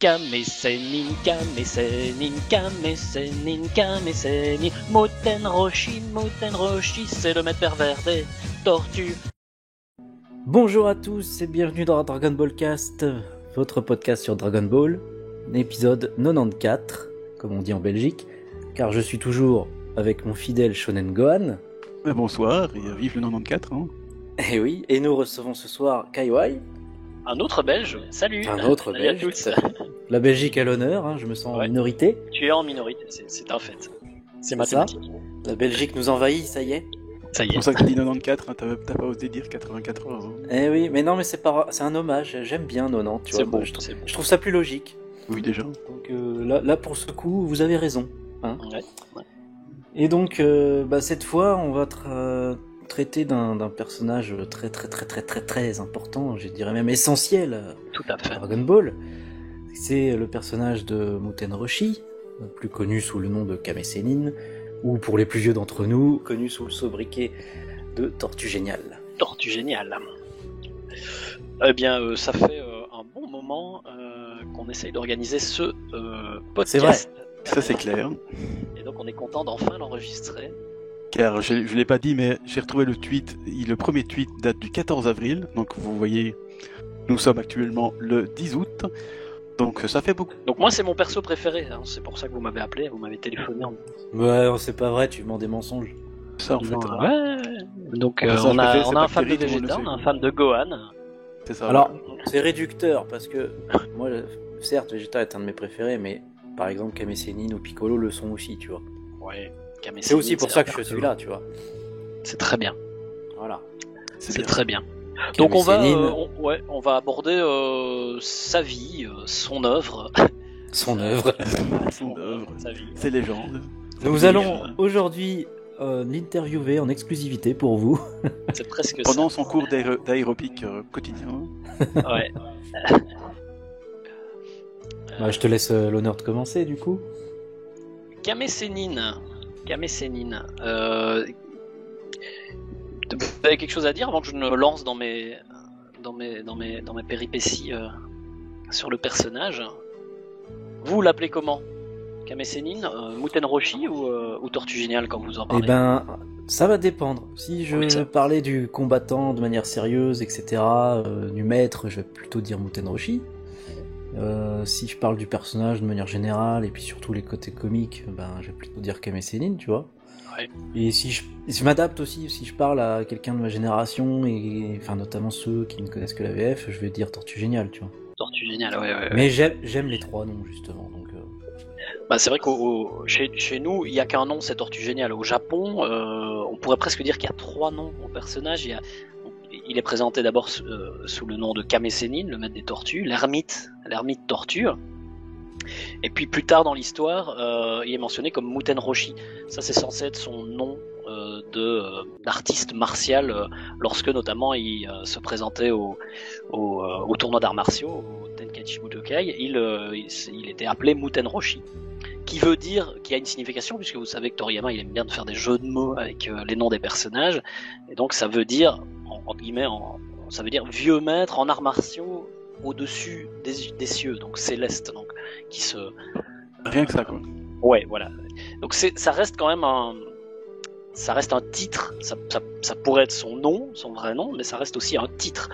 Kame Sennin, Kame Sennin, Kame Sennin, Kame Sennin. Muten Roshi, c'est le maître pervers des tortues. Bonjour à tous et bienvenue dans Dragon Ball Cast, votre podcast sur Dragon Ball, épisode 94, comme on dit en Belgique, car je suis toujours avec mon fidèle Shonen Gohan. Bonsoir et vive le 94. Hein. Et oui, et nous recevons ce soir Kaiwai. Un autre Belge, salut. Un autre salut Belge. À tous. La Belgique à l'honneur, hein, je me sens en minorité. Tu es en minorité, c'est un fait. C'est mathématique. La Belgique nous envahit, ça y est. Ça y est. C'est pour ça que tu dis 94, hein, t'as pas osé dire 94. Hein. Eh oui, mais non, mais c'est un hommage, j'aime bien 90, tu vois. Beau, je trouve ça plus logique. Oui, déjà. Donc là, pour ce coup, vous avez raison. Hein. Ouais. Et donc, cette fois, on va traiter d'un personnage très important, je dirais même essentiel Tout à fait. à Dragon Ball. C'est le personnage de Muten Roshi, plus connu sous le nom de Kame Sennin, ou pour les plus vieux d'entre nous, connu sous le sobriquet de Tortue Géniale. Tortue Géniale. Eh bien, ça fait un bon moment qu'on essaye d'organiser ce podcast. C'est vrai. Ça, c'est clair. Et donc, on est content d'enfin l'enregistrer. Car je l'ai pas dit, mais j'ai retrouvé le tweet. Le premier tweet date du 14 avril. Donc, vous voyez, nous sommes actuellement le 10 août. Donc, ça fait beaucoup. Donc, moi, c'est mon perso préféré. Hein. C'est pour ça que vous m'avez appelé, vous m'avez téléphoné. Ouais, c'est pas vrai, tu mens des mensonges. Ça, en fait. Ouais. Donc, on a un fan de Vegeta, on a un fan de Gohan. C'est ça. Alors, c'est réducteur, parce que moi, certes, Vegeta est un de mes préférés, mais par exemple, Kame Sennin ou Piccolo le sont aussi, tu vois. Ouais. C'est aussi pour ça que je suis là, tu vois. C'est très bien. Voilà. C'est très bien. Kame Donc Sennin, on va aborder sa vie, son œuvre. son œuvre. Sa vie. C'est légende. Nous allons aujourd'hui l'interviewer en exclusivité pour vous. C'est presque pendant ça. son cours d'aérobic quotidien. Ouais. Je te laisse l'honneur de commencer, du coup. Kame Sennin. Vous avez quelque chose à dire avant que je ne me lance dans mes péripéties sur le personnage? Vous l'appelez comment? Kame Sennin, Muten Roshi ou Tortue Géniale quand vous en parlez? Eh ben, ça va dépendre. Si je parlais du combattant de manière sérieuse, etc., du maître, je vais plutôt dire Muten Roshi. Si je parle du personnage de manière générale, et puis surtout les côtés comiques, je vais plutôt dire Kame Sennin, tu vois. Ouais. Et si je m'adapte aussi, si je parle à quelqu'un de ma génération, et enfin notamment ceux qui ne connaissent que la VF, je vais dire Tortue Géniale, tu vois. Tortue Géniale, ouais. Mais j'aime les trois noms, justement, donc... C'est vrai que chez nous, il n'y a qu'un nom, c'est Tortue Géniale. Au Japon, on pourrait presque dire qu'il y a trois noms au personnage. Il est présenté d'abord sous le nom de Kame Sennin, le maître des tortues, l'ermite tortue. Et puis plus tard dans l'histoire, il est mentionné comme Muten Roshi. Ça, c'est censé être son nom d'artiste martial lorsque notamment il se présentait au tournoi d'arts martiaux, au Tenkaichi Budokai. Il était appelé Muten Roshi, qui a une signification, puisque vous savez que Toriyama il aime bien de faire des jeux de mots avec les noms des personnages, et donc ça veut dire, entre guillemets, ça veut dire vieux maître en arts martiaux au-dessus des cieux, donc céleste, donc qui se... Rien que ça, quoi. Ouais, voilà. Donc ça reste quand même un titre, ça pourrait être son nom, son vrai nom, mais ça reste aussi un titre.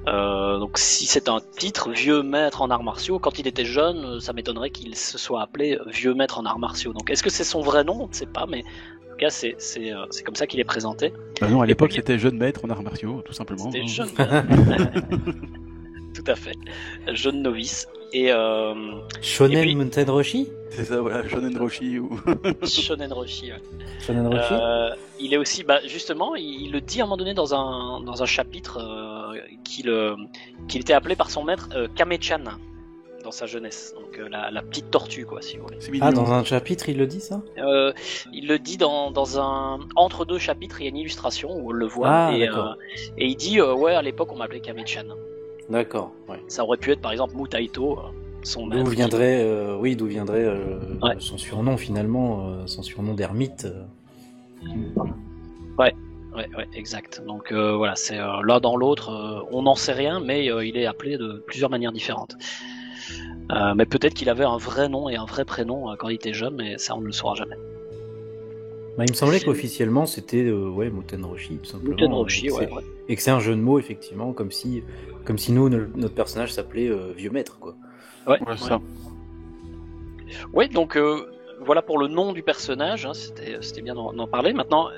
Donc si c'est un titre, vieux maître en arts martiaux, quand il était jeune, ça m'étonnerait qu'il se soit appelé vieux maître en arts martiaux. Donc est-ce que c'est son vrai nom? On ne sait pas, mais en tout cas c'est comme ça qu'il est présenté. Non, à l'époque c'était jeune maître en arts martiaux, tout simplement. C'était jeune. Tout à fait. Jeune novice. Shonen Muten Roshi? C'est ça, voilà, Shonen Roshi ou... Shonen Roshi, ouais. Shonen Roshi? Il est aussi, justement, il le dit à un moment donné dans un chapitre qu'il était appelé par son maître Kame-chan dans sa jeunesse. Donc la petite tortue, quoi, si vous voulez. Dans un chapitre, il le dit, ça? Il le dit dans un... Entre deux chapitres, il y a une illustration où on le voit. Et il dit, à l'époque, on m'appelait Kame-chan. D'accord, ouais. Ça aurait pu être, par exemple, Mutaito, son maître. D'où viendrait son surnom, finalement, son surnom d'ermite. Ouais, exact. Donc voilà, c'est l'un dans l'autre, on n'en sait rien, mais il est appelé de plusieurs manières différentes. Mais peut-être qu'il avait un vrai nom et un vrai prénom quand il était jeune, mais ça on ne le saura jamais. Bah, il me semblait qu'officiellement c'était Muten Roshi tout simplement. Muten Roshi, ouais. Et que c'est un jeu de mots effectivement, comme si nous notre personnage s'appelait Vieux Maître quoi. Ouais, ça. Ouais, donc voilà pour le nom du personnage, hein, c'était bien d'en parler. Maintenant,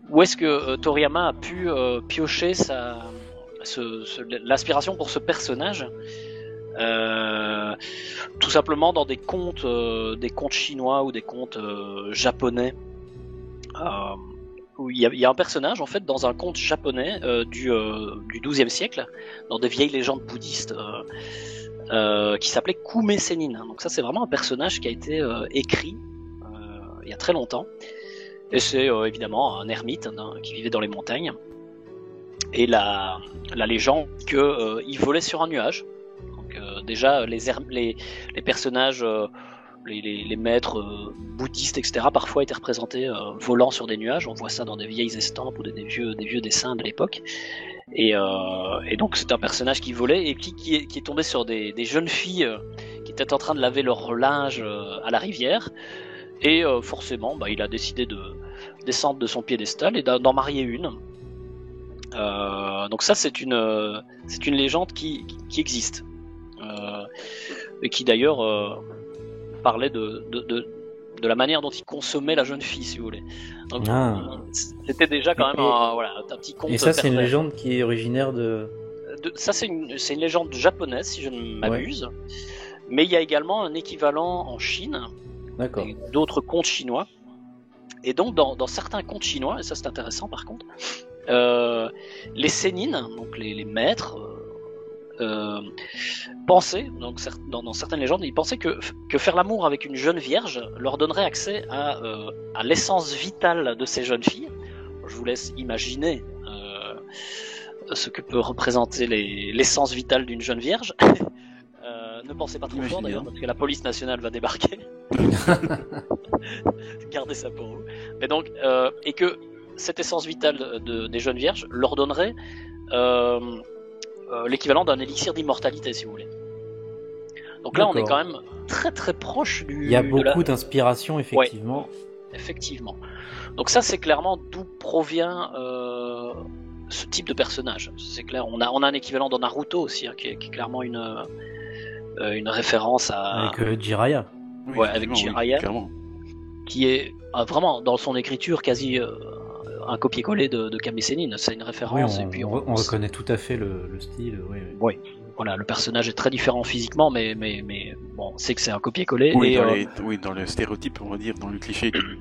où est-ce que Toriyama a pu piocher l'inspiration pour ce personnage? Tout simplement dans des contes chinois ou des contes japonais, où il y a un personnage en fait dans un conte japonais du XIIe siècle, dans des vieilles légendes bouddhistes, qui s'appelait Kume Sennin. Donc ça c'est vraiment un personnage qui a été écrit il y a très longtemps, et c'est évidemment un ermite qui vivait dans les montagnes, et la légende qu'il volait sur un nuage. Déjà les personnages, les maîtres bouddhistes, etc., parfois étaient représentés volant sur des nuages. On voit ça dans des vieilles estampes ou des vieux dessins de l'époque. Et donc c'est un personnage qui volait et qui est tombé sur des jeunes filles qui étaient en train de laver leur linge à la rivière. Et forcément, il a décidé de descendre de son piédestal et d'en marier une. Donc ça c'est une légende qui existe. Et qui d'ailleurs parlait de la manière dont il consommait la jeune fille, si vous voulez. Donc, c'était déjà quand même un petit conte. Et ça, c'est une légende qui est originaire ça, c'est une légende japonaise, si je ne m'abuse. Ouais. Mais il y a également un équivalent en Chine. D'accord. Et d'autres contes chinois. Et donc, dans certains contes chinois, et ça c'est intéressant par contre, les sennin, donc les maîtres, pensaient, donc dans certaines légendes, ils pensaient que faire l'amour avec une jeune vierge leur donnerait accès à l'essence vitale de ces jeunes filles. Je vous laisse imaginer ce que peut représenter l'essence vitale d'une jeune vierge. Ne pensez pas trop fort d'ailleurs, parce que la police nationale va débarquer. Gardez ça pour vous. Mais donc, et que cette essence vitale des jeunes vierges leur donnerait l'équivalent d'un élixir d'immortalité, si vous voulez. Donc là, on est quand même très très proche du... Il y a beaucoup d'inspiration, effectivement. Ouais, effectivement. Donc ça, c'est clairement d'où provient ce type de personnage. C'est clair. On a un équivalent dans Naruto aussi, hein, qui est clairement une référence à... Avec Jiraiya. Oui, avec Jiraiya, qui est vraiment dans son écriture quasi... un copier-coller de Kame Sennin, c'est une référence. Oui, et puis on reconnaît tout à fait le style. Oui, voilà, le personnage est très différent physiquement, mais bon, c'est que c'est un copier-coller. Oui, dans le stéréotype, on va dire, dans le cliché du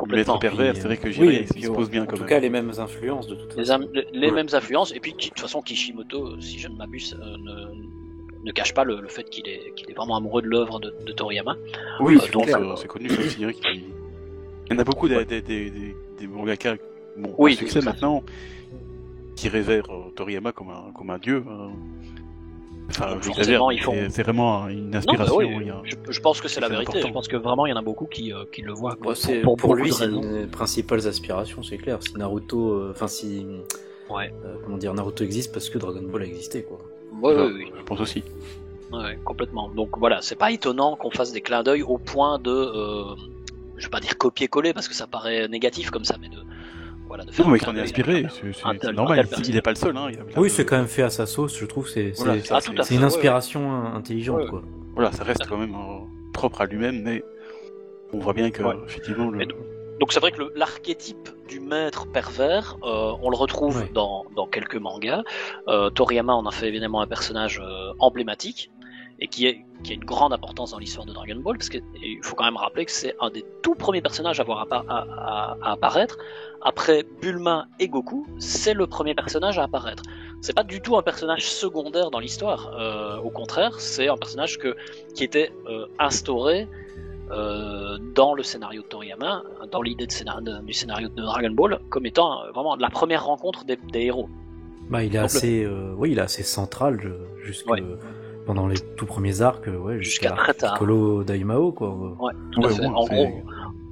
maître pervers, c'est vrai que Jiraiya se pose bien quand même. En tout cas, les mêmes influences de toute façon. Les mêmes influences, et puis de toute façon, Kishimoto, si je ne m'abuse, ne cache pas le fait qu'il est vraiment amoureux de l'œuvre de Toriyama. Oui, c'est connu, c'est aussi vrai qu'il y en a beaucoup des mangaka. Bon, succès maintenant, qui révèrent Toriyama comme un dieu. Enfin, c'est vraiment une inspiration. Je pense que c'est la vérité. Important. Je pense que vraiment il y en a beaucoup qui le voient. Pour lui, c'est une des principales aspirations, c'est clair. Si Naruto, comment dire, Naruto existe parce que Dragon Ball a existé, quoi. Oui. Je pense aussi. Ouais, complètement. Donc voilà, c'est pas étonnant qu'on fasse des clins d'œil au point de, je vais pas dire copier-coller parce que ça paraît négatif comme ça, mais de non, mais il s'en est inspiré, c'est normal, il n'est pas le seul. Hein, oui, c'est quand même fait à sa sauce, je trouve, c'est une inspiration intelligente. Quoi. Voilà, ça reste quand même propre à lui-même, mais on voit bien que, effectivement... Donc c'est vrai que l'archétype du maître pervers, on le retrouve dans quelques mangas. Toriyama en a fait évidemment un personnage emblématique, et qui a une grande importance dans l'histoire de Dragon Ball, parce qu'il faut quand même rappeler que c'est un des tout premiers personnages à avoir à apparaître. Après Bulma et Goku, c'est le premier personnage à apparaître. C'est pas du tout un personnage secondaire dans l'histoire, au contraire, c'est un personnage qui était instauré dans le scénario de Toriyama, dans l'idée du scénario de Dragon Ball, comme étant vraiment la première rencontre des héros. Il est assez central pendant les tout premiers arcs, jusqu'à très tard. Piccolo Daimao, quoi. Ouais, tout à fait.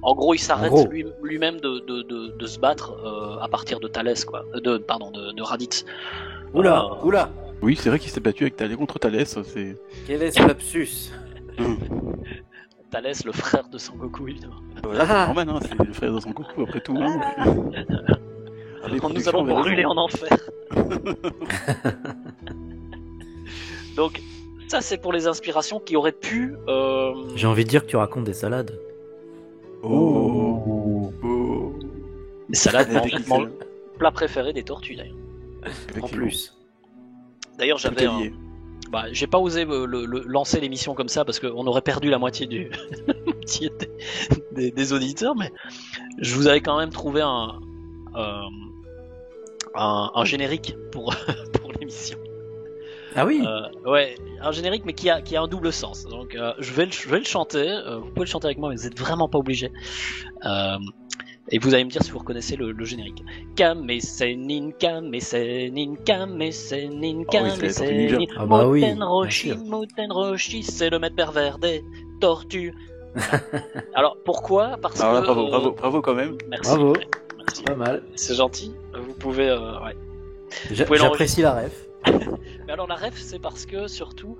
En gros, il s'arrête lui-même de se battre à partir de Thalès, quoi. De Raditz. Oula. Oui, c'est vrai qu'il s'est battu avec Thalès contre Thalès. C'est... Quel est ce lapsus? Thalès, le frère de Sangoku, évidemment. Voilà, c'est normal, hein, c'est le frère de Sangoku après tout. Hein. Nous allons brûler en enfer. Donc, ça c'est pour les inspirations qui auraient pu... J'ai envie de dire que tu racontes des salades. Oh. Les salades, mon plat préféré des tortues d'ailleurs. En plus. D'ailleurs, j'avais... j'ai pas osé lancer l'émission comme ça parce qu'on aurait perdu la moitié des auditeurs, mais je vous avais quand même trouvé un générique pour l'émission. Ah oui. Ouais, un générique mais qui a un double sens. Donc je vais le chanter. Vous pouvez le chanter avec moi, mais vous êtes vraiment pas obligé. Et vous allez me dire si vous reconnaissez le générique. Kame Sennin, Kame Sennin, Kame Sennin, Kame Sennin. Ah bah oui. Moten Roshi, c'est le maître pervers des tortues. Alors pourquoi? Parce que bravo quand même. Merci. Bravo. Merci. Pas mal. C'est gentil. Vous pouvez ouais. J'apprécie la ref. Mais alors la ref, c'est parce que surtout,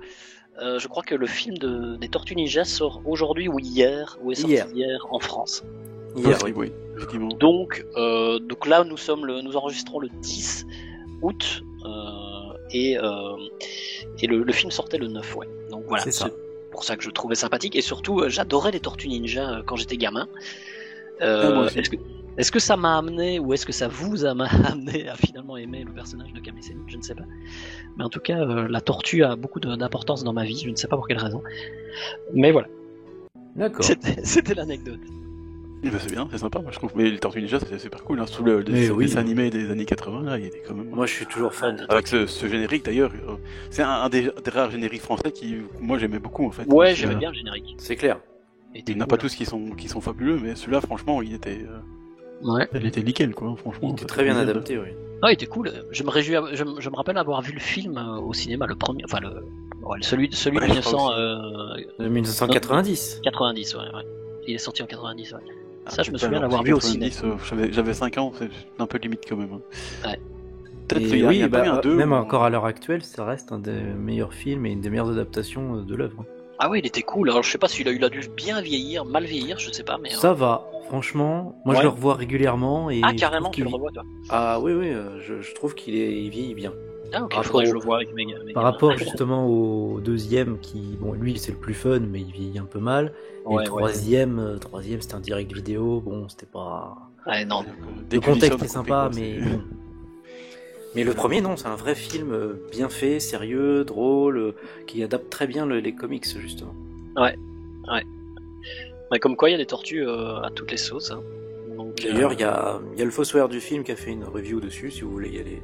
je crois que le film des Tortues Ninja sort aujourd'hui ou hier, ou est sorti hier en France. Hier, oui, effectivement. Donc là, nous enregistrons le 10 août et le film sortait le 9, ouais. Donc voilà, c'est pour ça que je le trouvais sympathique et surtout, j'adorais les Tortues Ninja quand j'étais gamin. Est-ce que ça m'a amené ou est-ce que ça vous a amené à finalement aimer le personnage de Kame Sennin? Je ne sais pas. Mais en tout cas, la tortue a beaucoup d'importance dans ma vie. Je ne sais pas pour quelle raison. Mais voilà. D'accord. C'était l'anecdote. Bah c'est bien, c'est sympa, moi je trouve. Mais les Tortues Ninja, c'est super cool. Hein. Surtout le dessin animé des années 80, là, il était quand même. Moi je suis toujours fan. Avec ce générique d'ailleurs, c'est un des rares génériques français qui, moi j'aimais beaucoup en fait. Ouais, j'aimais bien le générique. C'est clair. Il n'y en a pas tous qui sont fabuleux, mais celui-là, franchement, il était. Ouais. Il était nickel, quoi, franchement. Il était très bien adapté, oui. Ah, il était cool. Je me rappelle avoir vu le film au cinéma, le premier, enfin celui de 1990. 90, ouais. Il est sorti en 90, ouais. Ça, je me souviens l'avoir vu au cinéma. J'avais 5 ans, c'est un peu limite quand même. Ouais. Peut-être même encore à l'heure actuelle, ça reste un des meilleurs films et une des meilleures adaptations de l'œuvre. Ah oui, il était cool. Alors je sais pas s'il a dû bien vieillir, mal vieillir, je sais pas, mais. Ça va, franchement. Moi, je le revois régulièrement et. Ah carrément, tu le revois toi. Ah oui, je trouve qu'il vieillit bien. Ah ok, faudrait que je le vois avec mes Par rapport justement au deuxième qui, bon, lui c'est le plus fun, mais il vieillit un peu mal. Et le troisième, c'était un direct vidéo. Bon, c'était pas. Ouais, non. Le contexte est sympa, mais. Mais le premier, non, c'est un vrai film bien fait, sérieux, drôle, qui adapte très bien les comics, justement. Ouais. Mais comme quoi, il y a des tortues à toutes les sauces. Hein. D'ailleurs, il y a le Fossoyeur du film qui a fait une review dessus, si vous voulez y aller.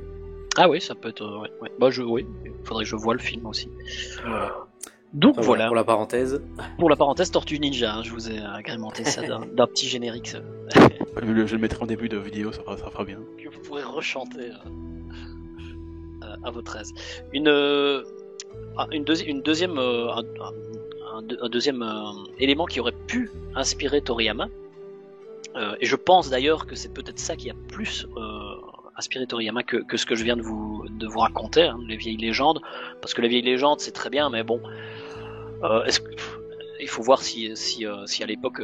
Ah oui, ça peut être... ouais. Bah, il faudrait que je voie le film aussi. Voilà. Donc voilà. Pour la parenthèse. Pour la parenthèse, Tortue Ninja, hein, je vous ai agrémenté ça d'un petit générique. Je le mettrai en début de vidéo, ça fera bien. Que vous pourrez rechanter à votre aise. Un deuxième élément qui aurait pu inspirer Toriyama, et je pense d'ailleurs que c'est peut-être ça qui a plus inspiré Toriyama que ce que je viens de vous raconter, hein, les vieilles légendes, parce que les vieilles légendes c'est très bien, mais bon, il faut voir si à l'époque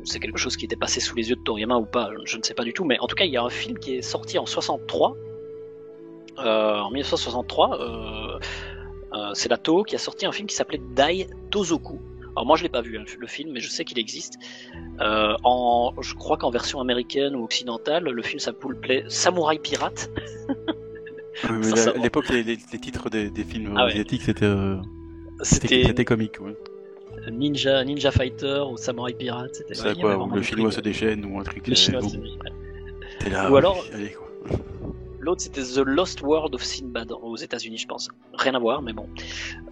c'est quelque chose qui était passé sous les yeux de Toriyama ou pas, je ne sais pas du tout, mais en tout cas il y a un film qui est sorti en 1963. En 1963, c'est la Toho qui a sorti un film qui s'appelait Dai Tozoku. Alors moi je l'ai pas vu le film, mais je sais qu'il existe. Je crois qu'en version américaine ou occidentale, le film s'appelait Samouraï Pirate. Mais à l'époque, les titres des films asiatiques, c'était comique. Ouais. Ninja Fighter ou Samouraï Pirate. C'était quoi, ou le chinois se déchaîne ou un truc. Le chinois se déchaîne. Là, ou alors. Allez, quoi. L'autre c'était The Lost World of Sinbad aux États-Unis, je pense. Rien à voir, mais bon.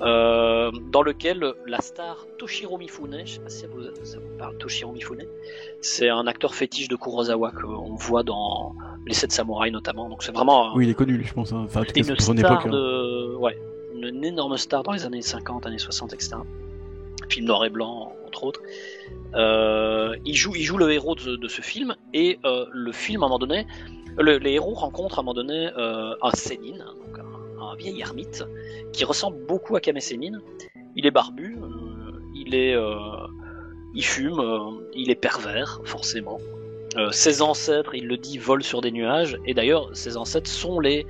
Dans lequel la star Toshiro Mifune, je sais pas si ça vous parle, Toshiro Mifune, c'est un acteur fétiche de Kurosawa qu'on voit dans Les 7 Samouraïs notamment. Donc c'est vraiment. Oui, il est connu, je pense. Hein. Enfin, c'était une star une énorme star dans les années 50, années 60, etc. Film noir et blanc, entre autres. Il joue le héros de ce film et le film à un moment donné. Les héros rencontrent à un moment donné un Sennin, donc un vieil ermite qui ressemble beaucoup à Kame Sennin. Il est barbu, il fume, il est pervers, forcément. Ses ancêtres, il le dit, volent sur des nuages, et d'ailleurs, ses ancêtres sont les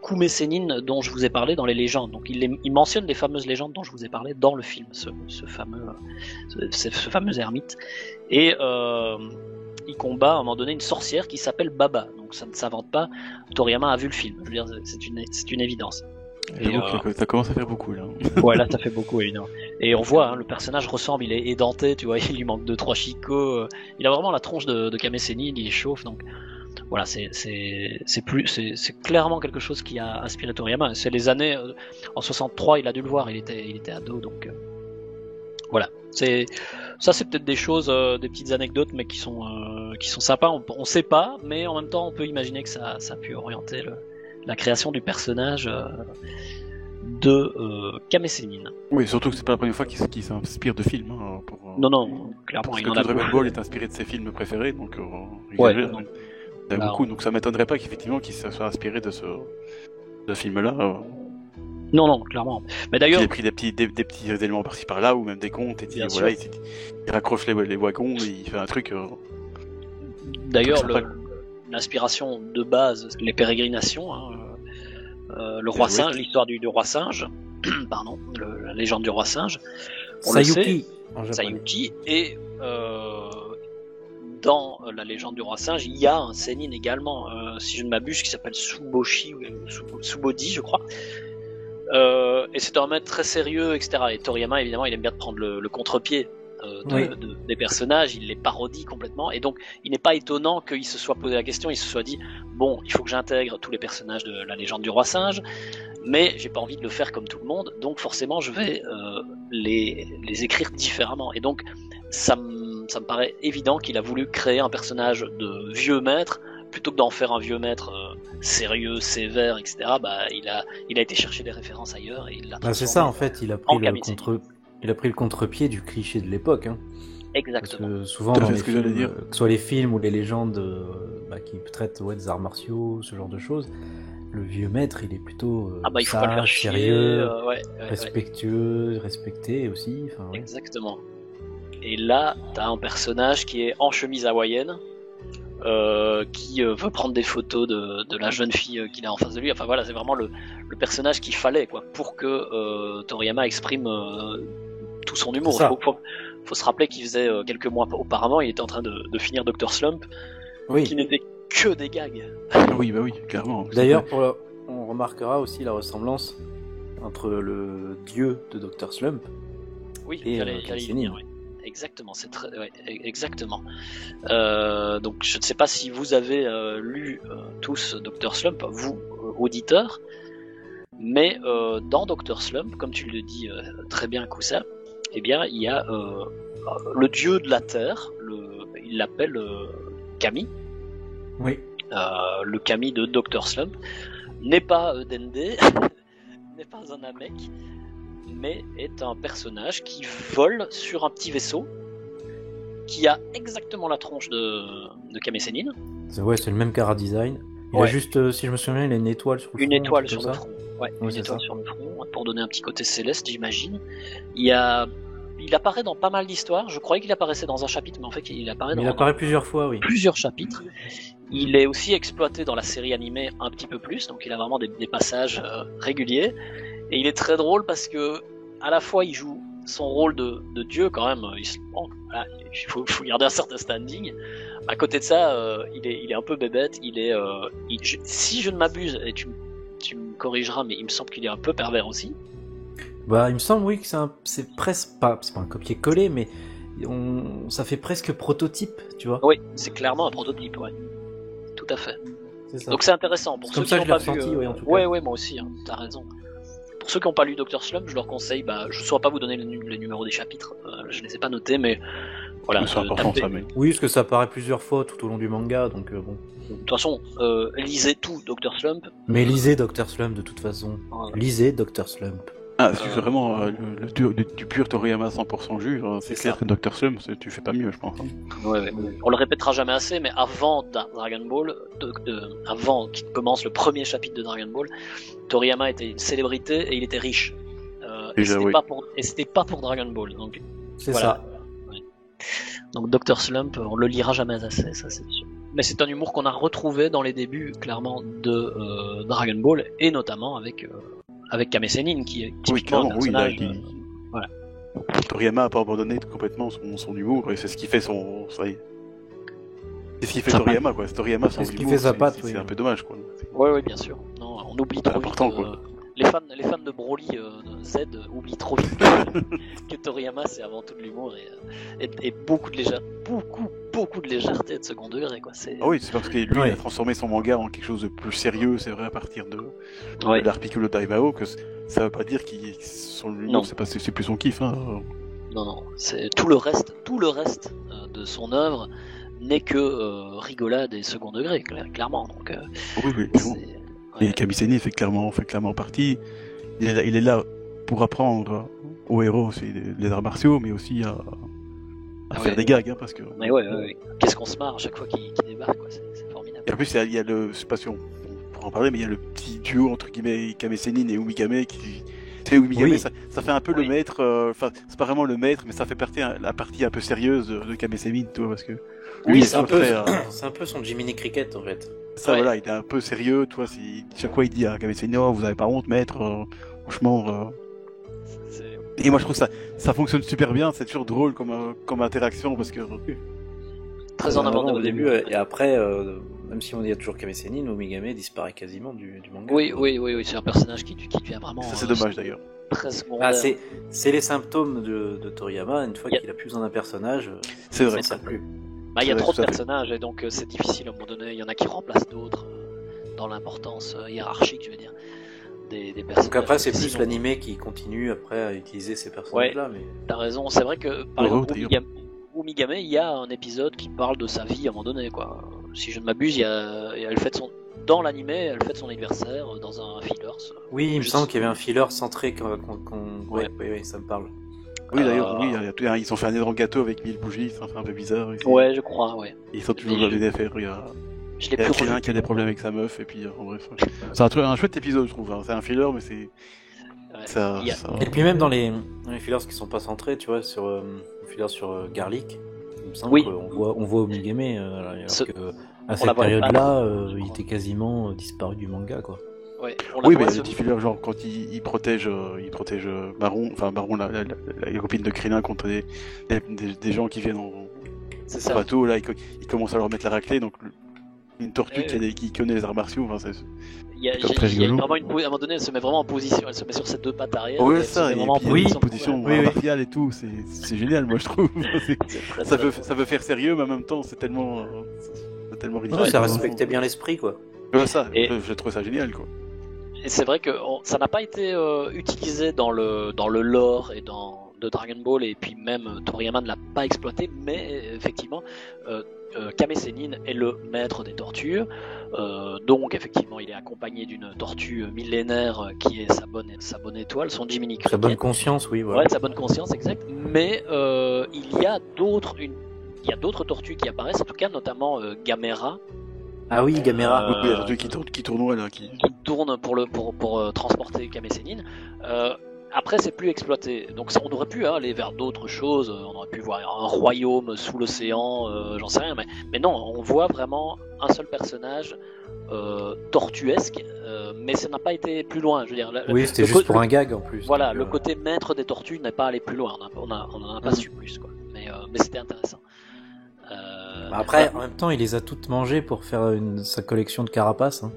Kume Sennin dont je vous ai parlé dans les légendes. Donc il mentionne les fameuses légendes dont je vous ai parlé dans le film, ce fameux ermite. Et il combat à un moment donné une sorcière qui s'appelle Baba. Donc ça ne s'invente pas, Toriyama a vu le film. Je veux dire, c'est une évidence. Ça commence à faire beaucoup là. Ouais, là ça fait beaucoup évidemment. Et on voit, le personnage ressemble, il est édenté, tu vois, il lui manque 2-3 chicots. Il a vraiment la tronche de Kame Sennin, il est chauve, donc voilà, c'est clairement quelque chose qui a inspiré Toriyama. C'est les années en 63, il a dû le voir, il était ado, donc voilà. C'est peut-être des choses, des petites anecdotes, mais qui sont sympas. On sait pas, mais en même temps, on peut imaginer que ça a pu orienter la création du personnage de Kame Sennin. Oui, surtout que c'est pas la première fois qu'il s'inspire de films. Hein, non, clairement. Parce que Dragon Ball est inspiré de ses films préférés, donc il y a beaucoup, donc ça m'étonnerait pas qu'effectivement qu'il se soit inspiré de ce film-là. Non, clairement. Mais d'ailleurs, il a pris des petits éléments par-ci par-là, ou même des contes, et voilà, il raccroche les wagons, et il fait un truc. D'ailleurs, l'inspiration de base, les pérégrinations, le roi singe, l'histoire du roi singe, pardon, la légende du roi singe, on Sayuki, le sait, Sayuki, et dans la légende du roi singe, il y a un Sennin également, si je ne m'abuse, qui s'appelle Suboshi, ou Subodi, je crois. Et c'est un maître très sérieux, etc. Et Toriyama, évidemment, il aime bien prendre le contre-pied des personnages, il les parodie complètement, et donc il n'est pas étonnant qu'il se soit posé la question, il se soit dit bon, il faut que j'intègre tous les personnages de la légende du roi singe, mais j'ai pas envie de le faire comme tout le monde, donc forcément je vais les écrire différemment, et donc ça me paraît évident qu'il a voulu créer un personnage de vieux maître plutôt que d'en faire un vieux maître sérieux, sévère, etc. Il a été chercher des références ailleurs et il l'a c'est ça en fait, il a pris le contre-pied du cliché de l'époque. Hein. Exactement. Parce que souvent dans les films, que ce soit les films ou les légendes qui traitent des arts martiaux, ce genre de choses, le vieux maître il est plutôt il faut pas le faire sérieux, respectueux, respecté aussi. Exactement. Et là, t'as un personnage qui est en chemise hawaïenne, qui veut prendre des photos de la jeune fille qu'il a en face de lui. Enfin voilà, c'est vraiment le personnage qu'il fallait pour que Toriyama exprime tout son humour. Faut se rappeler qu'il faisait quelques mois auparavant, il était en train de finir Dr Slump, qui n'était que des gags. Oui, clairement. D'ailleurs, on remarquera aussi la ressemblance entre le dieu de Dr Slump et Sennin. Exactement, exactement. Donc je ne sais pas si vous avez lu tous Dr Slump, vous auditeurs, mais dans Dr Slump, comme tu le dis très bien, Koussa, eh bien il y a le dieu de la terre, il l'appelle Kami. Oui. Le Kami de Dr Slump n'est pas Dende, n'est pas un Namek, mais est un personnage qui vole sur un petit vaisseau qui a exactement la tronche de Kame Sennin. C'est le même cara design. Il a juste, si je me souviens, il a une étoile sur le front. Une étoile sur le front. Une étoile sur le front, pour donner un petit côté céleste, j'imagine. Il apparaît dans pas mal d'histoires. Je croyais qu'il apparaissait dans un chapitre, mais en fait, il apparaît plusieurs fois, oui. Plusieurs chapitres. Il est aussi exploité dans la série animée un petit peu plus, donc il a vraiment des passages réguliers. Et il est très drôle parce que à la fois il joue son rôle de dieu quand même. Il faut garder un certain standing. À côté de ça, il est un peu bébête. Si je ne m'abuse, et tu me corrigeras, mais il me semble qu'il est un peu pervers aussi. Il me semble oui que c'est presque pas, c'est pas un copier-coller, mais ça fait presque prototype, tu vois. Oui, c'est clairement un prototype, ouais. Tout à fait. C'est donc c'est intéressant pour ceux qui n'ont pas vu. En tout cas. Ouais, moi aussi, t'as raison. Pour ceux qui n'ont pas lu Dr Slump, je leur conseille, je ne saurais pas vous donner les numéros des chapitres, je ne les ai pas notés, mais voilà. C'est important ça, mais... Oui, parce que ça apparaît plusieurs fois tout au long du manga, donc bon. De toute façon, lisez tout Dr Slump. Mais lisez Dr Slump de toute façon. Voilà. Lisez Dr Slump. Ah, si tu fais vraiment du pur Toriyama 100% jus, c'est clair que Dr. Slump, tu fais pas mieux, je pense. Ouais. On le répétera jamais assez, mais avant Dragon Ball, avant qu'il commence le premier chapitre de Dragon Ball, Toriyama était une célébrité et il était riche. Et c'était pas pour Dragon Ball. Donc, c'est ça. Ouais. Donc Dr. Slump, on le lira jamais assez, ça c'est sûr. Mais c'est un humour qu'on a retrouvé dans les débuts, clairement, de Dragon Ball, et notamment avec Kame Sennin, qui est typiquement un personnage... voilà. Toriyama a pas abandonné complètement son humour, et c'est ce qui fait son... C'est ce qui fait Toriyama, quoi. Toriyama, son humour, ce qui fait sa patte, c'est un peu dommage, quoi. Oui, bien sûr. Non, on oublie trop important, vite, quoi. Les fans de Broly Z oublient trop vite que Toriyama c'est avant tout de l'humour et beaucoup de légèreté de second degré, quoi. Ah oui, c'est parce que lui il a transformé son manga en quelque chose de plus sérieux, c'est vrai, à partir de l'Arpiculo Daimao, que ça veut pas dire son humour c'est plus son kiff, hein. Non, c'est tout le reste de son œuvre n'est que rigolade et second degré, clairement. Donc oui. Et Kame Sennin fait clairement partie. Il est là pour apprendre aux héros les arts martiaux, mais aussi à faire des gags, hein, parce que. Mais ouais. Qu'est-ce qu'on se marre à chaque fois qu'il débarque, quoi. C'est formidable. Et en plus, il y a je sais pas si on pourra en parler, mais il y a le petit duo entre guillemets Kame Sennin et Umigame qui. Tu sais, Umigame, ça fait un peu le maître. Enfin, c'est pas vraiment le maître, mais ça fait la partie un peu sérieuse de Kame Sennin, tu vois, parce que. Oui, c'est un peu son Jiminy Cricket, en fait. Ça, voilà, il est un peu sérieux, tu vois, chaque fois il dit à Kame Sennin, vous avez pas honte, maître, franchement. Et moi je trouve que ça fonctionne super bien, c'est toujours drôle comme interaction, parce que. Très en avant au début, et après, même si on y a toujours Kame Sennin, Umigame disparaît quasiment du manga. Oui, c'est un personnage qui devient vraiment. Ça, c'est dommage d'ailleurs. Très secondaire. C'est les symptômes de Toriyama, une fois qu'il a plus besoin d'un personnage, c'est vrai. Ça plus. Il y a trop de personnages et donc c'est difficile à un moment donné. Il y en a qui remplacent d'autres dans l'importance hiérarchique, je veux dire, des personnages. Donc après, c'est plus l'animé qui continue après à utiliser ces personnages-là. Mais... T'as raison, c'est vrai que par exemple, Umigame, il y a un épisode qui parle de sa vie à un moment donné, quoi. Si je ne m'abuse, dans l'animé, elle fête son anniversaire dans un fillers. Oui, il me semble qu'il y avait un filler centré Oui, ça me parle. Oui, d'ailleurs, ils ont fait un énorme gâteau avec 1000 bougies, ça fait un peu bizarre. Ouais, je crois, ouais. Ils sont toujours dans des affaires, il y a quelqu'un qui a des problèmes avec sa meuf, et puis, bref. C'est un chouette épisode, je trouve, hein. C'est un filler, mais c'est... Et puis même dans les fillers qui sont pas centrés, tu vois, sur fillers sur Garlic, il me semble qu'on voit Umigame, à cette période-là, il était quasiment disparu du manga, quoi. Ouais, mais les petits fillers, genre quand il protège Baron, la copine de Krillin contre des gens qui viennent en bateau, là il commence à leur mettre la raclée, donc une tortue qui connaît les arts martiaux, enfin, il y a vraiment à un moment donné, elle se met vraiment en position, elle se met sur ses deux pattes arrière. Oui, ça, et puis en position martiale et tout, c'est génial, moi je trouve. Ça veut faire sérieux, mais en même temps c'est tellement ridicule. Ça respectait bien l'esprit, quoi. Je trouve ça génial, quoi. Et c'est vrai que ça n'a pas été utilisé dans le lore et de Dragon Ball, et puis même Toriyama ne l'a pas exploité, mais effectivement Kame Sennin est le maître des tortues, donc effectivement il est accompagné d'une tortue millénaire qui est sa bonne étoile, son Jiminy Cricket. Sa bonne conscience, oui. Ouais, sa bonne conscience, exact. Mais il y a d'autres tortues qui apparaissent, en tout cas notamment Gamera. Ah oui, Gamera. Oui, la tortue qui tournoie là, qui tourne pour transporter Kame Sennin. Après, c'est plus exploité. Donc, on aurait pu aller vers d'autres choses. On aurait pu voir un royaume sous l'océan, j'en sais rien. Mais non, on voit vraiment un seul personnage tortuesque, mais ça n'a pas été plus loin. Je veux dire, c'était juste pour un gag en plus. Voilà, le côté maître des tortues n'est pas allé plus loin. On n'en a pas su plus, quoi. Mais c'était intéressant. Après, en même temps, il les a toutes mangées pour faire sa collection de carapaces. Hein.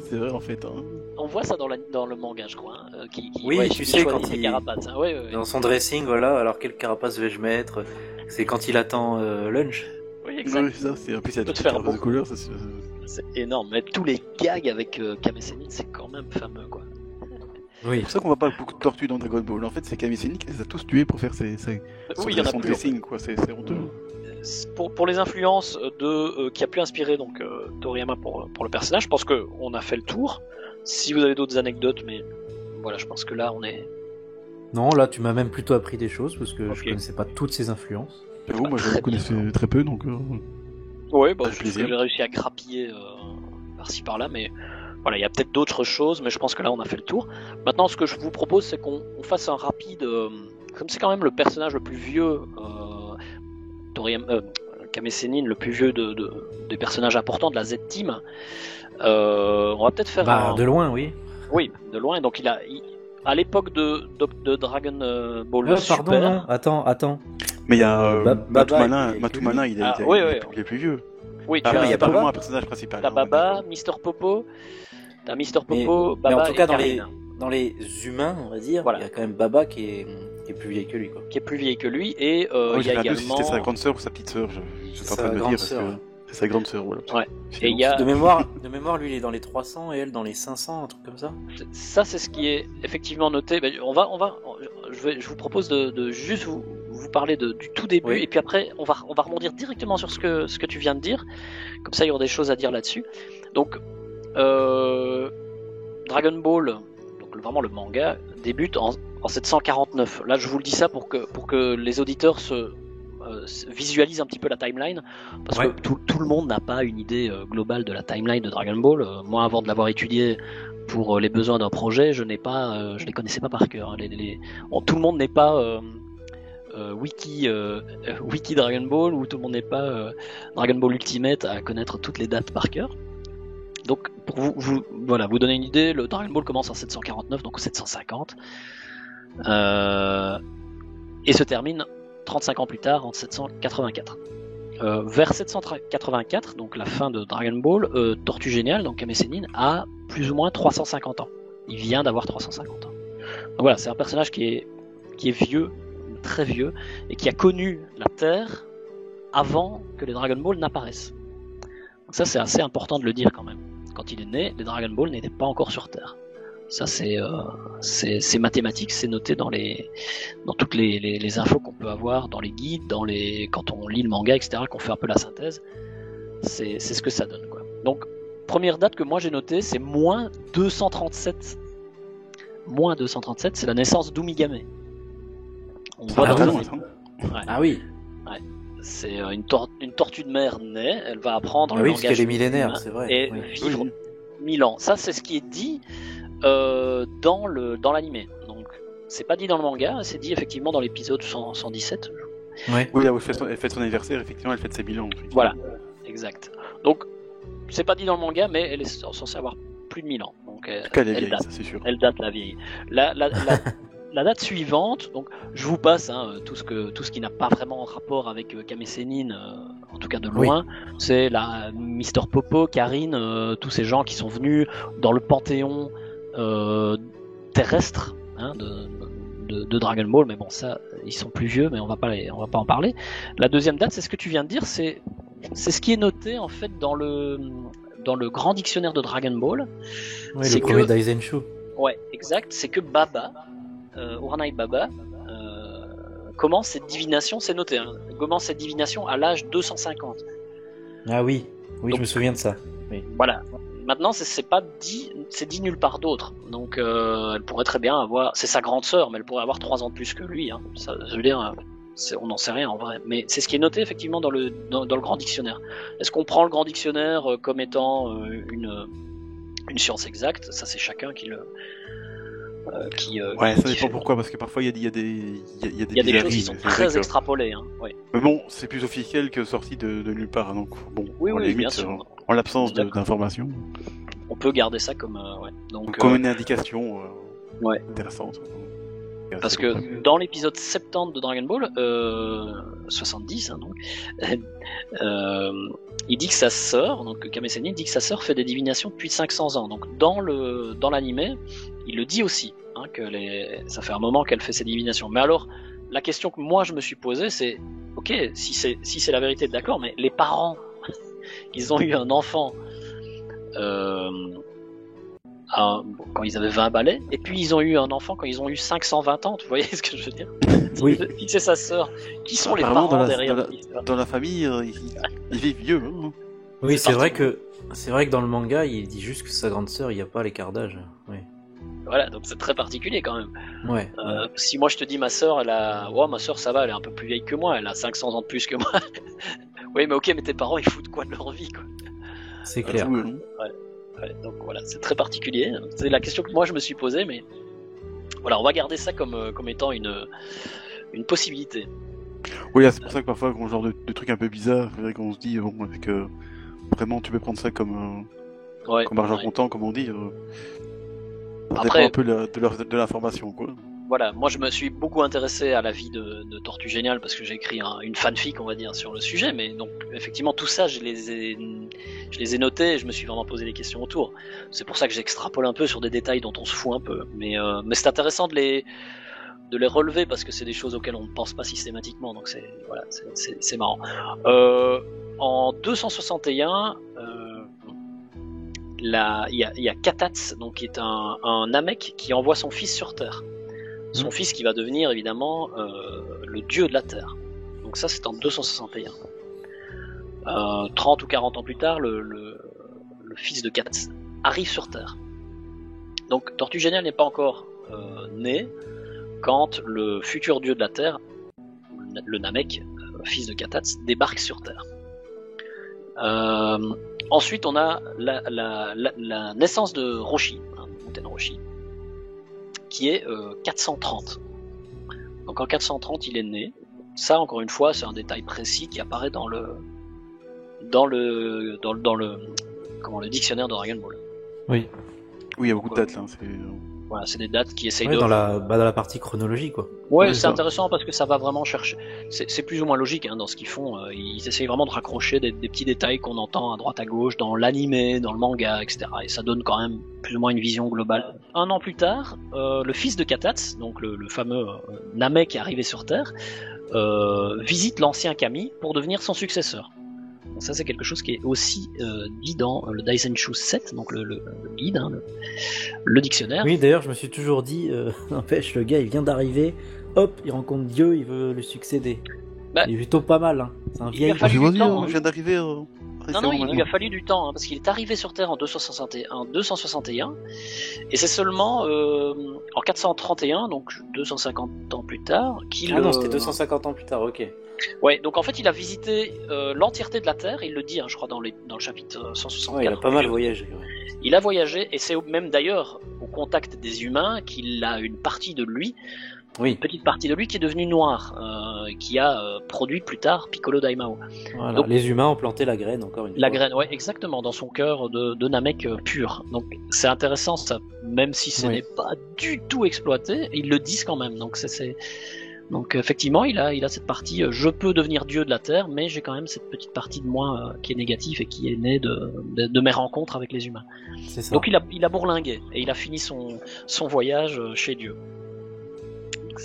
C'est vrai, en fait. Hein. On voit ça dans le manga, je crois. Tu sais, quand il carapaces. Hein. Ouais. Dans son dressing, voilà. Alors, quelle carapace vais-je mettre? C'est quand il attend lunch. Oui, exact. Oui, ça, en plus, il y a toutes les carapasses de couleurs. C'est énorme. Mais tous les gags avec Kame Sennin, c'est quand même fameux, quoi. Oui. C'est pour ça qu'on voit pas beaucoup de tortues dans Dragon Ball. En fait, c'est Kame Sennin qui les a tous tués pour faire son dressing, quoi. C'est honteux. Pour les influences qui a pu inspirer donc Toriyama pour le personnage, je pense qu'on a fait le tour. Si vous avez d'autres anecdotes, mais voilà, je pense que là on est... Non, là tu m'as même plutôt appris des choses, parce que je connaissais pas toutes ces influences. J'avoue, moi je connaissais très peu, donc... Oui, bon, parce que j'ai réussi à grappiller par-ci par-là, mais voilà, il y a peut-être d'autres choses, mais je pense que là on a fait le tour. Maintenant, ce que je vous propose, c'est qu'on fasse un rapide... comme c'est quand même le personnage le plus vieux, Kame Sennin, le plus vieux des personnages importants de la Z-Team, on va peut-être faire de loin, oui. Oui, de loin, donc à l'époque de Dragon Ball Super... Pardon, non, attends. Mais il y a Matumana, il est plus vieux. Oui, il y a pas vraiment un personnage principal. T'as Baba, Mister Popo, Baba mais en tout cas, et dans les humains, on va dire, voilà. Il y a quand même Baba qui est plus vieille que lui, quoi. Qui est plus vieille que lui, et il y a également... C'était sa grande sœur ou sa petite sœur, je suis en train de me dire, c'est sa grande sœur, voilà. Ouais. Et il y a... de mémoire, lui, il est dans les 300 et elle dans les 500, un truc comme ça. Ça, c'est ce qui est effectivement noté. Je vous propose de juste vous parler du tout début, et puis après, on va rebondir directement sur ce que tu viens de dire. Comme ça, il y aura des choses à dire là-dessus. Donc, Dragon Ball, donc vraiment le manga, débute en 749. Là, je vous le dis ça pour que les auditeurs visualisent un petit peu la timeline, parce que tout le monde n'a pas une idée globale de la timeline de Dragon Ball. Moi, avant de l'avoir étudié pour les besoins d'un projet, je les connaissais pas par cœur. Tout le monde n'est pas wiki Dragon Ball, ou tout le monde n'est pas Dragon Ball Ultimate à connaître toutes les dates par cœur. Donc pour vous donner une idée, le Dragon Ball commence en 749, donc 750, et se termine 35 ans plus tard, en 784. Vers 784, donc la fin de Dragon Ball, Tortue Géniale, donc Kame Sennin, a plus ou moins 350 ans. Il vient d'avoir 350 ans. Donc voilà, c'est un personnage qui est vieux, très vieux, et qui a connu la Terre avant que les Dragon Ball n'apparaissent. Donc ça, c'est assez important de le dire quand même. Quand il est né, les Dragon Ball n'étaient pas encore sur Terre. Ça, c'est mathématique, c'est noté dans toutes les infos qu'on peut avoir, dans les guides, quand on lit le manga, etc., qu'on fait un peu la synthèse. C'est ce que ça donne, quoi. Donc, première date que moi j'ai notée, c'est moins 237. Moins 237, c'est la naissance d'Umigame. On voit Ah oui. Ouais. C'est une tortue de mer naît, elle va apprendre le langage. Oui, parce qu'elle est millénaire, c'est vrai. Et vivre 1000 ans. Ça, c'est ce qui est dit dans l'animé. Donc, c'est pas dit dans le manga, c'est dit effectivement dans l'épisode 117. Ouais. Oui, là où elle fête son anniversaire, effectivement, elle fête ses bilans. Voilà, exact. Donc, c'est pas dit dans le manga, mais elle est censée avoir plus de 1000 ans. Donc, elle vieille, date, ça, c'est sûr. Elle date la vieille. La date suivante, donc je vous passe tout ce qui n'a pas vraiment rapport avec Kame Sennin, en tout cas de loin, c'est la Mister Popo, Karine, tous ces gens qui sont venus dans le panthéon terrestre de Dragon Ball, mais bon, ça, ils sont plus vieux, mais on va pas en parler. La deuxième date, c'est ce que tu viens de dire, c'est ce qui est noté en fait dans le grand dictionnaire de Dragon Ball. Oui, le premier Daisenshu. Ouais, exact, c'est que Baba, Uranai Baba, commence cette divination, c'est noté, commence cette divination à l'âge 250. Ah oui, donc, je me souviens de ça. Oui. Voilà. Maintenant, c'est pas dit, c'est dit nulle part d'autre. Donc, elle pourrait très bien avoir, c'est sa grande sœur, mais elle pourrait avoir 3 ans de plus que lui. Ça, je veux dire, on n'en sait rien en vrai. Mais c'est ce qui est noté effectivement dans le grand dictionnaire. Est-ce qu'on prend le grand dictionnaire comme étant une science exacte? Ça, c'est chacun qui le. Ça dépend pourquoi, parce que parfois il y a des choses qui sont très extrapolées. Ouais. Mais bon, c'est plus officiel que sorti de nulle part, donc bon, oui, bien sûr. En l'absence d'informations. On peut garder ça comme comme une indication intéressante. Parce que dans l'épisode 70 de Dragon Ball, 70 donc, il dit que sa sœur, donc Kame Sennin dit que sa sœur fait des divinations depuis 500 ans. Donc dans l'animé, il le dit aussi, que ça fait un moment qu'elle fait ses divinations. Mais alors, la question que moi je me suis posée, c'est, ok, si c'est la vérité, d'accord, mais les parents, ils ont eu un enfant quand ils avaient 20 balais, et puis ils ont eu un enfant quand ils ont eu 520 ans, tu voyez ce que je veux dire? Oui. Si c'est sa sœur, qui sont les parents derrière? Dans la famille, ils vivent vieux. Oui, c'est vrai que dans le manga, il dit juste que sa grande sœur, il n'y a pas l'écart d'âge. Oui. Voilà, donc c'est très particulier quand même. Ouais. Si moi je te dis ma sœur, ma sœur ça va, elle est un peu plus vieille que moi, elle a 500 ans de plus que moi. Oui, mais ok, mais tes parents ils foutent quoi de leur vie, quoi. C'est clair. Ouais, donc voilà, c'est très particulier. C'est la question que moi je me suis posée, mais voilà, on va garder ça comme étant une possibilité. Oui, c'est pour ça que parfois, quand genre de trucs un peu bizarres, c'est vrai qu'on se dit, bon, avec, vraiment, tu peux prendre ça comme argent comptant, comme on dit. Ça dépend un peu de l'information, quoi. Voilà, moi je me suis beaucoup intéressé à la vie de Tortue Géniale parce que j'ai écrit une fanfic, on va dire, sur le sujet, mais donc effectivement tout ça je les ai notés et je me suis vraiment posé des questions autour. C'est pour ça que j'extrapole un peu sur des détails dont on se fout un peu, mais c'est intéressant de les relever parce que c'est des choses auxquelles on ne pense pas systématiquement, donc c'est marrant. En 261, il y a Katatz, donc qui est un Namek qui envoie son fils sur Terre. Son fils qui va devenir évidemment le dieu de la Terre. Donc ça c'est en 261. 30 ou 40 ans plus tard, le fils de Katatz arrive sur Terre. Donc Tortue Géniale n'est pas encore né quand le futur dieu de la Terre, le Namek, fils de Katatz, débarque sur Terre. Ensuite on a la naissance de Roshi, Muten Roshi, qui est 430. Donc en 430 il est né. Ça encore une fois c'est un détail précis qui apparaît dans le dictionnaire de Dragon Ball. Oui, il y a beaucoup de dates là. Voilà, c'est des dates qui essayent dans la partie chronologie, quoi. Ouais, c'est intéressant parce que ça va vraiment chercher. C'est plus ou moins logique dans ce qu'ils font. Ils essayent vraiment de raccrocher des petits détails qu'on entend à droite à gauche dans l'animé, dans le manga, etc. Et ça donne quand même plus ou moins une vision globale. Un an plus tard, le fils de Katatz, donc le fameux Namek qui est arrivé sur Terre, visite l'ancien Kami pour devenir son successeur. Donc ça c'est quelque chose qui est aussi dit dans le Daisenshu 7, donc le guide, le dictionnaire. Oui, d'ailleurs je me suis toujours dit, n'empêche, le gars il vient d'arriver, hop, il rencontre Dieu, il veut lui succéder. Il est plutôt pas mal, c'est un vieil... Je viens d'arriver... Non, il lui a fallu du temps, parce qu'il est arrivé sur Terre en 261, et c'est seulement en 431, donc 250 ans plus tard, qu'il... Ah non, c'était 250 ans plus tard, ok. Ouais, donc en fait il a visité l'entièreté de la Terre, il le dit, je crois, dans le chapitre 164. Ouais, il a pas mal voyagé. Ouais. Il a voyagé, et c'est même d'ailleurs au contact des humains qu'il a une partie de lui, une petite partie de lui qui est devenue noire, qui a produit plus tard Piccolo Daimao. Voilà, donc, les humains ont planté la graine, encore une fois. La graine, ouais, exactement, dans son cœur de Namek pur. Donc c'est intéressant ça, même si ce n'est pas du tout exploité, ils le disent quand même, donc Donc effectivement, il a cette partie je peux devenir dieu de la Terre, mais j'ai quand même cette petite partie de moi qui est négative et qui est née de mes rencontres avec les humains. C'est ça. Donc il a bourlingué et il a fini son voyage chez Dieu.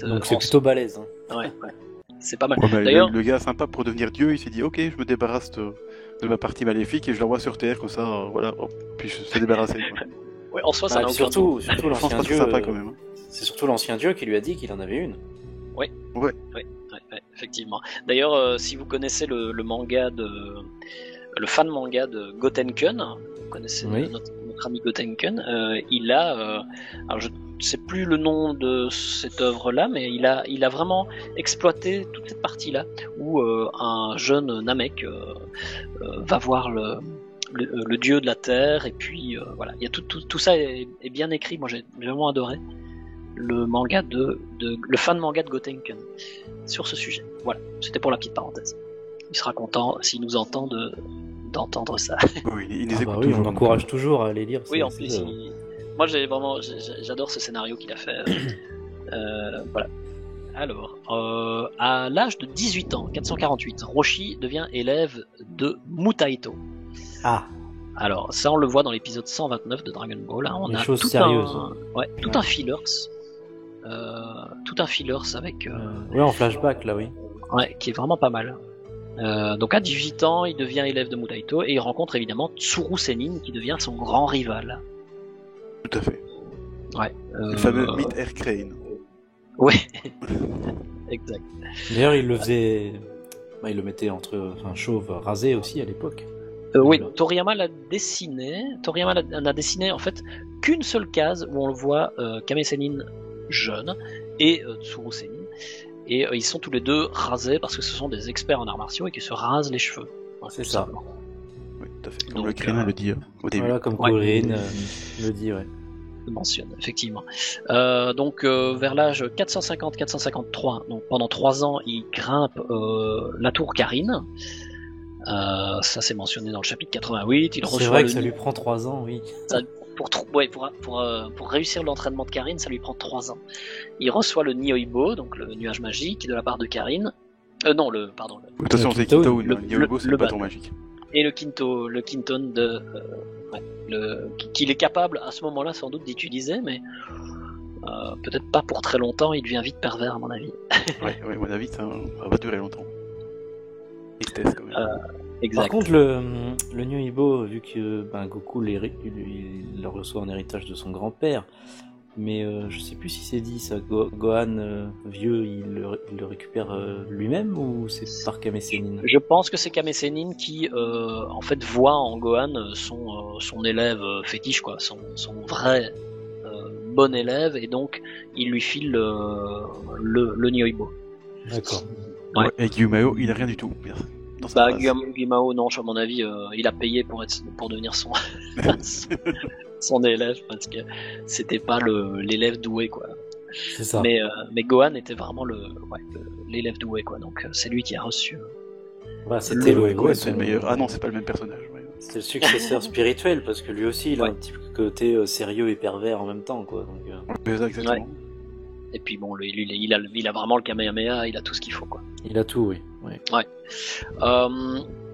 Donc c'est plutôt balèze. Ouais. C'est pas mal. Ouais, d'ailleurs, le gars sympa pour devenir dieu, il s'est dit ok, je me débarrasse de ma partie maléfique et je l'envoie sur Terre comme ça, voilà, puis je suis débarrassé. Ouais, en soi ça n'a aucun surtout l'ancien dieu. Sympa quand même. C'est surtout l'ancien dieu qui lui a dit qu'il en avait une. Ouais, effectivement. D'ailleurs, si vous connaissez le fan manga de Gotenken, vous connaissez notre ami Gotenken, il a, alors je sais plus le nom de cette œuvre-là, mais il a vraiment exploité toute cette partie-là où un jeune Namek va voir le dieu de la terre, et puis voilà, il y a tout ça est bien écrit. Moi j'ai vraiment adoré le manga le fan manga de Gotenken sur ce sujet. Voilà, c'était pour la petite parenthèse. Il sera content s'il nous entend d'entendre ça. Oui, il les écoute on encourage toujours à les lire. Oui, en plus, moi j'adore ce scénario qu'il a fait. Voilà. Alors, à l'âge de 18 ans, 448, Roshi devient élève de Mutaito. Ah. Alors, ça on le voit dans l'épisode 129 de Dragon Ball. Hein. On a choses sérieuses. Un fillers. Tout un fillers avec... Oui, en flashback, là, oui. Ouais, qui est vraiment pas mal. Donc à 18 ans, il devient élève de Mutaito et il rencontre évidemment Tsuru Sennin qui devient son grand rival. Tout à fait. Ouais. Le fameux mythe Air Crane. Ouais. Exact. D'ailleurs, il le faisait... il le mettait chauve rasé aussi à l'époque. Oui, Toriyama l'a dessiné. Toriyama n'a dessiné en fait qu'une seule case où on le voit Kame Sennin jeune et Tsuru Sennin. Et ils sont tous les deux rasés parce que ce sont des experts en arts martiaux et qui se rasent les cheveux. Ouais, c'est ça. Simplement. Oui, tout à fait. Comme le Krillin le dit au début. Voilà, comme Corinne le dit, ouais. Le mentionne, effectivement. Donc, vers l'âge 450-453, donc pendant 3 ans, il grimpe la tour Karine. Ça, c'est mentionné dans le chapitre 88. C'est vrai que ça lui prend 3 ans, oui. Pour réussir l'entraînement de Karine, ça lui prend 3 ans. Il reçoit le Nioibo, donc le nuage magique, de la part de Karine. Non, pardon. Attention, c'est Kinto, le Nioibo, c'est le bâton magique. Et le Kinton qu'il est capable à ce moment-là sans doute d'utiliser, mais peut-être pas pour très longtemps. Il devient vite pervers, à mon avis. Ouais, à mon avis, ça va durer longtemps. Tristesse, quand même. Exact. Par contre, le Nioibo, vu que Goku il le reçoit en héritage de son grand-père, mais je sais plus si c'est dit ça, Gohan vieux, il le récupère lui-même ou c'est par Kame Sennin? Je pense que c'est Kame Sennin qui en fait voit en Gohan son élève fétiche, quoi, son vrai bon élève, et donc il lui file le Nioibo. D'accord. Ouais. Et Gyumao, il a rien du tout. Gyumao, non, à mon avis, il a payé pour devenir son élève, parce que c'était pas l'élève doué, quoi. C'est ça. Mais Gohan était vraiment l'élève doué, quoi. Donc c'est lui qui a reçu. C'était c'est le meilleur. Ah non, c'est pas le même personnage. Ouais. C'était le successeur spirituel, parce que lui aussi, il a un petit côté sérieux et pervers en même temps, quoi. Donc, exactement. Ouais. Et puis bon, il a vraiment le Kamehameha, il a tout ce qu'il faut, quoi. Il a tout, oui. Ouais.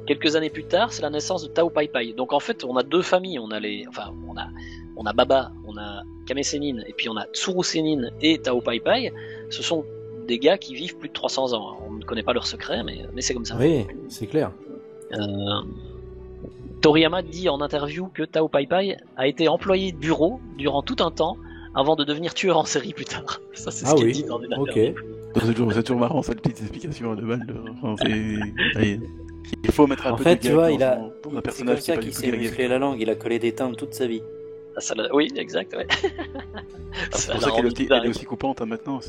Quelques années plus tard, c'est la naissance de Tao Pai Pai. Donc en fait, on a deux familles. On a Baba, on a Kame Sennin, et puis on a Tsuru Sennin et Tao Pai Pai. Ce sont des gars qui vivent plus de 300 ans. On ne connaît pas leur secret, mais c'est comme ça. Oui, c'est clair. Toriyama dit en interview que Tao Pai Pai a été employé de bureau durant tout un temps avant de devenir tueur en série plus tard. Ça, c'est ce qu'il dit dans une interview. C'est toujours marrant, cette petite explication de balle. Il faut mettre un peu de tu vois, dans un personnage qui est pas du tout guerrier. Il s'est musclé la langue, il a collé des timbres toute sa vie. Oui, exact, ouais. C'est pour ça qu'elle est aussi coupante maintenant.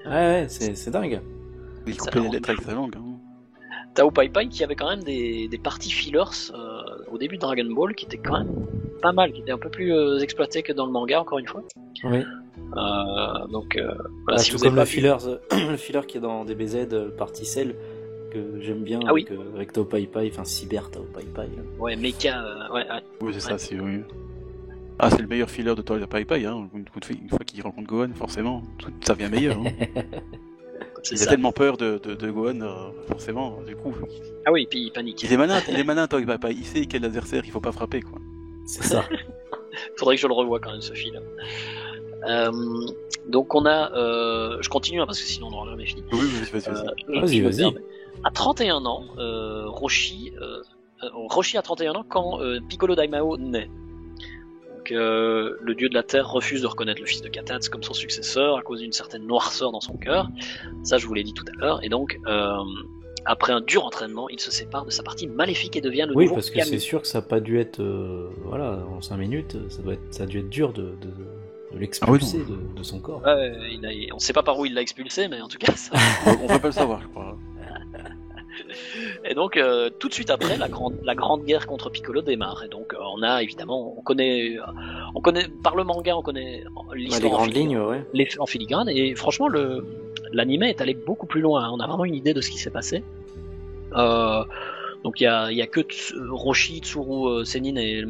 Ouais, c'est dingue. Il coupait les lettres avec sa langue. Tao Pai Pai qui avait quand même des parties fillers au début de Dragon Ball qui étaient quand même pas mal, qui étaient un peu plus exploitées que dans le manga, encore une fois. Oui. Donc, voilà, si tout vous comme le filler qui est dans DBZ, partie Cell, que j'aime bien avec Tao Pai Pai, enfin Cyber Tao Pai Pai. Ouais, Mecha, Oui, c'est ça, c'est oui. Ah, c'est le meilleur filler de Tao Pai Pai, hein. Une fois qu'il rencontre Gohan, forcément, ça devient meilleur. Hein. Il a tellement peur de Gohan, forcément, du coup. Ah oui, puis il panique. Il est malin, Tao Pai Pai. Il sait quel adversaire il faut pas frapper, quoi. C'est ça. Faudrait que je le revoie quand même, ce fil. Donc on a, je continue parce que sinon on n'aura jamais fini. Oui, vas-y. À 31 ans, Roshi a 31 ans quand Piccolo Daimao naît. Donc le dieu de la terre refuse de reconnaître le fils de Katatsu comme son successeur à cause d'une certaine noirceur dans son cœur. Ça, je vous l'ai dit tout à l'heure. Et donc après un dur entraînement, il se sépare de sa partie maléfique et devient le nouveau Kami. Oui, parce que c'est sûr que ça n'a pas dû être en 5 minutes, ça a dû être dur de l'expulser de son corps. On ne sait pas par où il l'a expulsé, mais en tout cas ça... on va pas le savoir, je crois. Et donc tout de suite après, la grande guerre contre Piccolo démarre. Et donc on a évidemment, on connaît par le manga, on connaît l'histoire les grandes lignes, en filigrane. Et franchement, l'anime est allé beaucoup plus loin. On a vraiment une idée de ce qui s'est passé. Donc il y a que Roshi, Tsuru, Sennin et le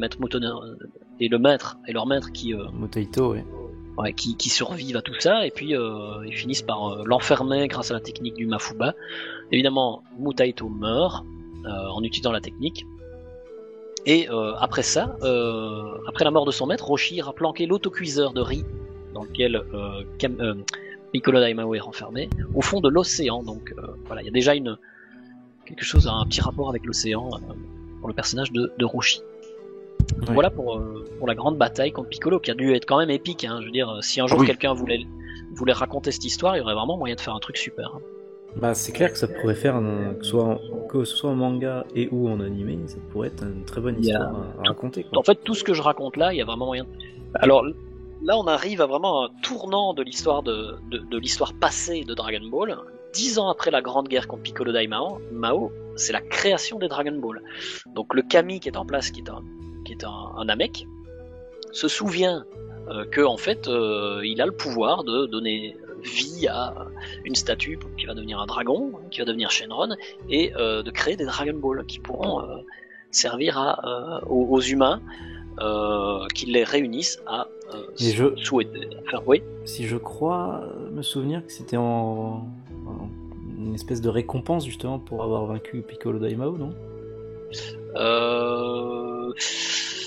maître et leur maître qui Mutaito, qui survivent à tout ça, et puis ils finissent par l'enfermer grâce à la technique du Mafuba. Évidemment, Mutaito meurt en utilisant la technique. Et après ça, après la mort de son maître, Roshi ira planquer l'autocuiseur de riz dans lequel Piccolo Daimao est renfermé au fond de l'océan. Donc voilà, il y a déjà quelque chose, un petit rapport avec l'océan pour le personnage de Roshi. Oui. Voilà pour la grande bataille contre Piccolo, qui a dû être quand même épique. Hein. Je veux dire, si un jour quelqu'un voulait raconter cette histoire, il y aurait vraiment moyen de faire un truc super. Bah, c'est clair que ça pourrait faire, que ce soit en manga et ou en animé, ça pourrait être une très bonne histoire à raconter, quoi. En fait, tout ce que je raconte là, il y a vraiment moyen. Alors là, on arrive à vraiment un tournant de l'histoire de l'histoire passée de Dragon Ball. 10 ans après la grande guerre contre Piccolo Daimao, c'est la création des Dragon Ball. Donc le Kami qui est en place, qui est un Namek, se souvient que en fait, il a le pouvoir de donner vie à une statue qui va devenir un dragon, qui va devenir Shenron, et de créer des Dragon Ball qui pourront servir aux humains, qui les réunissent à souhaiter. Enfin, oui. Si je crois me souvenir que c'était une espèce de récompense justement pour avoir vaincu Piccolo Daimao, non?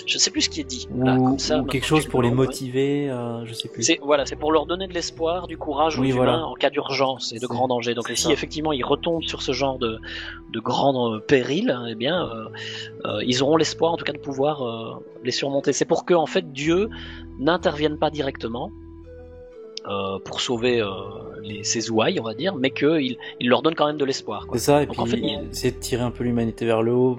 Je sais plus ce qui est dit. Là, comme ça, ou quelque chose pour les motiver, je sais plus. C'est pour leur donner de l'espoir, du courage aux humains en cas d'urgence et de grand danger. Donc si effectivement ils retombent sur ce genre de grands périls, eh bien ils auront l'espoir en tout cas de pouvoir les surmonter. C'est pour que en fait Dieu n'intervienne pas directement pour sauver ses ouailles, on va dire, mais qu'il leur donne quand même de l'espoir. C'est ça, et donc, puis en fait, c'est de tirer un peu l'humanité vers le haut,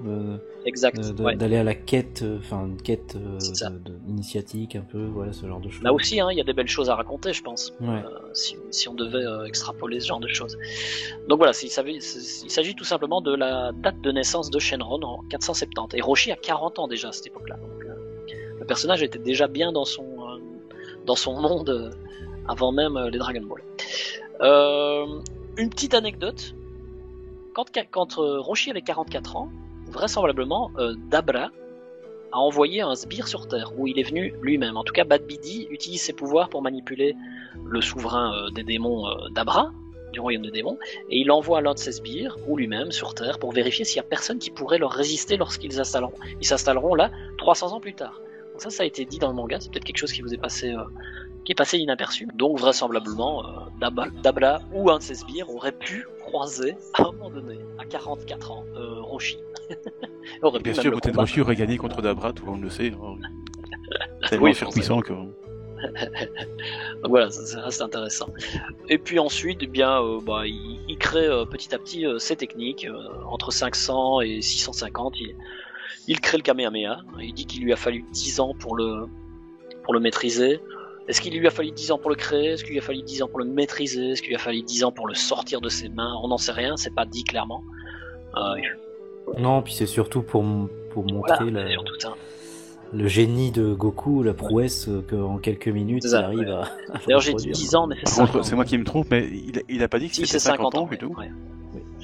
d'aller à la quête, une quête initiatique un peu, voilà, ce genre de choses. Là aussi, il y a des belles choses à raconter, je pense, si on devait extrapoler ce genre de choses. Donc voilà, il s'agit tout simplement de la date de naissance de Shenron en 470, et Roshi a 40 ans déjà à cette époque-là, donc le personnage était déjà bien dans son monde avant même les Dragon Ball. Une petite anecdote, quand Roshi avait 44 ans, vraisemblablement Dabra a envoyé un sbire sur Terre, où il est venu lui-même. En tout cas, Bad Bidi utilise ses pouvoirs pour manipuler le souverain des démons Dabra, du royaume des démons, et il envoie l'un de ses sbires, ou lui-même, sur Terre, pour vérifier s'il n'y a personne qui pourrait leur résister lorsqu'ils s'installeront. Ils s'installeront là 300 ans plus tard. Donc ça a été dit dans le manga, c'est peut-être quelque chose qui vous est passé inaperçu. Donc vraisemblablement, Dabla ou un de ses sbires aurait pu croiser à un moment donné, à 44 ans, Roshi. Bien sûr, peut-être Roshi aurait gagné contre Dabra, tout le monde le sait. Tellement surpuissant que... Donc voilà, ça reste intéressant. Et puis ensuite, il crée petit à petit ses techniques. Entre 500 et 650, il crée le Kamehameha. Il dit qu'il lui a fallu 10 ans pour le maîtriser. Est-ce qu'il lui a fallu 10 ans pour le créer? Est-ce qu'il lui a fallu 10 ans pour le maîtriser? Est-ce qu'il lui a fallu 10 ans pour le sortir de ses mains? On n'en sait rien, c'est pas dit clairement. Non, puis c'est surtout pour montrer le génie de Goku, la prouesse qu'en quelques minutes il arrive à D'ailleurs j'ai dit 10 ans, mais c'est 50. C'est moi qui me trompe, mais il a pas dit que c'était 50 ans plutôt.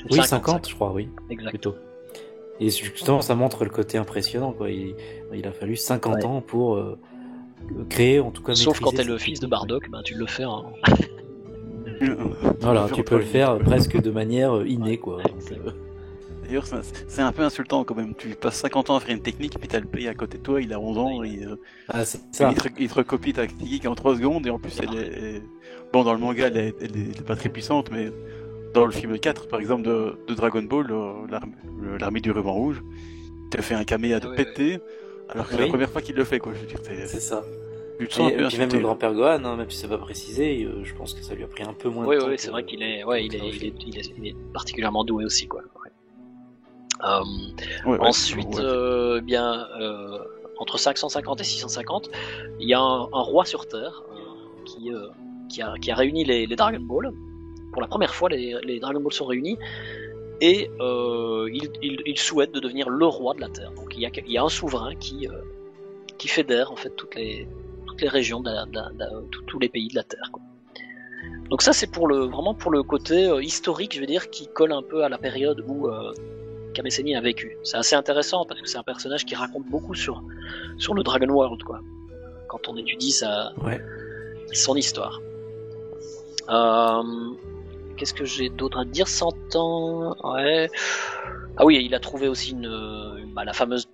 Oui, 50 je crois, oui. Exact. Plutôt. Et justement ça montre le côté impressionnant, quoi. Il a fallu 50 ans pour... créer, en tout cas. Sauf quand t'es le fils de Bardock, tu le fais. Voilà, tu peux le faire presque de manière innée, quoi. D'ailleurs, c'est un peu insultant quand même. Tu passes 50 ans à faire une technique, puis t'as le pays à côté de toi, il a 11 ans, il te recopie ta technique en 3 secondes, et en plus, bon, dans le manga, elle est pas très puissante, mais dans le film 4, par exemple, de Dragon Ball, l'armée du ruban rouge, tu as fait un Kamehameha de péter. Alors que c'est la première fois qu'il le fait, quoi. Je veux dire, c'est ça. Tu te sens et puis même le grand-père Gohan, même si c'est pas précisé, je pense que ça lui a pris un peu moins de temps. Oui, c'est vrai qu'il est, il est particulièrement doué aussi, quoi. Ensuite, entre 550 et 650, il y a un roi sur Terre qui a réuni les Dragon Ball. Pour la première fois, les Dragon Ball sont réunis. Et il souhaite de devenir le roi de la Terre. Donc il y a un souverain qui fédère en fait toutes les régions, tous les pays de la Terre, quoi. Donc ça c'est vraiment pour le côté historique, je veux dire, qui colle un peu à la période où Kame Senni a vécu. C'est assez intéressant parce que c'est un personnage qui raconte beaucoup sur le Dragon World, quoi. Quand on étudie son histoire. Qu'est-ce que j'ai d'autre à dire? 100 ans, ouais. Ah oui, il a trouvé aussi la fameuse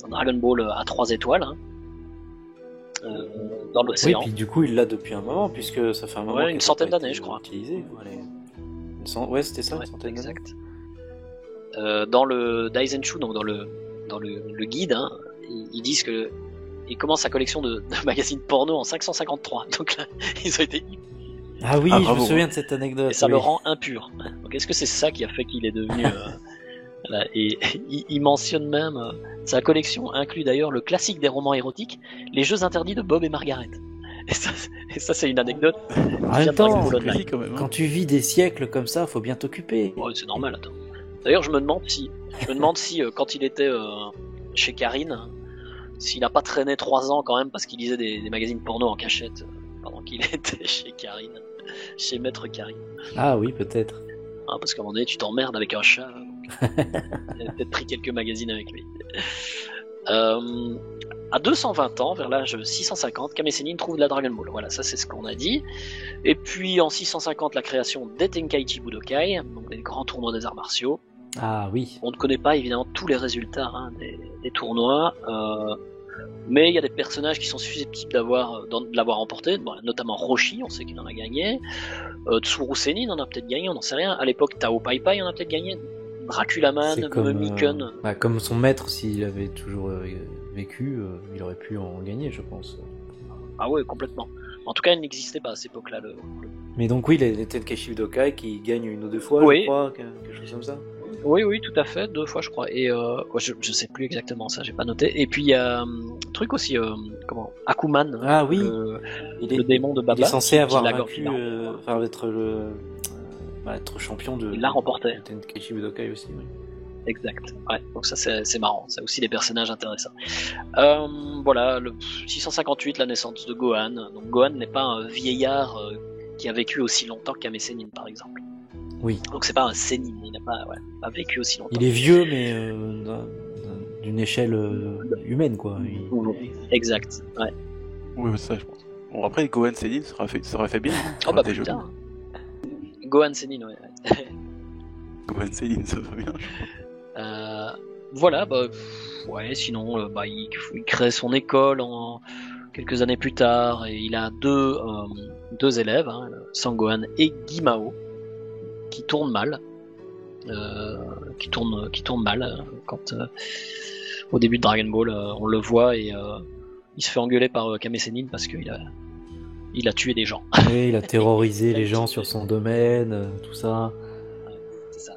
Dragon Ball à 3 étoiles, dans l'océan. Oui, puis du coup, il l'a depuis un moment, puisque ça fait un moment. Une centaine d'années, je crois. Utilisé. Ouais, c'était ça, une centaine d'années. Exact. Dans le Daisenshu, donc dans le guide, ils disent que il commence sa collection de magazines porno en 553. Donc là, ils ont été Ah oui, je me souviens de cette anecdote. Et ça le rend impur. Donc est-ce que c'est ça qui a fait qu'il est devenu... Voilà. Et il mentionne même... sa collection inclut d'ailleurs le classique des romans érotiques, les jeux interdits de Bob et Margaret. Et ça c'est une anecdote. En même temps, quand tu vis des siècles comme ça, faut bien t'occuper. Ouais, c'est normal, attends. D'ailleurs, je me demande si quand il était chez Karine, s'il a pas traîné 3 ans quand même parce qu'il lisait des magazines porno en cachette pendant qu'il était chez Karine, chez Maître Karine. Ah oui, peut-être. Hein, parce qu'à un moment donné, tu t'emmerdes avec un chat. Il a peut-être pris quelques magazines avec lui. À 220 ans, vers l'âge 650, Kame Sennin trouve de la Dragon Ball. Voilà, ça c'est ce qu'on a dit. Et puis en 650, la création des Tenkaichi Budokai, donc les grands tournois des arts martiaux. Ah oui. On ne connaît pas évidemment tous les résultats des tournois, mais il y a des personnages qui sont susceptibles de l'avoir remporté, bon, notamment Roshi, on sait qu'il en a gagné. Tsuru Sennin en a peut-être gagné, on n'en sait rien. À l'époque, Tao Pai Pai en a peut-être gagné. Draculaman, Miken. Comme son maître, s'il avait toujours vécu, il aurait pu en gagner, je pense. Ah ouais, complètement. En tout cas, il n'existait pas à cette époque-là. Mais donc oui, les Tenkaichi Budokai qui gagnent une ou deux fois, oui. Je crois, quelque chose comme ça. Oui, tout à fait, 2 fois je crois. Et je sais plus exactement ça, j'ai pas noté. Et puis il y a un truc aussi, Akuman. Ah oui. Le démon de Baba. Il est censé avoir vaincu, être champion de. Il l'a remporté. Tenkaichi Budokai aussi, oui. Exact. Ouais, donc ça c'est marrant. C'est aussi des personnages intéressants. Voilà, le 658, la naissance de Gohan. Donc Gohan n'est pas un vieillard qui a vécu aussi longtemps que Kame Sennin, par exemple. Oui. Donc c'est pas un Sennin, il n'a pas vécu aussi longtemps. Il est vieux, mais d'une échelle humaine, quoi. Exact. Ouais. Oui, ça je pense. Bon, après Gohan Sennin, ça aurait fait bien. Oh bah putain. Gohan Sennin, ouais. Gohan Sennin, ça va bien. Voilà, ouais, sinon, il crée son école quelques années plus tard, et il a deux élèves, hein, Sangohan et Guimao, qui tournent mal. Qui tournent mal quand au début de Dragon Ball, on le voit et il se fait engueuler par Kame Sennin parce qu'il a tué des gens. Oui, il a terrorisé les gens sur son domaine, tout ça. C'est ça.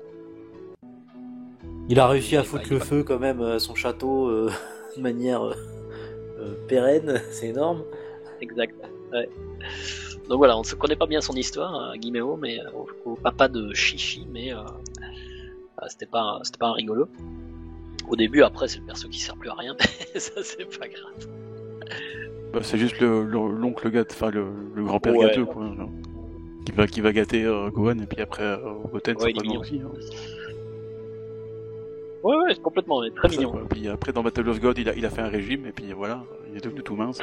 Il a réussi à foutre le feu quand même à son château de manière pérenne, c'est énorme. Exact. Ouais. Donc voilà, on ne connaît pas bien son histoire, Guimao, mais au papa de Chichi, mais c'était pas un rigolo. Au début, après, c'est le perso qui sert plus à rien, mais ça c'est pas grave. C'est juste l'oncle gâte, enfin le grand-père gâteux, quoi. Qui va gâter Gohan, et puis après Goten, c'est pas aussi. Hein. Ouais, complètement, très mignon. Quoi. Puis après, dans Battle of God, il a fait un régime, et puis voilà, il est devenu tout mince.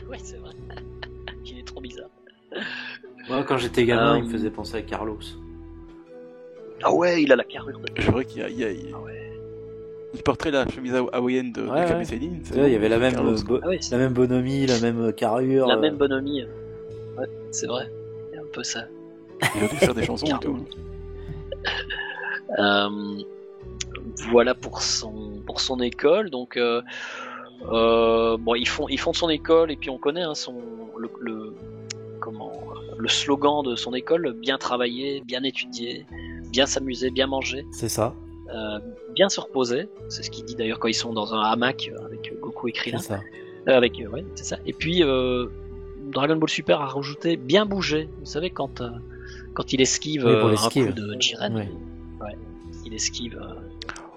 Ouais, c'est vrai. Il est trop bizarre. Moi, quand j'étais gamin, il me faisait penser à Carlos. Ah ouais, il a la carrure de... Je vois qu'il y a... Il porterait la chemise hawaïenne de Kame Sennin. Il y avait la même bonhomie, la même carrure. La même bonhomie. Ouais, c'est vrai. Il y a un peu ça. Il a dû faire des chansons et tout. Voilà pour son école. Donc, ils font son école et puis on connaît le slogan de son école: bien travailler, bien étudier, bien s'amuser, bien manger. C'est ça. Bien se reposer, c'est ce qu'il dit d'ailleurs quand ils sont dans un hamac avec Goku et Krillin. C'est ça. C'est ça. Et puis Dragon Ball Super a rajouté bien bouger. Vous savez quand il esquive un coup de Jiren, il esquive.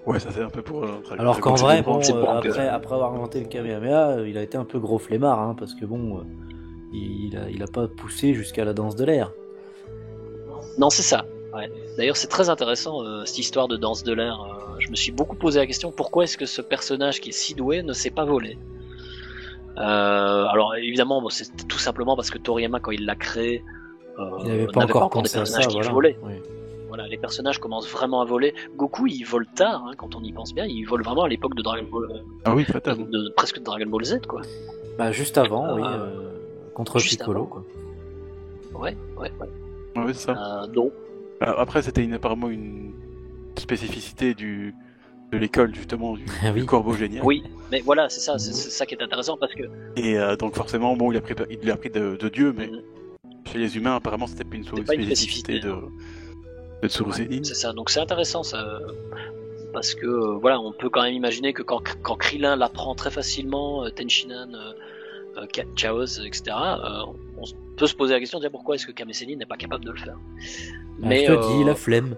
Ouais, ça c'est un peu pour. Alors qu'en vrai, après avoir inventé le Kamehameha, il a été un peu gros flemmard, hein, parce que il a pas poussé jusqu'à la danse de l'air. Non, c'est ça. Ouais. D'ailleurs, c'est très intéressant cette histoire de danse de l'air. Je me suis beaucoup posé la question, pourquoi est-ce que ce personnage qui est si doué ne s'est pas volé? Alors évidemment, c'est tout simplement parce que Toriyama, quand il l'a créé, il n'avait pas encore des personnages qui volaient. Oui. Voilà, les personnages commencent vraiment à voler. Goku, il vole tard, hein, quand on y pense bien. Il vole vraiment à l'époque de Dragon Ball. Ah oui, très tard. Presque de Dragon Ball Z, quoi. Bah juste avant, contre Piccolo, quoi. Ouais. Ouais, c'est ça. Donc. Après, c'était apparemment une spécificité de l'école, justement, du Corbeau Génial. Oui, mais voilà, c'est ça qui est intéressant parce que. Et donc forcément, il a appris de Dieu, mais Chez les humains, apparemment, c'était pas une spécificité de Tsuru Sénin. C'est ça, donc c'est intéressant ça, parce que voilà, on peut quand même imaginer que quand Krillin l'apprend très facilement, Tenshinhan, Chaos, etc., on peut se poser la question de dire pourquoi est-ce que Kame Sennin n'est pas capable de le faire. Mais je te dis, la flemme.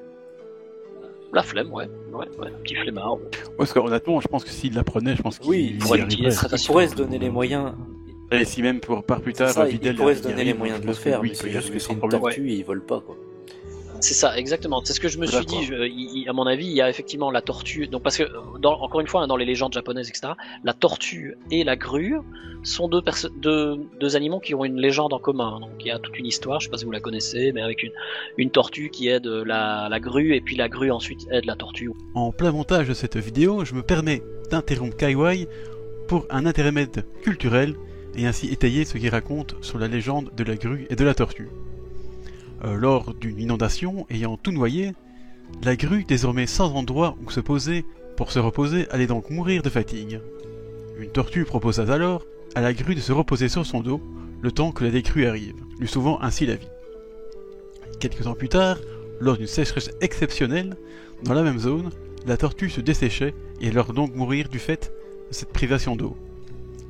La flemme, ouais, un petit flemmard. Ouais, parce qu'honnêtement, je pense que s'il l'apprenait, je pense qu'il pourrait se donner les moyens. Et si même par plus tard, il pourrait se donner les moyens de le faire, mais c'est juste que c'est une tortue et il vole pas, quoi. C'est ça, exactement. C'est ce que je me suis dit. À mon avis, il y a effectivement la tortue. Donc parce que, encore une fois, dans les légendes japonaises, etc., la tortue et la grue sont deux animaux qui ont une légende en commun. Donc il y a toute une histoire. Je sais pas si vous la connaissez, mais avec une tortue qui aide la grue, et puis la grue ensuite aide la tortue. En plein montage de cette vidéo, je me permets d'interrompre Kaiwai pour un intermède culturel et ainsi étayer ce qu'il raconte sur la légende de la grue et de la tortue. Lors d'une inondation ayant tout noyé, la grue, désormais sans endroit où se poser pour se reposer, allait donc mourir de fatigue. Une tortue proposa alors à la grue de se reposer sur son dos le temps que la décrue arrive, lui sauvant ainsi la vie. Quelques temps plus tard, lors d'une sécheresse exceptionnelle, dans la même zone, la tortue se desséchait et allait donc mourir du fait de cette privation d'eau.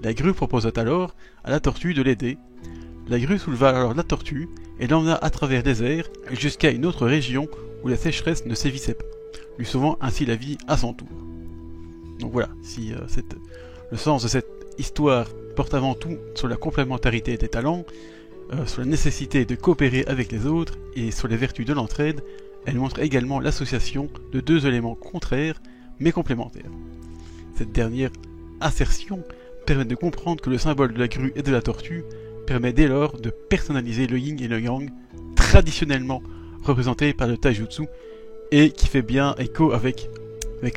La grue proposa alors à la tortue de l'aider. La grue souleva alors la tortue et l'emmena à travers des airs jusqu'à une autre région où la sécheresse ne sévissait pas, lui sauvant ainsi la vie à son tour. Donc voilà, si le sens de cette histoire porte avant tout sur la complémentarité des talents, sur la nécessité de coopérer avec les autres et sur les vertus de l'entraide, elle montre également l'association de deux éléments contraires mais complémentaires. Cette dernière assertion permet de comprendre que le symbole de la grue et de la tortue permet dès lors de personnaliser le yin et le yang, traditionnellement représentés par le taijutsu, et qui fait bien écho avec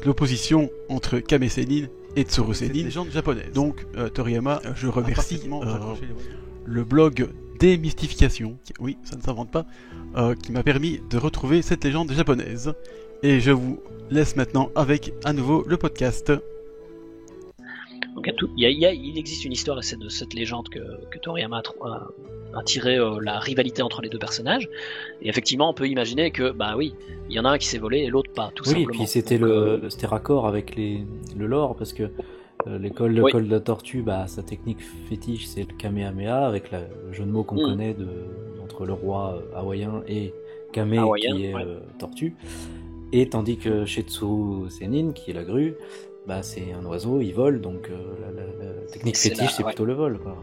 l'opposition entre Kame Sennin et Tsuru Sénin, légende japonaise. Donc Toriyama, je remercie le blog Démystification, oui, ça ne s'invente pas, qui m'a permis de retrouver cette légende japonaise. Et je vous laisse maintenant avec à nouveau le podcast. Donc il existe une histoire, et c'est de cette légende que Toriyama a tiré la rivalité entre les deux personnages. Et effectivement, on peut imaginer que, bah oui, il y en a un qui s'est volé et l'autre pas, tout simplement. Oui, et puis c'était raccord avec le lore, parce que l'école de la tortue, bah, sa technique fétiche, c'est le Kamehameha, avec le jeu de mots qu'on connaît entre le roi hawaïen et Kame qui est tortue. Et tandis que chez Tsuru Sénin, qui est la grue, bah, c'est un oiseau, il vole, donc la technique fétiche, c'est plutôt le vol, quoi.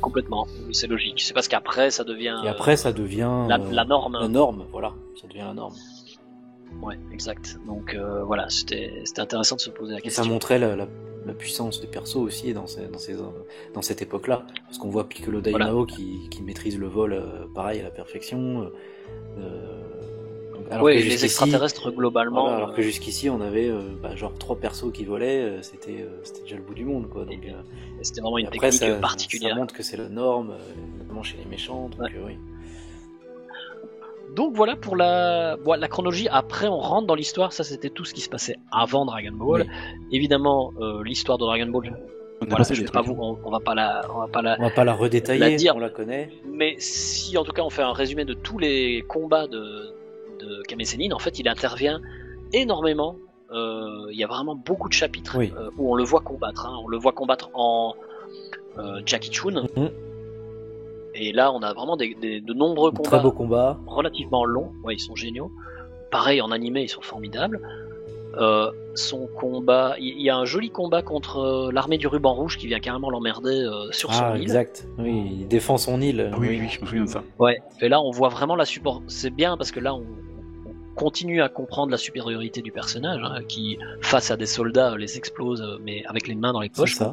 Complètement, c'est logique. C'est parce qu'après, ça devient... Et après, ça devient... la norme. La norme, voilà. Ça devient la norme. Ouais, exact. Donc voilà, c'était intéressant de se poser la question. Et ça montrait la puissance des persos aussi dans cette époque-là. Parce qu'on voit Piccolo Daimao qui maîtrise le vol, pareil, à la perfection. Oui, les extraterrestres globalement. Voilà, alors que jusqu'ici on avait genre 3 persos qui volaient, c'était déjà le bout du monde, quoi. Donc, et c'était vraiment une technique particulière. Ça montre que c'est la norme, notamment chez les méchants. Donc, oui. Donc voilà pour la chronologie. Après on rentre dans l'histoire. Ça c'était tout ce qui se passait avant Dragon Ball. Oui. Évidemment l'histoire de Dragon Ball. Voilà, je vais pas on va pas la redétailler. La dire, on la connaît. Mais si en tout cas on fait un résumé de tous les combats de Kame Sennin, en fait il intervient énormément. Il y a vraiment beaucoup de chapitres où on le voit combattre. On le voit combattre en Jackie Chun. Et là, on a vraiment de nombreux combats. Très beaux combats. Relativement longs. Ouais, ils sont géniaux. Pareil, en animé, ils sont formidables. Son combat... Il y a un joli combat contre l'armée du ruban rouge qui vient carrément l'emmerder sur son île. Exact. Oui, il défend son île. Oui, je me souviens de ça. Ouais. Et là, on voit vraiment la support. C'est bien parce que là, on continue à comprendre la supériorité du personnage, hein, qui, face à des soldats, les explose, mais avec les mains dans les poches. C'est ça.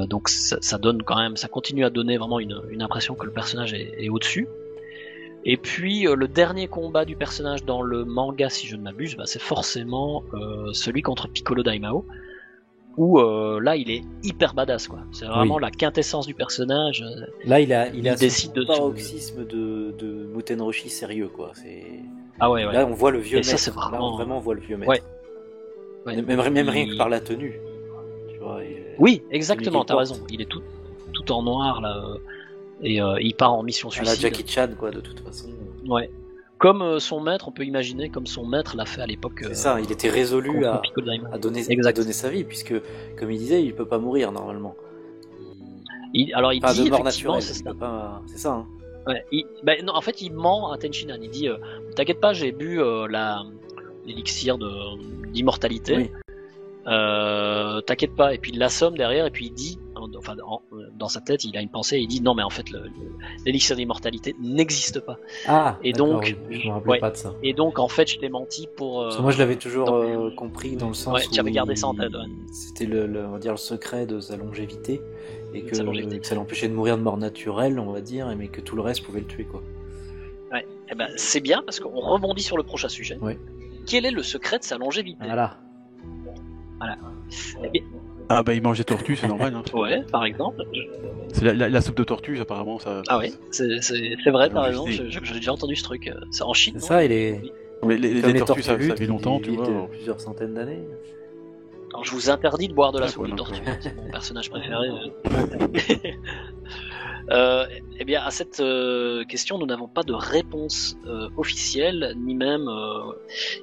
Donc ça donne quand même, ça continue à donner vraiment une impression que le personnage est au-dessus. Et puis le dernier combat du personnage dans le manga, si je ne m'abuse, c'est forcément celui contre Piccolo Daimao, où là il est hyper badass, quoi. C'est vraiment la quintessence du personnage. Là il a décide ce paroxysme de Muten Roshi sérieux, quoi. Ah ouais. Là on voit le vieux et maître. Ça, c'est vraiment... Là on vraiment voit le vieux maître. Ouais. Même rien que par la tenue. Oui, exactement, t'as raison. Il est tout en noir là. Et il part en mission suicide. À la Jackie Chan, quoi, de toute façon. Ouais. Comme son maître, on peut imaginer, comme son maître l'a fait à l'époque. C'est ça, il était résolu à donner sa vie, puisque, comme il disait, il peut pas mourir normalement. Alors il dit de mort effectivement, naturelle, c'est ça. Hein. Ouais, non, en fait, il ment à Tenshinhan. Il dit t'inquiète pas, j'ai bu l'élixir d'immortalité. Oui. T'inquiète pas. Et puis il l'assomme derrière, et puis il dit, dans sa tête, il a une pensée, il dit non, mais en fait, l'élixir d'immortalité n'existe pas. Ah, et donc, oui, je me rappelais pas de ça. Et donc, en fait, je t'ai menti pour. Parce que moi, je l'avais toujours compris dans le sens où tu avais gardé ça en tête. Ouais. C'était on va dire, le secret de sa longévité, et que ça l'empêchait de mourir de mort naturelle, on va dire, mais que tout le reste pouvait le tuer, quoi. Ouais. Et ben, c'est bien parce qu'on rebondit sur le prochain sujet. Ouais. Quel est le secret de sa longévité ? Voilà. Eh bien... Ah bah il mange des tortues, c'est normal. Hein. Ouais, par exemple. C'est la soupe de tortue, apparemment. Ça. Ah oui, c'est vrai, t'as raison. J'ai déjà entendu ce truc. C'est en Chine. C'est ça, les tortues, ça vit longtemps, tu vois. Plusieurs centaines d'années. Alors je vous interdis de boire de la soupe de tortue. C'est mon personnage préféré. Eh bien, à cette question, nous n'avons pas de réponse officielle, ni même.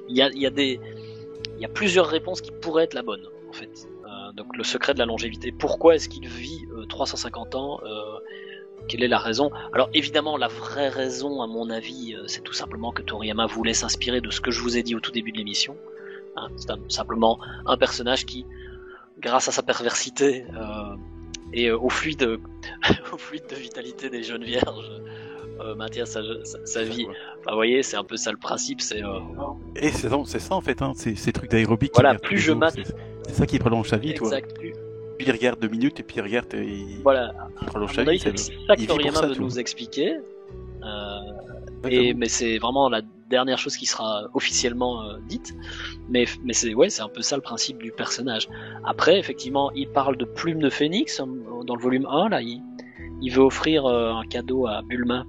Il y a plusieurs réponses qui pourraient être la bonne, en fait. Donc le secret de la longévité. Pourquoi est-ce qu'il vit 350 ans Quelle est la raison ? Alors évidemment, la vraie raison, à mon avis, c'est tout simplement que Toriyama voulait s'inspirer de ce que je vous ai dit au tout début de l'émission. Hein, c'est simplement un personnage qui, grâce à sa perversité et au fluide de vitalité des jeunes vierges, maintient sa vie. Enfin, vous voyez, c'est un peu ça le principe. Et c'est ça en fait, hein, ces trucs d'aérobic. Voilà, plus je mate. C'est ça qui prolonge sa vie, exact, toi. Puis il regarde 2 minutes et puis il regarde. Voilà. Il prolonge sa vie. C'est ça que Toriyama veut nous expliquer. Mais c'est vraiment la dernière chose qui sera officiellement dite. Mais c'est un peu ça le principe du personnage. Après, effectivement, il parle de plume de phénix dans le volume 1. Là, il veut offrir un cadeau à Bulma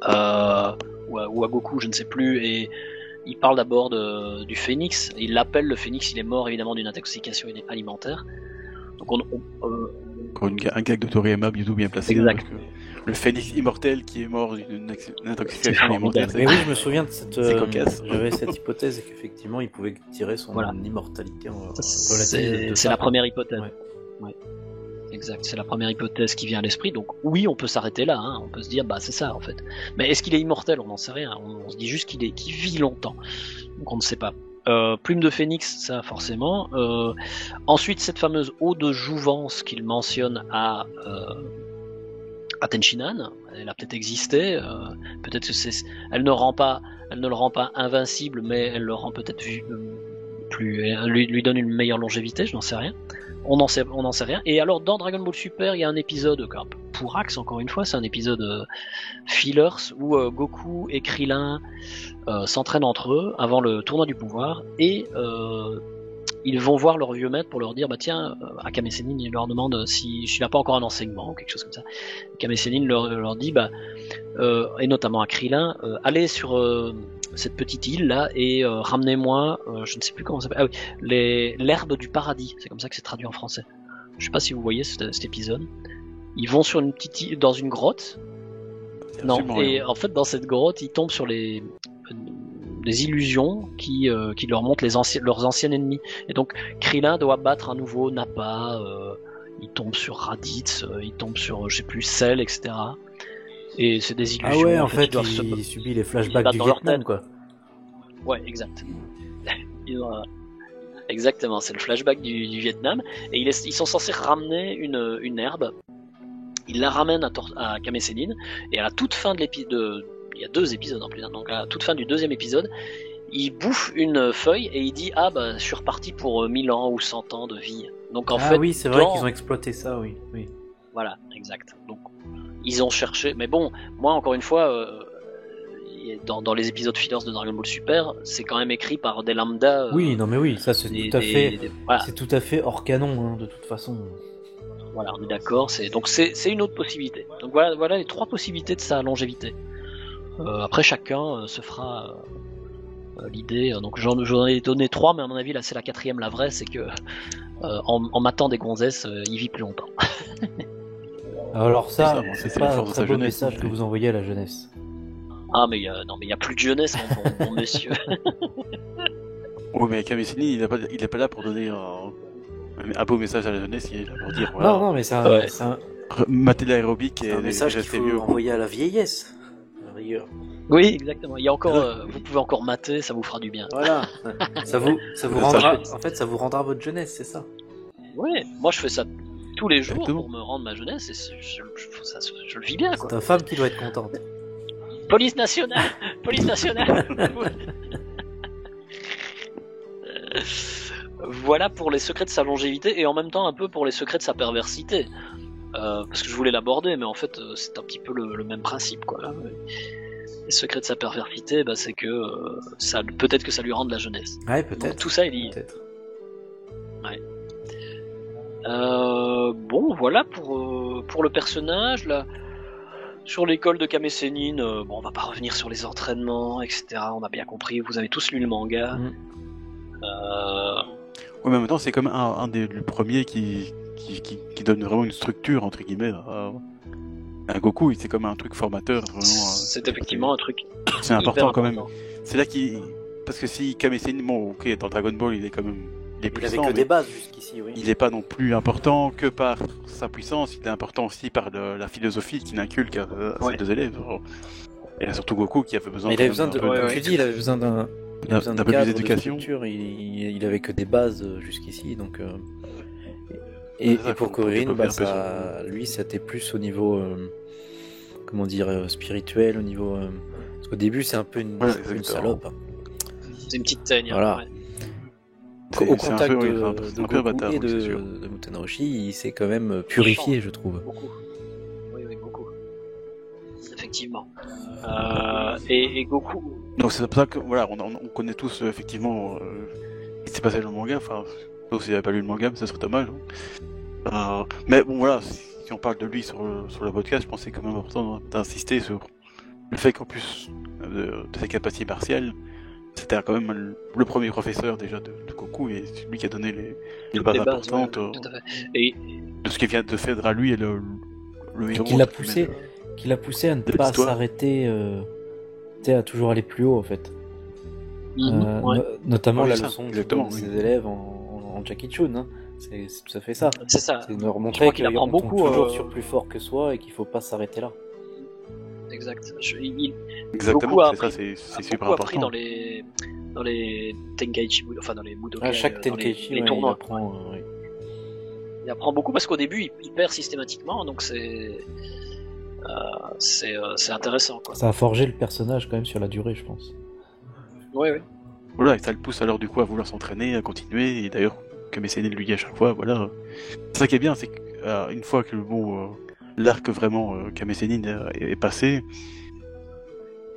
ou à Goku, je ne sais plus, et il parle d'abord du phénix. Il l'appelle le phénix. Il est mort évidemment d'une intoxication alimentaire. Donc un gag de Toriyama bien placé. Exact. Le phénix immortel qui est mort d'une intoxication alimentaire. Mais oui, je me souviens de cette. C'est cocasse. J'avais cette hypothèse qu'effectivement il pouvait tirer son immortalité. C'est la première hypothèse. Ouais. Exact, c'est la première hypothèse qui vient à l'esprit. Donc oui, on peut s'arrêter là. Hein. On peut se dire, bah c'est ça en fait. Mais est-ce qu'il est immortel ? On n'en sait rien. On se dit juste qu'il vit longtemps. Donc on ne sait pas. Plume de phénix, ça forcément. Ensuite, cette fameuse eau de jouvence qu'il mentionne à Tenshinhan, elle a peut-être existé. Peut-être que elle ne le rend pas invincible, mais elle le rend peut-être lui donne une meilleure longévité. Je n'en sais rien. On n'en sait rien. Et alors dans Dragon Ball Super, il y a un épisode pour Axe, encore une fois, c'est un épisode fillers où Goku et Krillin s'entraînent entre eux avant le tournoi du pouvoir et ils vont voir leur vieux maître pour leur dire bah tiens, Akame Sennin il leur demande si je n'ai pas encore un enseignement ou quelque chose comme ça. Akame Sennin leur dit et notamment à Krillin, allez sur cette petite île là et ramenez-moi je ne sais plus comment ça s'appelle, l'herbe du paradis, c'est comme ça que c'est traduit en français. Je sais pas si vous voyez cet épisode. Ils vont sur une petite île, dans une grotte. En fait dans cette grotte ils tombent sur des illusions qui leur montrent leurs anciens ennemis. Et donc Krillin doit battre à nouveau Nappa, il tombe sur Raditz, il tombe sur je sais plus Cell, etc. Et c'est des illusions. Ah ouais, en fait il subit les flashbacks du Vietnam, quoi. Ouais, exact. Exactement, c'est le flashback du Vietnam. Et ils sont censés ramener une herbe. Ils la ramènent à Akame Sennin. Et à la toute fin de l'épisode, il y a 2 épisodes en plus, hein, donc à la toute fin du 2e épisode, il bouffe une feuille et il dit je suis reparti pour 1000 ans ou 100 ans de vie. Donc en fait, oui, c'est vrai qu'ils ont exploité ça, oui. Voilà, exact. Donc ils ont cherché, mais bon, moi encore une fois, dans les épisodes fillers de Dragon Ball Super, c'est quand même écrit par des lambda. Oui, non mais oui, ça c'est c'est tout à fait hors canon, hein, de toute façon. Voilà, on est d'accord. Donc c'est une autre possibilité. Donc voilà les 3 possibilités de sa longévité. Après chacun se fera l'idée. Donc j'en ai donné 3, mais à mon avis là c'est la 4e, la vraie, c'est que en matant des gonzesses, il vit plus longtemps. Alors ça, c'est pas un très beau message que vous envoyez à la jeunesse. Ah mais non mais il y a plus de jeunesse mon monsieur. Oui mais Kamesséni il est pas là pour donner un beau message à la jeunesse, il est là pour dire voilà. Non mais c'est un mater l'aérobic et un message qu'il faut envoyer à la vieillesse. À la rigueur. Oui, exactement. Il y a encore, vous pouvez encore mater, ça vous fera du bien. Voilà. ça vous rendra. En fait, ça vous rendra votre jeunesse, c'est ça. Ouais. Moi, je fais ça tous les jours pour me rendre ma jeunesse et je le vis bien. C'est ta femme qui doit être contente. Police nationale. Voilà pour les secrets de sa longévité et en même temps un peu pour les secrets de sa perversité. Parce que je voulais l'aborder, mais en fait, c'est un petit peu le même principe, quoi. Là. Les secrets de sa perversité, c'est que peut-être que ça lui rend de la jeunesse. Ouais, peut-être. Donc, tout ça est lié. Peut-être. Ouais. Bon, voilà pour le personnage là. Sur l'école de Kamessénine, on va pas revenir sur les entraînements, etc. On a bien compris. Vous avez tous lu le manga. Ouais, mais en même temps, c'est comme un des premiers qui donne vraiment une structure entre guillemets à Goku. C'est comme un truc formateur. Vraiment, c'est effectivement un truc. C'est important quand même. C'est là parce que si Kamessénine, bon, ok, dans Dragon Ball, il est quand même. Il avait que des bases jusqu'ici, oui. Il n'est pas non plus important que par sa puissance, il est important aussi par la philosophie qu'il inculque à ses deux élèves. Et là, surtout Goku qui avait besoin. Il avait besoin il avait besoin d'un peu plus d'éducation. Il avait que des bases jusqu'ici, donc. Et pour Kuririn, lui, c'était plus au niveau, spirituel, au niveau. Parce qu'au début, c'est un peu une salope. C'est une petite teigne. Voilà. Ouais. Au contact de Goku et de Muten Roshi, il s'est quand même purifié, je trouve. Beaucoup. Oui, beaucoup. Effectivement. Et Goku. Donc c'est pour ça que voilà, on connaît tous effectivement ce qui s'est passé dans le manga. Enfin, sauf s'il n'avait pas lu le manga, mais ça serait dommage. Mais bon voilà, si on parle de lui sur le podcast, je pense que c'est quand même important d'insister sur le fait qu'en plus de ses capacités martiales, c'était quand même le premier professeur déjà de Goku et c'est lui qui a donné les bases importantes et de ce qui vient de faire à lui et le héros. Qui l'a poussé à ne pas s'arrêter, à toujours aller plus haut en fait. Notamment la leçon de ses élèves en Jackie Chun. Hein. C'est tout à fait ça. C'est ça. C'est de leur montrer qu'il apprend beaucoup toujours sur plus fort que soi et qu'il faut pas s'arrêter là. Exact. Exactement, c'est super important. Appris dans les Tenkaichi, enfin dans les Budokai, chaque Tenkaichi, les tournois. Il apprend beaucoup parce qu'au début il perd systématiquement, donc c'est intéressant, quoi. Ça a forgé le personnage quand même sur la durée, je pense. Oui. Voilà, et ça le pousse alors du coup à vouloir s'entraîner, à continuer, et d'ailleurs Kamessénine lui dit à chaque fois, voilà. C'est ça qui est bien, c'est qu'une fois que l'arc vraiment Kamessénine est passé,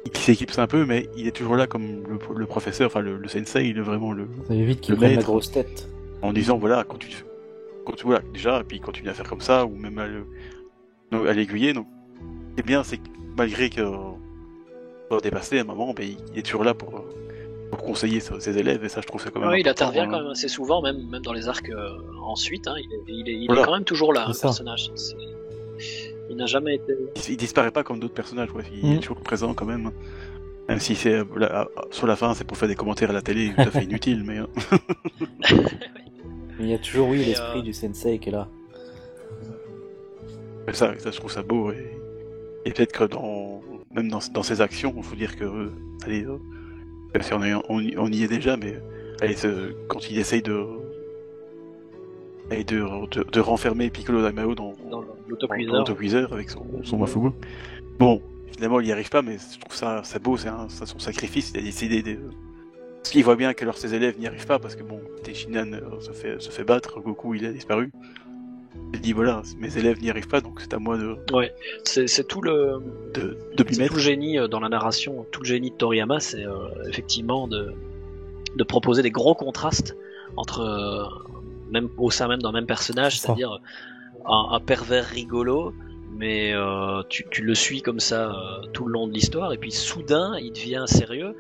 il s'équipe un peu, mais il est toujours là comme le professeur, enfin le sensei, il est vraiment le. Ça évite qu'il prenne la grosse tête. En disant voilà, voilà, déjà, et puis il continue à faire comme ça, ou même à l'aiguiller. Donc, ce qui est bien, c'est que malgré qu'il soit dépassé à un moment, il est toujours là pour conseiller ses élèves, et ça je trouve ça quand même. Oui, il intervient quand même assez souvent, même dans les arcs ensuite. Hein, il est quand même toujours là, le personnage. Il n'a jamais été. Il disparaît pas comme d'autres personnages, ouais. Il est toujours présent quand même. Même si c'est sur la fin, c'est pour faire des commentaires à la télé, tout à fait inutile, mais. Il y a toujours l'esprit du sensei qui est là. Ça je trouve ça beau, et peut-être que même dans ses actions, il faut dire que si on y est déjà, mais quand il essaye de renfermer Piccolo Daimao dans l'autocuiseur avec son Mafugu. Bon, finalement il n'y arrive pas, mais je trouve ça beau, c'est son sacrifice, il a décidé parce qu'il voit bien que ses élèves n'y arrivent pas, parce que bon, Tenshinhan se fait battre, Goku il a disparu. Il dit voilà, mes élèves n'y arrivent pas, donc c'est à moi de. Ouais, c'est tout le. C'est tout le génie dans la narration, tout le génie de Toriyama, c'est effectivement de proposer des gros contrastes entre même au sein même d'un même personnage, c'est-à-dire un pervers rigolo, mais tu le suis comme ça tout le long de l'histoire, et puis soudain il devient sérieux.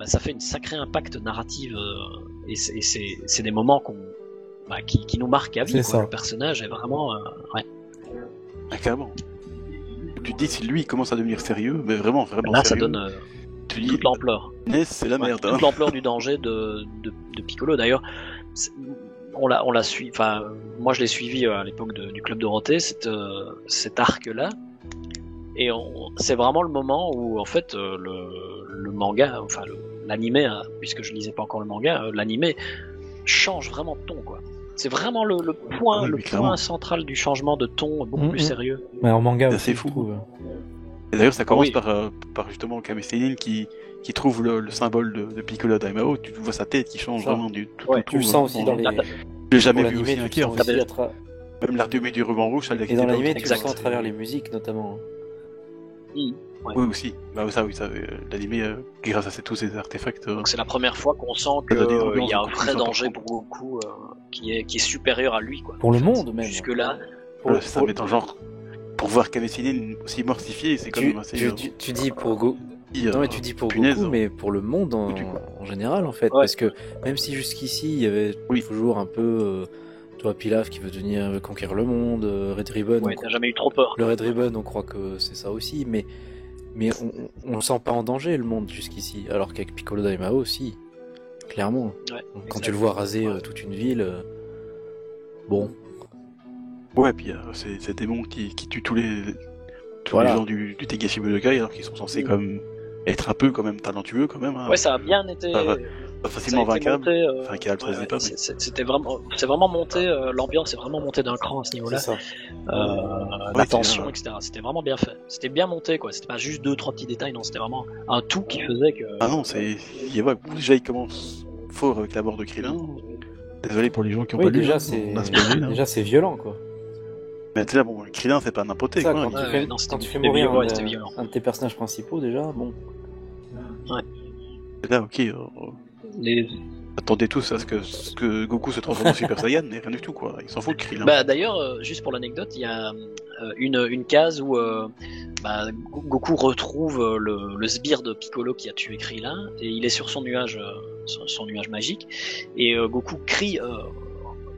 Ça fait une sacrée impact narrative et c'est des moments qui nous marquent à vie. Le personnage est vraiment Ah, carrément. Tu te dis si lui commence à devenir sérieux, mais vraiment Là, sérieux, ça donne toute l'ampleur. C'est la merde. Toute l'ampleur du danger de Piccolo. D'ailleurs, on l'a suivi. Enfin, moi, je l'ai suivi à l'époque du club Dorothée, cet arc-là. Et c'est vraiment le moment où, en fait, le manga, enfin l'animé, puisque je lisais pas encore le manga, l'animé change vraiment de ton, quoi. C'est vraiment le point central du changement de ton, beaucoup plus sérieux. Mais en manga aussi, c'est fou. Et d'ailleurs, ça commence par justement Kame Sennin qui trouve le symbole de Piccolo Daimao. Tu vois sa tête qui change vraiment du tout. Tu le sens aussi dans les. J'ai jamais vu aussi inquiet. Même l'art du ruban rouge, ça l'a. Et dans l'animé, tu le sens à travers les musiques, notamment. Ouais. Oui, aussi. Bah, ça, l'animé, grâce à tous ces artefacts. Donc, c'est la première fois qu'on sent qu'il y a un vrai danger pour Goku qui est supérieur à lui, quoi. Pour le monde, même. Jusque-là. Ça met en genre. Pour voir Kame Sennin aussi mortifié, c'est quand même assez. Tu dis pour Goku. Non, mais tu dis pour Goku, mais pour le monde en général, en fait. Ouais. Parce que même si jusqu'ici, il y avait toujours un peu. Toi, Pilaf qui veut venir conquérir le monde, Red Ribbon. Ouais, t'as jamais eu trop peur. Le Red Ribbon, on croit que c'est ça aussi, mais on le sent pas en danger, le monde, jusqu'ici. Alors qu'avec Piccolo Daimao aussi, clairement. Ouais, quand tu le vois raser toute une ville, bon. Ouais, puis c'est des démons qui tuent tous les gens du Tegashi Budokai, alors qu'ils sont censés quand même être un peu quand même talentueux quand même. Hein. Ouais, ça a bien été. Pas facilement vaincable. C'est vraiment monté. L'ambiance est vraiment montée d'un cran à ce niveau-là. La tension, etc. C'était vraiment bien fait. C'était bien monté, quoi. C'était pas juste 2-3 petits détails, non. C'était vraiment un tout qui faisait que. Ah non, déjà il commence fort avec la mort de Krillin. Désolé pour les gens qui ont pas lu. Déjà c'est violent, quoi. Mais tu sais, bon, Krillin c'est pas n'importe quoi. Quand tu fais mourir un de tes personnages principaux, déjà, bon. Ouais. Là, ok. Attendez tous à ce que Goku se transforme en Super Saiyan, mais rien du tout, quoi. Il s'en fout de Krillin. Bah, d'ailleurs, juste pour l'anecdote, il y a une case où Goku retrouve le sbire de Piccolo qui a tué Krillin, et il est sur son nuage magique, et Goku crie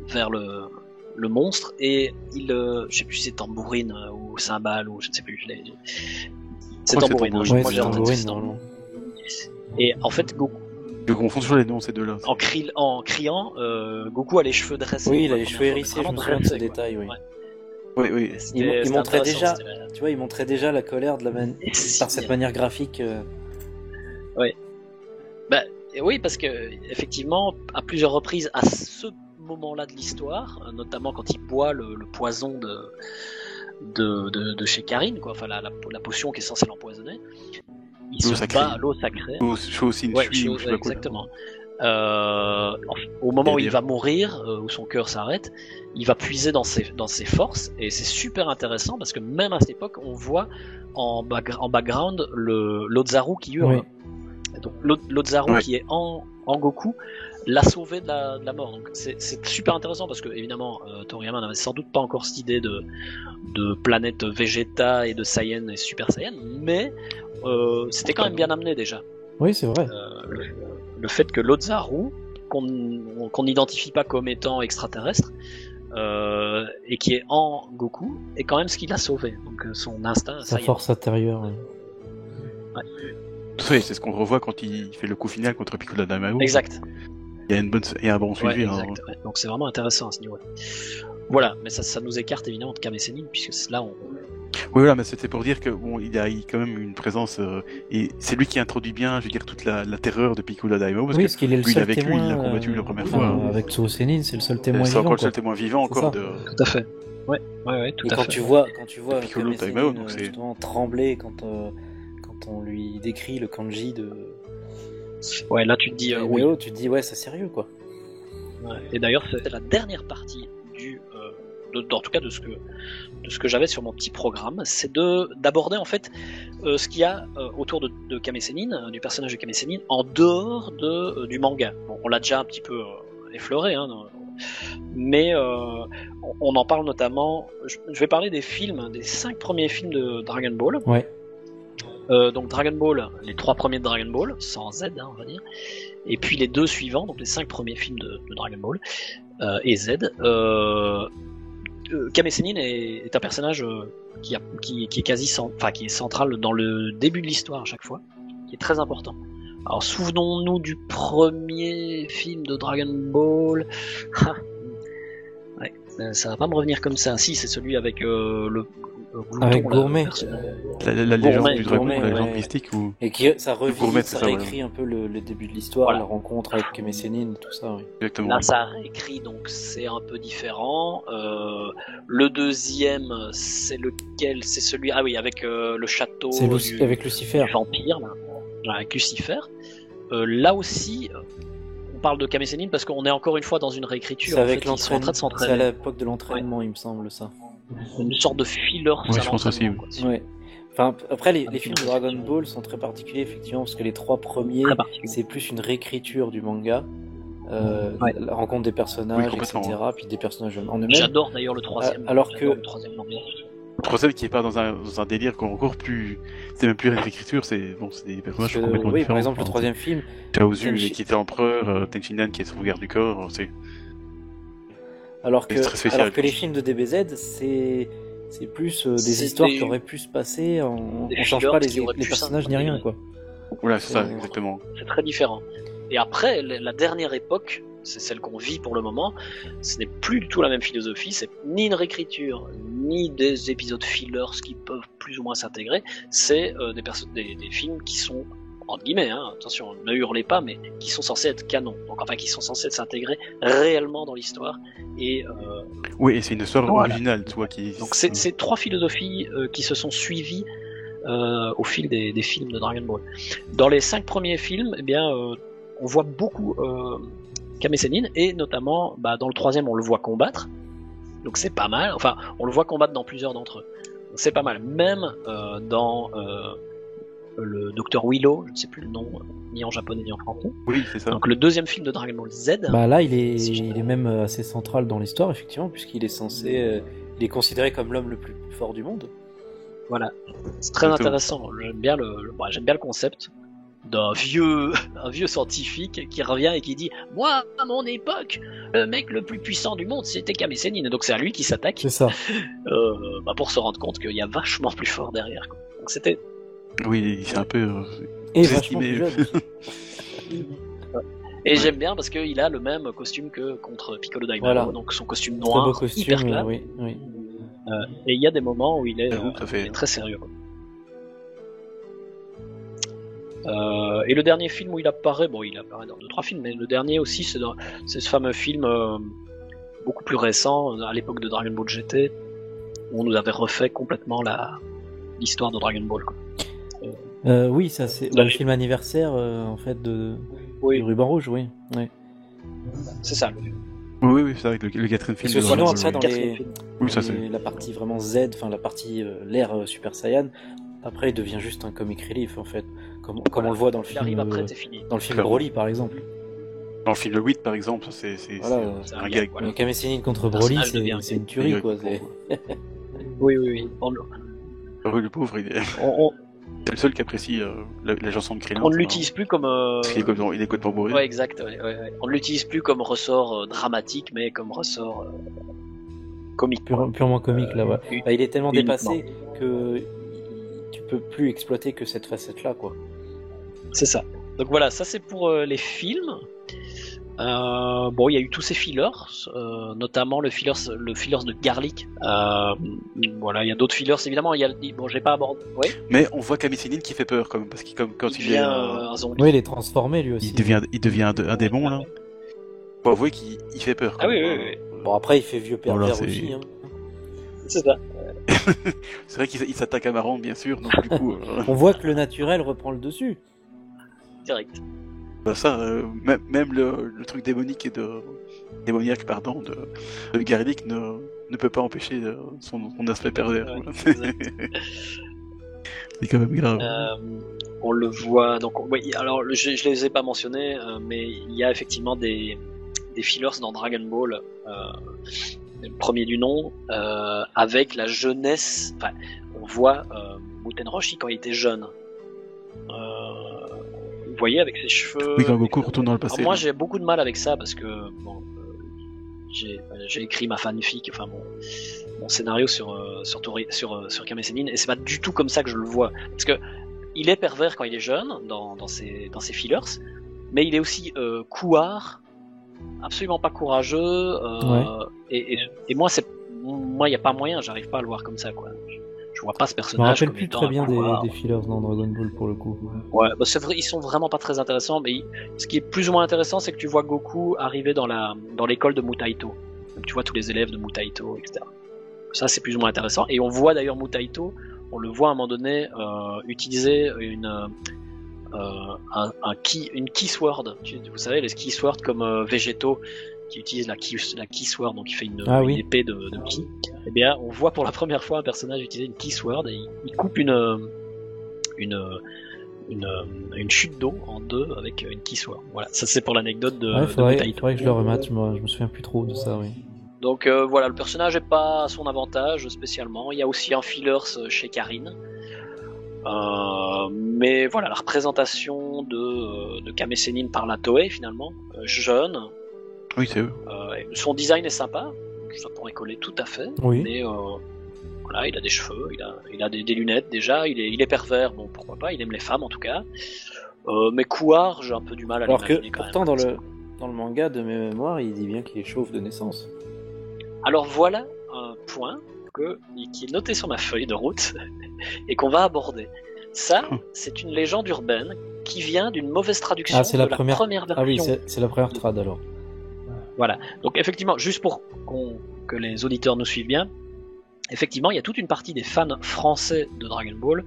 vers le monstre, et je sais plus si c'est tambourine ou cymbale ou je ne sais plus. C'est tambourine. Moi j'ai entendu c'est tambourine. Et en fait, Goku. Je confonds toujours les noms, ces deux-là. En criant, Goku a les cheveux dressés. Oui, il a les cheveux hérissés, je me souviens de ce détail, oui. Oui. Il montrait déjà, tu vois, il montrait déjà la colère par cette manière graphique. Oui. Bah, oui, parce que effectivement, à plusieurs reprises, à ce moment-là de l'histoire, notamment quand il boit le poison de chez Karine, quoi, enfin la potion qui est censée l'empoisonner. Il se bat à l'eau sacrée. Exactement. Au moment où il va mourir, où son cœur s'arrête, il va puiser dans ses forces, et c'est super intéressant parce que même à cette époque, on voit en background l'Ozaru qui hurle. Oui. Donc l'Ozaru qui est en Goku l'a sauvé de la mort. Donc c'est super intéressant parce que évidemment Toriyama n'avait sans doute pas encore cette idée de planète Vegeta et de Saiyan et Super Saiyan, mais c'était quand même bien amené déjà. Oui, c'est vrai. Le fait que l'Ozaru, qu'on n'identifie pas comme étant extraterrestre, et qui est en Goku, est quand même ce qui l'a sauvé. Donc son instinct. Sa force intérieure. Ouais. Oui, c'est ce qu'on revoit quand il fait le coup final contre Piccolo Daimao. Exact. Il y a un bon suivi. Exact, ouais. Donc c'est vraiment intéressant à ce niveau-là. Voilà, mais ça nous écarte évidemment de Kame Sennin, puisque là on. Oui, voilà, mais c'était pour dire que bon, il a quand même une présence, et c'est lui qui introduit bien, je veux dire, toute la terreur de Piccolo Daimao, parce qu'il est le seul témoin. Il l'a combattu la première fois. Avec Tsuo Sennin, c'est le seul témoin vivant. C'est encore le seul témoin vivant encore de. Tout à fait. Ouais, tout à fait. Quand tu vois Piccolo Daimao, donc c'est justement trembler quand on lui décrit le kanji de. Ouais, là tu te dis oui. Tu te dis c'est sérieux, quoi. Ouais. Et d'ailleurs, c'est la dernière partie en tout cas de ce que j'avais sur mon petit programme, c'est d'aborder en fait ce qu'il y a autour de Kame Sennin, du personnage de Kame Sennin, en dehors du manga. Bon, on l'a déjà un petit peu effleuré, hein, mais on en parle notamment. Je vais parler des films, des 5 premiers films de Dragon Ball. Ouais. Donc Dragon Ball, les 3 premiers de Dragon Ball, sans Z, hein, on va dire, et puis les 2 suivants, donc les 5 premiers films de Dragon Ball et Z. Kame Sennin est un personnage qui est qui est central dans le début de l'histoire à chaque fois, qui est très important. Alors souvenons-nous du premier film de Dragon Ball. Ouais, ça va pas me revenir comme ça. Si, c'est celui avec le Glouton, avec Gourmet. La légende du dragon, la légende mystique ou... Et qui ça revit, Gourmet, ça réécrit un peu le début de l'histoire, la rencontre avec Kame Sennin, tout ça. Oui. Exactement. Là, ça réécrit, donc c'est un peu différent. Le deuxième, c'est lequel? C'est celui, ah oui, avec le château avec Lucifer. Du vampire, là, avec Lucifer. Là aussi, on parle de Kame Sennin parce qu'on est encore une fois dans une réécriture. C'est avec l'entraînement. C'est à l'époque de l'entraînement, il me semble, ça. Une sorte de filler. Ouais, je pense aussi. Ouais. Enfin, après, les films de Dragon Ball sont très particuliers, effectivement, parce que les 3 premiers, c'est plus une réécriture du manga. La rencontre des personnages, etc. Puis des personnages en eux-mêmes. J'adore d'ailleurs le troisième. Alors que le troisième qui est pas dans un délire encore plus. C'est même plus une réécriture, c'est des personnages complètement différents. Par exemple, le troisième film. Chaozu qui était empereur, Tenshinhan qui est sauvegarde du corps, c'est. Alors que les films de DBZ, c'est plus des histoires qui auraient pu se passer, on change pas les personnages ni rien, quoi. Voilà, c'est ça, exactement. C'est très différent. Et après, la dernière époque, c'est celle qu'on vit pour le moment, ce n'est plus du tout la même philosophie, c'est ni une réécriture, ni des épisodes fillers qui peuvent plus ou moins s'intégrer, c'est des films qui sont, entre guillemets, attention, ne hurlez pas, mais qui sont censés être canon, donc enfin qui sont censés s'intégrer réellement dans l'histoire. Et oui, et c'est une histoire originale, tu vois, qui. Donc c'est 3 philosophies qui se sont suivies au fil des films de Dragon Ball. Dans les 5 premiers films, eh bien, on voit beaucoup Kame Sennin, et notamment dans le troisième, on le voit combattre. Donc c'est pas mal. Enfin, on le voit combattre dans plusieurs d'entre eux. Donc, c'est pas mal. Même dans le Dr Willow, je ne sais plus le nom, ni en japonais ni en français. Oui, c'est ça. Donc le deuxième film de Dragon Ball Z. Là, il est même assez central dans l'histoire, effectivement, puisqu'il est censé, il est considéré comme l'homme le plus fort du monde. Voilà, c'est très intéressant. J'aime bien le concept d'un vieux scientifique qui revient et qui dit « Moi, à mon époque, le mec le plus puissant du monde, c'était Kame Sennin. » Donc c'est à lui qui s'attaque. C'est ça. Pour se rendre compte qu'il y a vachement plus fort derrière. Quoi. Donc c'était... Oui, c'est un peu... et vachement plus jeune. Et j'aime bien parce qu'il a le même costume que contre Piccolo Daimao, voilà. Donc son costume noir, beau costume, hyper clair. Oui. Et il y a des moments où il est très sérieux. Et le dernier film où il apparaît, il apparaît dans 2-3 films, mais le dernier aussi, c'est ce fameux film beaucoup plus récent, à l'époque de Dragon Ball GT, où on nous avait refait complètement l'histoire de Dragon Ball. Quoi. Oui, ça c'est le film anniversaire en fait du Ruban Rouge, oui. C'est ça. Oui, c'est avec le quatrième film. Parce que sinon, après, dans la partie vraiment Z, enfin la partie l'ère Super Saiyan, après il devient juste un comic relief en fait, comme on le voit dans le film. Après, c'est fini. Dans le film Broly par exemple. Dans le film Le 8 par exemple, c'est un gag. Voilà. Kame Sennin contre Broly, c'est une tuerie quoi. Oui. Le pauvre, c'est le seul qui apprécie la chanson de Krillin. On ne l'utilise plus comme. Il est complètement bourré. Ouais, exact. Ouais. On ne l'utilise plus comme ressort dramatique, mais comme ressort comique. Purement comique là. Ouais. Il est tellement dépassé que tu peux plus exploiter que cette facette-là, quoi. C'est ça. Donc voilà, ça c'est pour les films. Il y a eu tous ces fillers, notamment le fillers de Garlic. Il y a d'autres fillers évidemment. J'ai pas abordé. Ouais. Mais on voit Kame Sennin qui fait peur quand même, parce que quand il est un zombie. Oui, il est transformé lui aussi. Il devient un démon là. Faut avouer qu'il fait peur. Ah oui. Bon après il fait vieux pervers aussi. C'est ça. C'est vrai qu'il s'attaque à Marron bien sûr, donc du coup. On voit que le naturel reprend le dessus. Direct. Même le truc démoniaque de Garlic ne peut pas empêcher son aspect pervers. Ouais, c'est quand même grave. On le voit. Donc, alors je les ai pas mentionnés, mais il y a effectivement des fillers dans Dragon Ball, le premier du nom, avec la jeunesse. Enfin, on voit Muten Roshi quand il était jeune. Vous voyez, avec ses cheveux. Oui, quand Goku retourne dans le passé. Alors moi, j'ai beaucoup de mal avec ça parce que j'ai écrit ma fanfic, enfin mon scénario sur Kame Sennin, et c'est pas du tout comme ça que je le vois, parce que il est pervers quand il est jeune dans ses fillers, mais il est aussi couard, absolument pas courageux, et moi il y a pas moyen, j'arrive pas à le voir comme ça, quoi. Je vois pas ce personnage. Je me rappelle plus très bien des fillers dans Dragon Ball pour le coup. Ouais, bah c'est vrai, ils sont vraiment pas très intéressants, mais ce qui est plus ou moins intéressant, c'est que tu vois Goku arriver dans l'école de Mutaito. Donc tu vois tous les élèves de Mutaito, etc. Ça c'est plus ou moins intéressant. Et on voit d'ailleurs Mutaito, on le voit à un moment donné utiliser une key sword. Vous savez, les key sword comme Végétaux qui utilise la key sword, donc il fait une épée de ki. Eh bien, on voit pour la première fois un personnage utiliser une key sword et il coupe une chute d'eau en deux avec une key sword. Voilà, ça c'est pour l'anecdote de faudrait que je le remette, je me souviens plus trop de ça, oui. Donc voilà, le personnage est pas à son avantage spécialement. Il y a aussi un fillers chez Karine. Mais voilà, la représentation de Kame Sennin par la Toei finalement, jeune. Oui, c'est eux. Son design est sympa, ça pourrait coller tout à fait. Oui. Mais voilà, il a des cheveux, il a des lunettes déjà, il est pervers, bon pourquoi pas, il aime les femmes en tout cas. Mais couard, j'ai un peu du mal à l'imaginer quand même. Alors que pourtant dans le manga de mes mémoires, il dit bien qu'il est chauve de naissance. Alors voilà un point qui est noté sur ma feuille de route et qu'on va aborder. Ça, c'est une légende urbaine qui vient d'une mauvaise traduction de la première version. Ah oui, c'est la première trad alors. Voilà. Donc effectivement, juste pour que les auditeurs nous suivent bien, effectivement, il y a toute une partie des fans français de Dragon Ball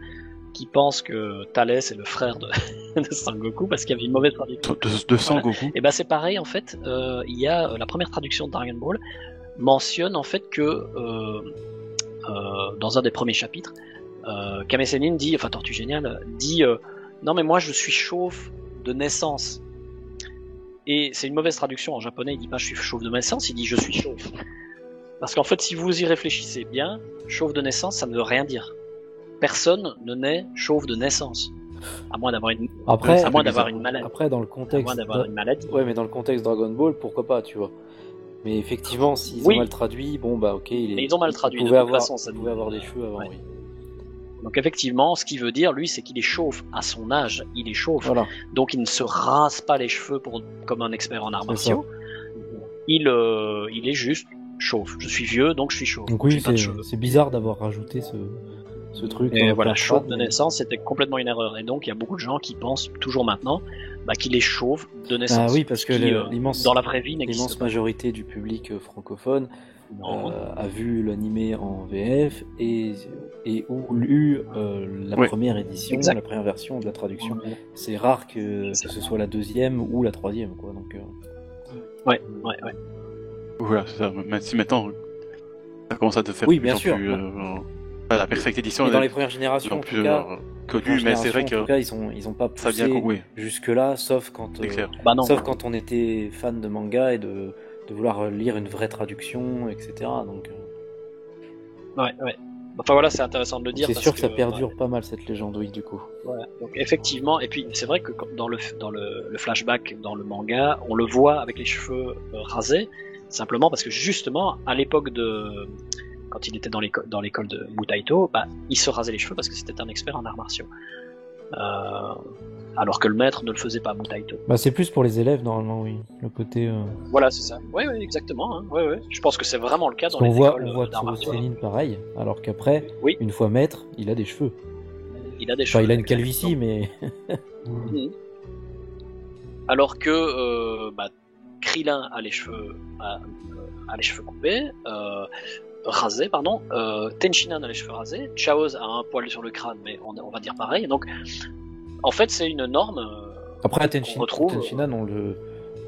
qui pensent que Thalès est le frère de Sangoku parce qu'il y avait une mauvaise traduction de Sangoku. Voilà. Et ben c'est pareil en fait. Il y a la première traduction de Dragon Ball mentionne en fait que dans un des premiers chapitres, Kame Sennin dit, enfin Tortue Géniale dit non mais moi je suis chauve de naissance. Et c'est une mauvaise traduction en japonais, il dit pas je suis chauve de naissance, il dit je suis chauve. Parce qu'en fait si vous y réfléchissez bien, chauve de naissance ça ne veut rien dire. Personne ne naît chauve de naissance. À moins d'avoir une maladie. Après dans le contexte. À moins d'avoir une maladie. Ouais mais dans le contexte Dragon Ball, pourquoi pas, tu vois. Mais effectivement, s'ils ont mal traduit, bon bah ok, mais ils ont mal traduit. De toute façon, ça pouvait avoir des cheveux avant, oui. Donc effectivement, ce qu'il veut dire, lui, c'est qu'il est chauve. À son âge, il est chauve. Voilà. Donc il ne se rase pas les cheveux comme un expert en arts martiaux. Il est juste chauve. Je suis vieux, donc je suis chauve. Donc oui, c'est bizarre d'avoir rajouté ce truc. Et voilà, chauve de naissance, c'était complètement une erreur. Et donc il y a beaucoup de gens qui pensent toujours maintenant qu'il est chauve de naissance. Ah oui, parce que dans la vraie vie n'existe l'immense majorité du public francophone a vu l'animé en VF et ou lu la première édition, la première version de la traduction. C'est rare que ce soit la deuxième ou la troisième, quoi. Donc. Ouais. Voilà, c'est ça. Même si maintenant ça commence à te faire bien sûr. La perfecte édition. Et dans les premières générations, en tout cas, connu, mais c'est vrai que en tout cas, ils ont pas poussé jusque là, sauf quand on était fan de manga et de vouloir lire une vraie traduction, etc. Donc. Ouais. Enfin voilà, c'est intéressant de le dire. C'est sûr que ça perdure pas mal cette légende, oui, du coup. Ouais. Donc effectivement, et puis c'est vrai que dans le flashback, dans le manga, on le voit avec les cheveux rasés, simplement parce que justement, à l'époque quand il était dans l'école de Mutaito, il se rasait les cheveux parce que c'était un expert en arts martiaux. Alors que le maître ne le faisait pas, Mutaito. C'est plus pour les élèves normalement, oui. Le côté. Voilà, c'est ça. Oui, exactement. Hein. Ouais. Je pense que c'est vraiment le cas dans les écoles d'arts martiaux. On voit Sennin pareil, alors qu'après, une fois maître, il a des cheveux. Il a des cheveux. Il a une calvitie, mais. Alors que Krillin a les cheveux coupés. Rasé, pardon. Tenshinhan a les cheveux rasés. Chaoz a un poil sur le crâne, mais on va dire pareil. Donc, en fait, c'est une norme. Après, Tenshinhan,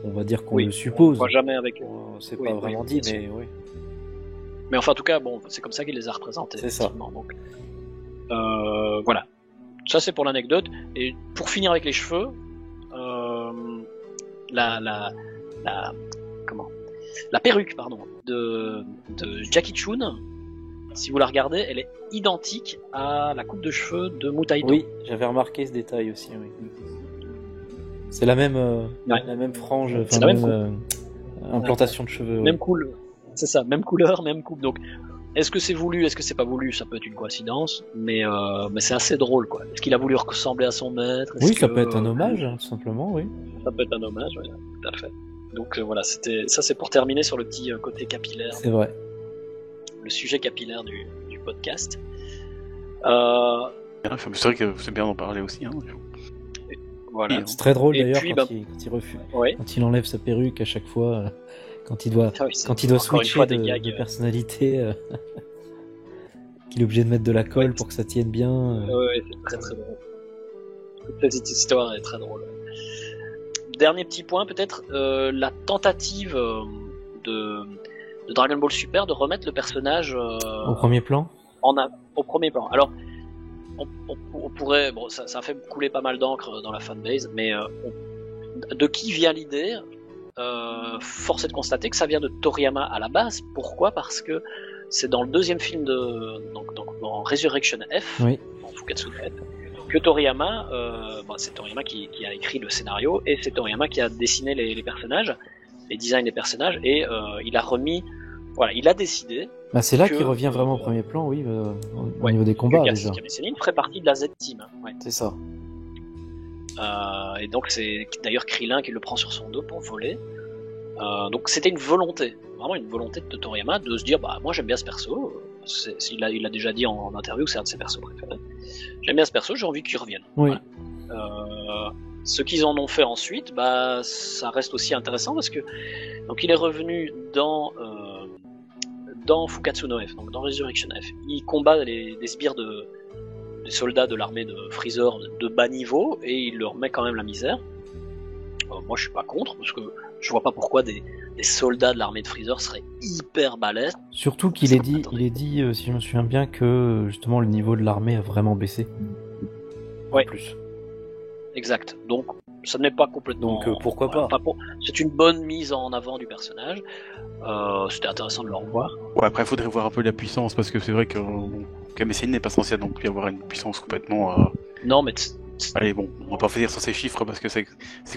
on va dire qu'on le suppose. On voit jamais avec. C'est pas vraiment dit, mais oui. Mais enfin, en tout cas, bon, c'est comme ça qu'il les a représentés. C'est ça. Donc, voilà. Ça, c'est pour l'anecdote. Et pour finir avec les cheveux, la perruque, de Jackie Chun, si vous la regardez, elle est identique à la coupe de cheveux de Mutaito. Oui, j'avais remarqué ce détail aussi. Oui. C'est la même frange, implantation de cheveux. Même couleur, c'est ça, même couleur, même coupe. Donc, est-ce que c'est voulu, est-ce que c'est pas voulu? Ça peut être une coïncidence, mais c'est assez drôle, quoi. Est-ce qu'il a voulu ressembler à son maître? Oui, ça peut être un hommage, tout simplement, oui. Ça peut être un hommage, oui, tout à fait. Donc voilà, c'est pour terminer sur le petit côté capillaire. C'est vrai. Le sujet capillaire du podcast. C'est vrai que c'est bien d'en parler aussi. Hein. Voilà. C'est très drôle d'ailleurs puis, quand il refuse, ouais. quand il enlève sa perruque à chaque fois, quand il doit switcher de personnalité, qu'il est obligé de mettre de la colle pour que ça tienne bien. Ouais, c'est très très drôle. Cette histoire est très drôle. Dernier petit point, peut-être la tentative de Dragon Ball Super de remettre le personnage au premier plan. Au premier plan. Alors, on pourrait, bon, ça a fait couler pas mal d'encre dans la fanbase, mais de qui vient l'idée? Force est de constater que ça vient de Toriyama à la base. Pourquoi? Parce que c'est dans le deuxième film donc dans Resurrection F, oui. dans Fukatsu no F, que Toriyama, c'est Toriyama qui a écrit le scénario et c'est Toriyama qui a dessiné les personnages, les designs des personnages, et il a remis, voilà, il a décidé. C'est là qu'il revient vraiment au premier plan, oui, au niveau des combats déjà. Kame Sennin ferait partie de la Z-Team. Ouais. C'est ça. Et donc c'est d'ailleurs Krillin qui le prend sur son dos pour voler. Donc c'était une volonté, vraiment une volonté de Toriyama de se dire moi j'aime bien ce perso. Il a déjà dit en interview que c'est un de ses persos préférés. J'aime bien ce perso, j'ai envie qu'il revienne. Oui. Voilà. Ce qu'ils en ont fait ensuite, ça reste aussi intéressant parce que donc il est revenu dans Fukatsu no F, donc dans Resurrection F. Il combat des sbires des soldats de l'armée de Freezer de bas niveau et il leur met quand même la misère. Moi je suis pas contre parce que je vois pas pourquoi des soldats de l'armée de Freezer seraient hyper balèzes. Surtout qu'il est dit, si je me souviens bien, que justement le niveau de l'armée a vraiment baissé. Ouais. En plus. Exact. Donc ça n'est pas complètement. Donc pourquoi pas. C'est une bonne mise en avant du personnage. C'était intéressant de le revoir. Ouais, après il faudrait voir un peu la puissance parce que c'est vrai que Kame Sennin n'est pas censé non plus avoir une puissance complètement. Non, mais allez, bon, on va pas faire sur ces chiffres parce que c'est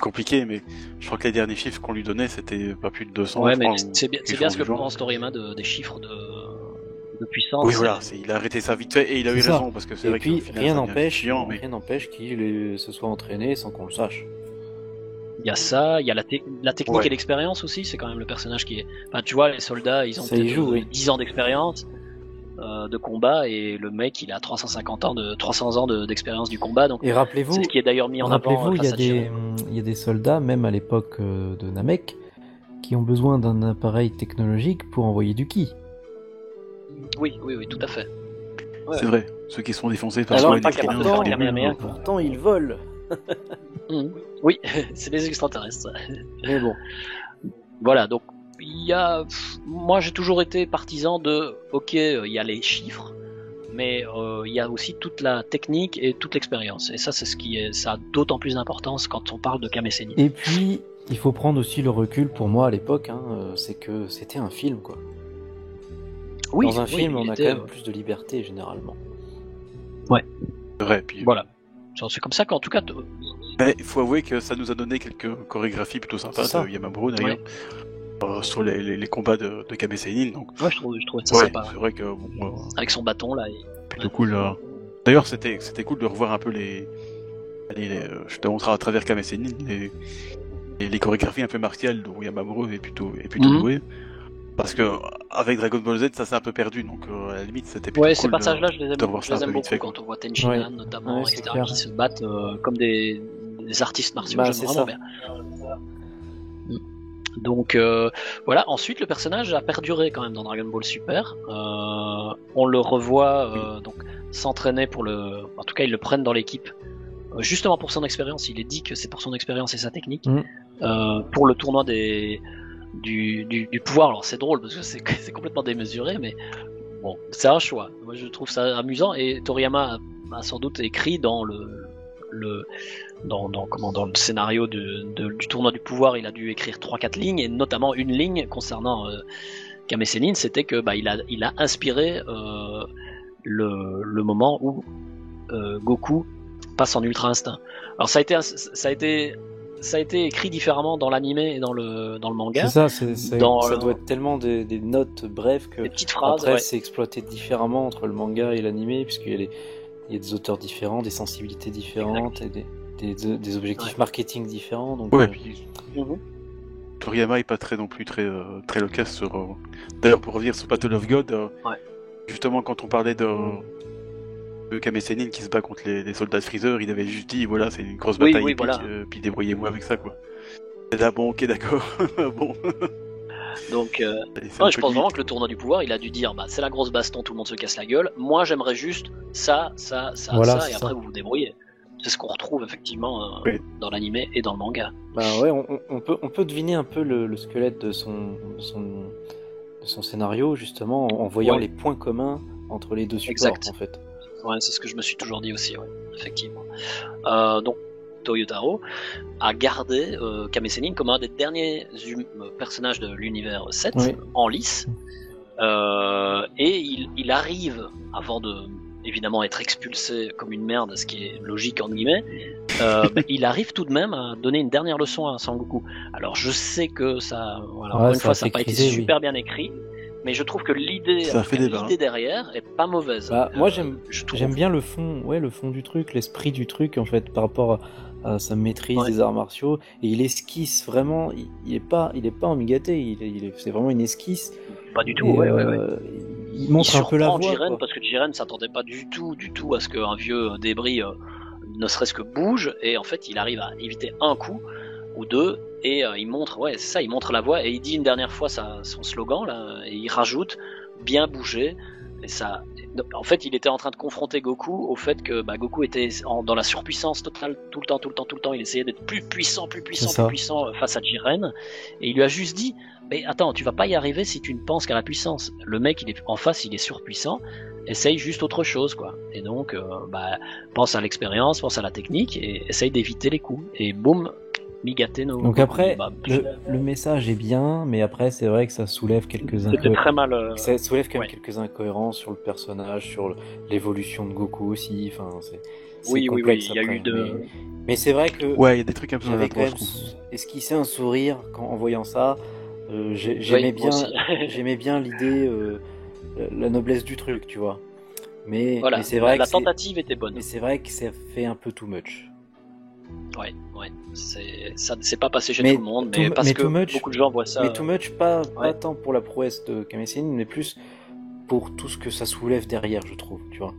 compliqué, mais je crois que les derniers chiffres qu'on lui donnait c'était pas plus de 200. Ouais, mais c'est bien ce que pense Toriyama des chiffres de puissance. Oui, voilà, il a arrêté ça vite fait et il a eu raison parce que c'est vrai que rien n'empêche qu'il se soit entraîné sans qu'on le sache. Il y a ça, il y a la technique et l'expérience aussi, c'est quand même le personnage qui est. Enfin, tu vois, les soldats, ils ont peut-être 10 ans d'expérience de combat et le mec, il a 300 ans d'expérience du combat. Donc, et rappelez-vous, c'est ce qui est d'ailleurs mis en avant. Rappelez-vous, il y a des soldats, même à l'époque de Namek, qui ont besoin d'un appareil technologique pour envoyer du ki. Oui, tout à fait. Ouais. C'est vrai, ceux qui sont défoncés par pourtant ils volent. Oui, c'est des extraterrestres. Mais bon. Voilà, donc moi j'ai toujours été partisan de, il y a les chiffres, mais il y a aussi toute la technique et toute l'expérience. Et ça, ça a d'autant plus d'importance quand on parle de Kame Sennin. Et puis, il faut prendre aussi le recul pour moi à l'époque, c'est que c'était un film, quoi. Oui, dans un film, on a quand même plus de liberté généralement. Ouais. C'est vrai, puis. Voilà. C'est comme ça qu'en tout cas. Il faut avouer que ça nous a donné quelques chorégraphies plutôt sympas de Yamaburo d'ailleurs. Sur les combats de Kame Sennin. Donc... Ouais, je trouvais ça sympa. C'est vrai que avec son bâton là. Plutôt cool. D'ailleurs, c'était cool de revoir un peu je te montre à travers Kame Sennin les chorégraphies un peu martiales dont Yamaburo est plutôt doué. Parce que avec Dragon Ball Z, ça s'est un peu perdu, donc à la limite c'était plutôt cool. Ces passages-là, je les aime beaucoup fait, quand on voit Tenshinhan notamment, etc., qui se battent comme des artistes martiaux. J'aime vraiment bien. Donc voilà. Ensuite, le personnage a perduré quand même dans Dragon Ball Super. On le revoit donc s'entraîner en tout cas, ils le prennent dans l'équipe. Justement pour son expérience. Il est dit que c'est pour son expérience et sa technique. Pour le tournoi du pouvoir. Alors c'est drôle parce que c'est complètement démesuré, mais bon, c'est un choix. Moi je trouve ça amusant et Toriyama a sans doute écrit dans le scénario du tournoi du pouvoir, il a dû écrire 3-4 lignes et notamment une ligne concernant Kame Sennin, c'était que il a inspiré le moment où Goku passe en Ultra Instinct. Alors ça a été ça a été écrit différemment dans l'animé et dans le manga. C'est ça, ça doit être tellement des notes brèves que des petites phrases, après c'est exploité différemment entre le manga et l'animé, puisqu'il y a des auteurs différents, des sensibilités différentes et des objectifs marketing différents. Donc, puis Toriyama est pas non plus très loquace sur. D'ailleurs, pour revenir sur Battle of God, justement quand on parlait de Kame Sennin qui se bat contre les soldats de Freezer, il avait juste dit voilà, c'est une grosse bataille épique, puis débrouillez-vous avec ça, quoi. Et là, bon, ok, d'accord. Bon. Donc, je pense vraiment que le tournoi du pouvoir, il a dû dire c'est la grosse baston, tout le monde se casse la gueule. Moi, j'aimerais juste ça, et après vous débrouillez. C'est ce qu'on retrouve effectivement dans l'animé et dans le manga. On peut deviner un peu le squelette de son scénario, justement, en voyant les points communs entre les deux supports, en fait. Ouais, c'est ce que je me suis toujours dit aussi, effectivement. Donc, Toyotaro a gardé Kame Sennin comme un des derniers personnages de l'univers 7 en lice. Et il arrive, avant de évidemment être expulsé comme une merde, ce qui est logique en guillemets, il arrive tout de même à donner une dernière leçon à Sangoku. Alors je sais que ça, encore une fois, ça n'a pas été super bien écrit, mais je trouve que l'idée derrière est pas mauvaise. Moi j'aime bien le fond, le fond du truc, l'esprit du truc en fait, par rapport à sa maîtrise des arts martiaux, et il esquisse vraiment, il est pas amigaté, c'est vraiment une esquisse. Pas du tout, il montre un peu la voie. Jiren, parce que Jiren s'attendait pas du tout à ce qu'un vieux débris ne serait-ce que bouge, et en fait il arrive à éviter un coup ou deux, et il montre, il montre la voie, et il dit une dernière fois son slogan là, et il rajoute bien bouger, et ça. En fait, il était en train de confronter Goku au fait que Goku était dans la surpuissance totale tout le temps. Il essayait d'être plus puissant face à Jiren, et il lui a juste dit mais attends, tu vas pas y arriver si tu ne penses qu'à la puissance. Le mec, il est en face, il est surpuissant. Essaye juste autre chose, quoi. Et donc, pense à l'expérience, pense à la technique, et essaye d'éviter les coups. Et boum, Migate no. Donc après, le message est bien, mais après, c'est vrai que ça soulève quelques Ça soulève quand même quelques incohérences sur le personnage, sur l'évolution de Goku aussi. Enfin, c'est complexe. Il y a eu mais c'est vrai que. Il y a des trucs un peu j'avais quand même esquissé un sourire en voyant ça. J'aimais bien l'idée, la noblesse du truc, tu vois. Mais c'est vrai la tentative était bonne. Mais c'est vrai que ça fait un peu too much. C'est pas passé chez tout le monde, mais parce que beaucoup de gens voient ça. Mais too much, pas tant pour la prouesse de Kame Sennin, mais plus pour tout ce que ça soulève derrière, je trouve, tu vois.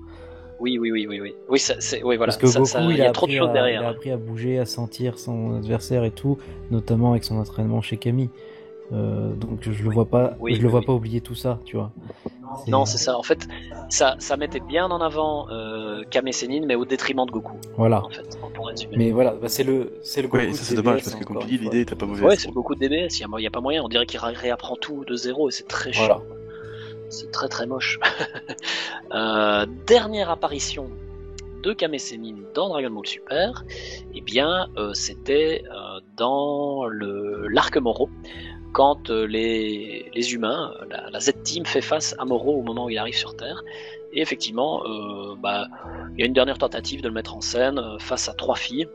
Oui. Oui, voilà. Parce que Goku, il y a trop de choses derrière. Il a appris à bouger, à sentir son adversaire et tout, notamment avec son entraînement chez Camille. Donc je le vois pas oublier tout ça, tu vois. Non, c'est ça. En fait, ça mettait bien en avant Kame Sennin, mais au détriment de Goku. Voilà. En fait, on pourrait résumer. Mais voilà, c'est le Goku. Ça c'est dommage parce que comme tu dis, l'idée était pas mauvaise. Ouais, c'est beaucoup de DBS. Il y a pas moyen. On dirait qu'il réapprend tout de zéro et c'est très chiant. C'est très très moche. Dernière apparition de Kame Sennin dans Dragon Ball Super, c'était dans l'arc Moro. Quand les humains, la Z-Team fait face à Moro au moment où il arrive sur Terre. Et effectivement, il y a une dernière tentative de le mettre en scène face à 3 filles.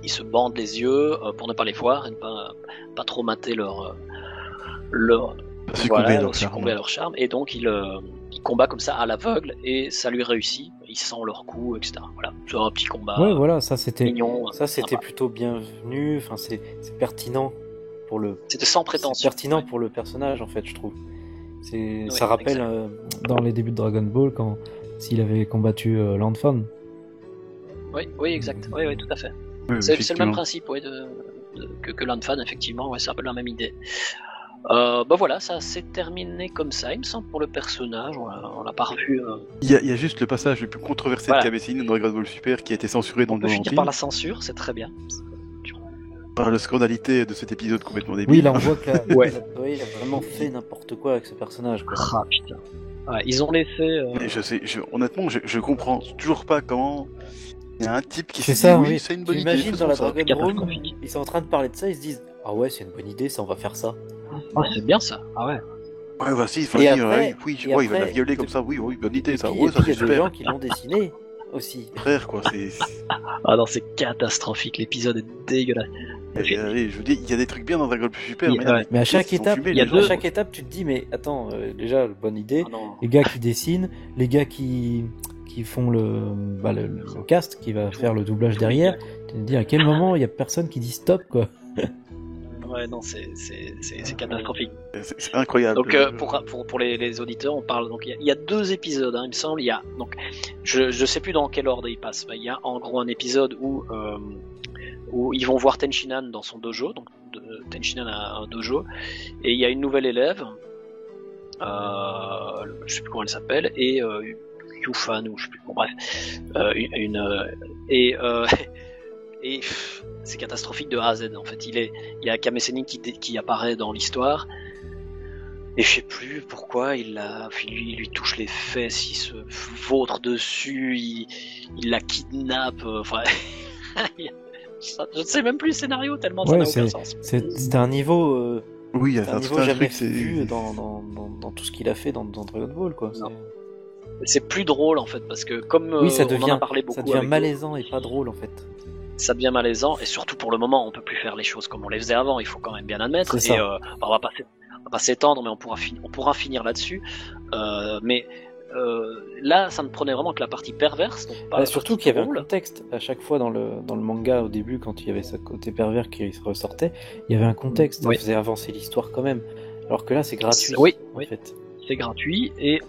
Ils se bandent les yeux pour ne pas les voir et ne pas trop mater succomber à leur charme. Et donc il combat comme ça à l'aveugle et ça lui réussit. Ils sentent leur coup, etc. Voilà, c'est un petit combat. Ouais, voilà, ça c'était mignon. Ça c'était plutôt bienvenu. Enfin, c'est pertinent. C'était sans prétention. C'est pertinent pour le personnage en fait, je trouve. Ça rappelle dans les débuts de Dragon Ball quand s'il avait combattu Lanfan. Oui, exact. Oui, tout à fait. C'est le même principe, que Lanfan, effectivement. C'est un peu la même idée. Voilà, ça s'est terminé comme ça, il me semble, pour le personnage. On l'a pas revu. Il y a juste le passage le plus controversé de Kame Sennin dans Dragon Ball Super qui a été censuré dans le monde entier. Par la censure, c'est très bien. Par la scandalité de cet épisode complètement débile. Oui, là on voit que il a vraiment fait n'importe quoi avec ce personnage, quoi. Ah putain. Ils ont laissé. Honnêtement, je comprends toujours pas comment il y a un type qui s'est dit c'est une bonne idée. J'imagine dans la Dragon Room, ils sont en train de parler de ça, ils se disent c'est une bonne idée, ça, on va faire ça. C'est bien ça. Ouais, voici, il va la violer comme ça, oui, bonne idée, ça. Il y a des gens qui l'ont dessiné. aussi. Frère, quoi, c'est... Ah non, c'est catastrophique, l'épisode est dégueulasse. Allez, je vous dis, il y a des trucs bien dans Dragon Ball Super, mais à chaque étape, à chaque étape, tu te dis, mais attends, déjà, bonne idée, les gars qui dessinent, les gars qui font le cast, qui va faire le doublage derrière, tu te dis à quel moment il y a personne qui dit stop, quoi. Ouais, non, c'est catastrophique. C'est incroyable. Donc pour les auditeurs, on parle donc il y a 2 épisodes, hein, il me semble. Il y a donc je sais plus dans quel ordre ils passent. Il y a en gros un épisode où ils vont voir Tenshinhan dans son dojo. Donc Tenshinhan a un dojo et il y a une nouvelle élève. Je sais plus comment elle s'appelle et Yufan ou je sais plus. Bon bref, et c'est catastrophique de A à Z en fait. Il y a Kame Sennin qui apparaît dans l'histoire et je sais plus pourquoi il lui touche les fesses, il se vautre dessus, il la kidnappe. Enfin, je ne sais même plus le scénario tellement ça n'a aucun sens. C'est un niveau. Oui, c'est un niveau jamais vu dans tout ce qu'il a fait dans Dragon Ball, quoi. C'est plus drôle en fait parce que comme ça devient, on en a parlé beaucoup, ça devient malaisant et pas drôle en fait. Ça devient malaisant et surtout pour le moment on peut plus faire les choses comme on les faisait avant, il faut quand même bien admettre. Et on va pas s'étendre, mais on pourra finir là-dessus. Mais là ça ne prenait vraiment que la partie perverse. Donc surtout qu'il y avait un contexte à chaque fois dans le manga au début quand il y avait ce côté pervers qui ressortait, il y avait un contexte, ça faisait avancer l'histoire quand même. Alors que là c'est gratuit. En fait. C'est gratuit et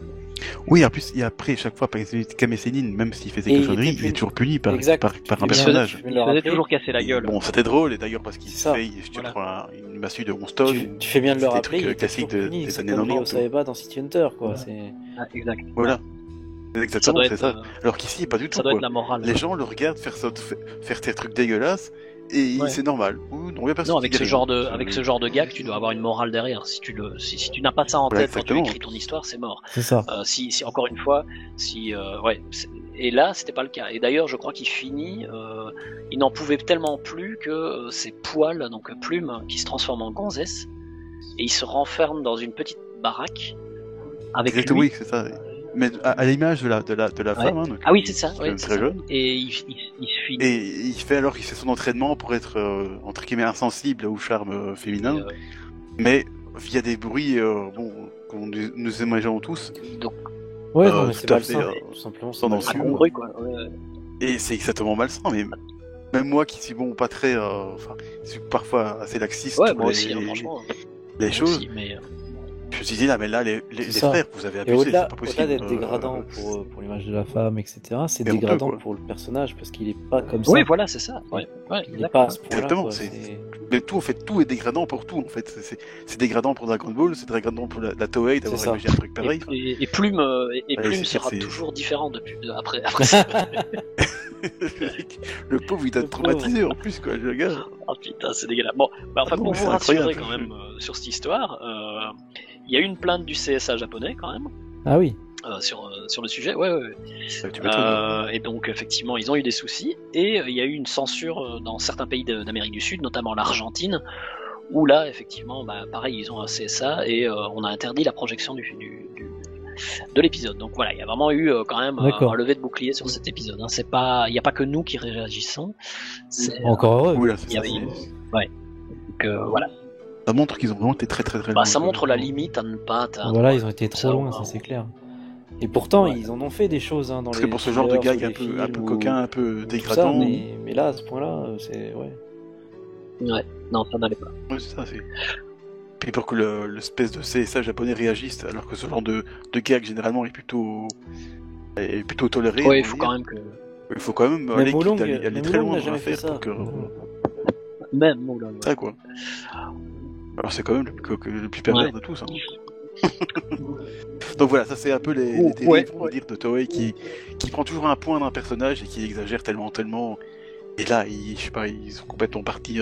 oui, en plus, et après, chaque fois, par exemple, Kame Sennin, même s'il faisait quelque chose de il est toujours puni par un personnage. Il faisait toujours casser la gueule. Bon, c'était drôle, et d'ailleurs, parce qu'il fait, je crois, une massue de 11 tonnes. Tu fais bien de le rappeler, il était classique des années 90. C'est comme dans City Hunter, quoi. Exact. Voilà. Exactement, c'est ça. Alors qu'ici, pas du tout. Ça doit être la morale. Les gens le regardent faire ces trucs dégueulasses, et c'est normal. Non, avec ce genre de gag, tu dois avoir une morale derrière. Si tu n'as pas ça en tête quand tu écris ton histoire, c'est mort. C'est ça. Si encore une fois, et là c'était pas le cas. Et d'ailleurs, je crois qu'il finit, il n'en pouvait tellement plus que ses poils, donc Plume, qui se transforme en gonzesse, et il se renferme dans une petite baraque avec lui. Oui, c'est ça. Mais à l'image de la femme, hein, donc, oui, c'est ça. Très jeune. Et il finit. Et il fait son entraînement pour être entre guillemets insensible au charme féminin, mais via des bruits qu'on nous imaginons tous. Donc, mais c'est malsain, tout simplement. C'est un bruit, quoi. Et c'est exactement malsain, mais même moi qui suis pas très, suis parfois assez laxiste moi aussi, franchement. Les choses. Aussi, mais... Je me suis dit, mais là, les frères, vous avez abusé, c'est pas possible. Au-delà d'être dégradant pour l'image de la femme, etc., c'est dégradant pour le personnage, parce qu'il est pas comme ça. Oui, voilà, c'est ça. Il est pas à ce point-là. Exactement, mais tout, en fait, tout est dégradant pour tout, en fait. C'est dégradant pour Dragon Ball, c'est dégradant pour la Toei d'avoir imaginé un truc pareil. Et Plume sera toujours différent après ça. Le pauvre, il doit être traumatisé en plus, quoi, le gars. Oh putain, c'est dégueulasse. Bon, pour vous rassurer quand même sur cette histoire, il y a eu une plainte du CSA japonais quand même. Ah oui. Sur le sujet, et donc effectivement ils ont eu des soucis et il y a eu une censure dans certains pays d'Amérique du Sud, notamment l'Argentine, où là effectivement, pareil, ils ont un CSA et on a interdit la projection de l'épisode. Donc voilà, il y a vraiment eu quand même un lever de bouclier sur cet épisode. Hein. Il n'y a pas que nous qui réagissons. Encore heureux. Voilà, Donc voilà. Ça montre qu'ils ont vraiment été très très très loin. Ça montre la limite à ne pas atteindre. Voilà, ils ont été trop loin, ça c'est clair. Et pourtant, ils en ont fait des choses dans Parce les. que pour ce genre de gag un peu coquin, un peu dégradant. Mais là, à ce point-là, c'est. Ouais, non, ça n'allait pas. Ouais, c'est ça, Puis pour que l'espèce de CSA japonais réagisse, alors que ce genre de gag généralement est plutôt toléré. Ouais, il faut quand même aller très loin dans l'affaire pour que. Même Moulin. Ça quoi. Alors c'est quand même le plus pervers de tous. Hein. Donc voilà, ça c'est un peu les dérives, on va dire, de Toei qui prend toujours un point d'un personnage et qui exagère tellement. Et là, ils sont complètement partis.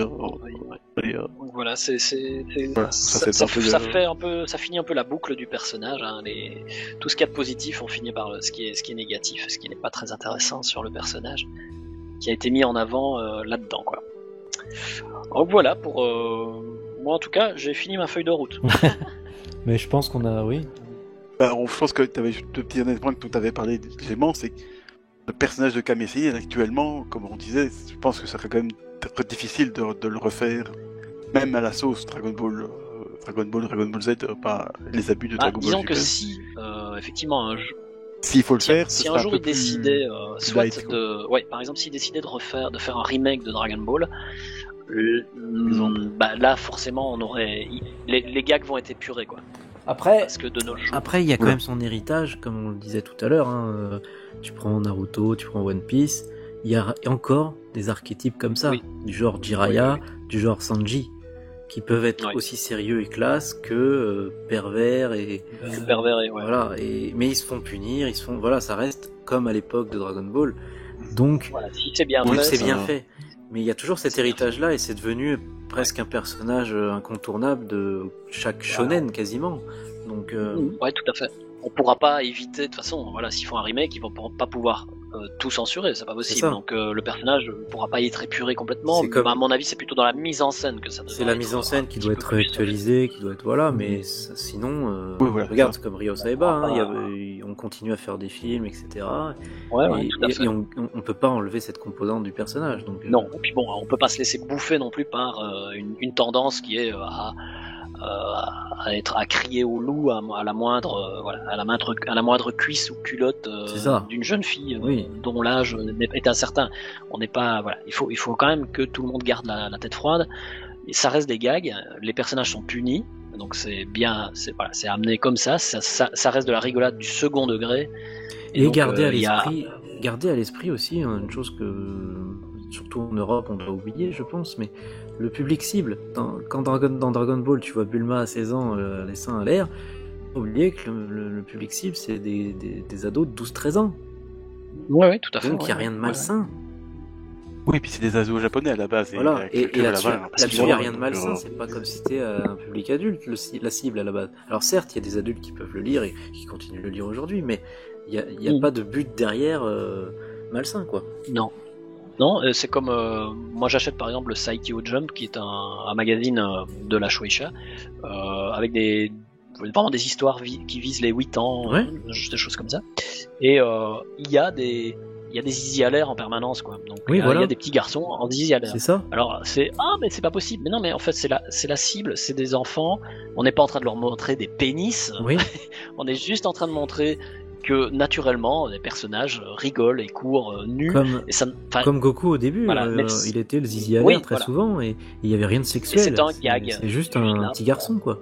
Voilà, ça finit un peu la boucle du personnage. Hein. Tout ce qu'il y a de positif, on finit par ce qui est négatif, ce qui n'est pas très intéressant sur le personnage, qui a été mis en avant là-dedans, quoi. Donc voilà, pour moi en tout cas, j'ai fini ma feuille de route. Mais je pense qu'on a, oui. Je pense que tu avais deux petits points que tu avais parlé légèrement, c'est le personnage de Kame Sennin actuellement, comme on disait, je pense que ça serait quand même très difficile de le refaire, même à la sauce Dragon Ball Z, pas les abus de Dragon Ball disons Super. que si, effectivement, s'il faut le faire, si un jour il décidait, par exemple, s'il décidait de faire un remake de Dragon Ball, là forcément on aurait, les gags vont être épurés quoi. Parce que de nos jours. Après, il y a quand même son héritage, comme on le disait tout à l'heure. Hein. Tu prends Naruto, tu prends One Piece, il y a encore des archétypes comme ça, du genre Jiraiya, du genre Sanji, qui peuvent être aussi sérieux et classe que pervers et voilà. Mais ils se font punir, ça reste comme à l'époque de Dragon Ball. Donc, si c'est bien fait. Mais il y a toujours cet héritage-là et c'est devenu presque un personnage incontournable de chaque shonen quasiment. Donc, ouais, tout à fait. On pourra pas éviter, de toute façon, s'ils font un remake, ils vont pas pouvoir tout censurer, c'est pas possible. Donc le personnage ne pourra pas y être épuré complètement. À mon avis, c'est plutôt dans la mise en scène que ça devrait être. C'est la mise en scène qui doit être actualisée, qui doit être mais sinon, regarde comme Ryo Saeba, on continue à faire des films, etc. Et on peut pas enlever cette composante du personnage. Donc, non, et puis bon, on peut pas se laisser bouffer non plus par une tendance qui est à crier au loup à la moindre cuisse ou culotte d'une jeune fille dont l'âge est incertain. On n'est pas il faut quand même que tout le monde garde la tête froide. Et ça reste des gags, les personnages sont punis, donc c'est amené comme ça reste de la rigolade du second degré. Et donc, garder à l'esprit aussi une chose que surtout en Europe on doit oublier, je pense, mais le public cible. Dans Dragon Ball, tu vois Bulma à 16 ans, les seins à l'air, faut oublier que le public cible, c'est des ados de 12-13 ans. Ouais, tout à fait. Donc il n'y a rien de malsain. Oui, puis c'est des ados japonais à la base. Voilà, et là-dessus, il n'y a rien de malsain, c'est pas comme si c'était un public adulte, la cible à la base. Alors certes, il y a des adultes qui peuvent le lire et qui continuent de le lire aujourd'hui, mais il n'y a pas de but derrière malsain, quoi. Non, c'est comme moi j'achète par exemple le Saikyo Jump qui est un magazine de la Shueisha avec vraiment des histoires qui visent les 8 ans, des choses comme ça. Et il y a des zizi à l'air en permanence quoi. Donc il y a des petits garçons en zizi à l'air. C'est ça. Alors mais c'est pas possible. Mais non, mais en fait c'est la cible, c'est des enfants. On n'est pas en train de leur montrer des pénis. Oui. On est juste en train de montrer que naturellement les personnages rigolent et courent nus comme Goku au début, il était le zizi à l'air très souvent et il n'y avait rien de sexuel. C'est un gag. C'est juste un petit garçon quoi.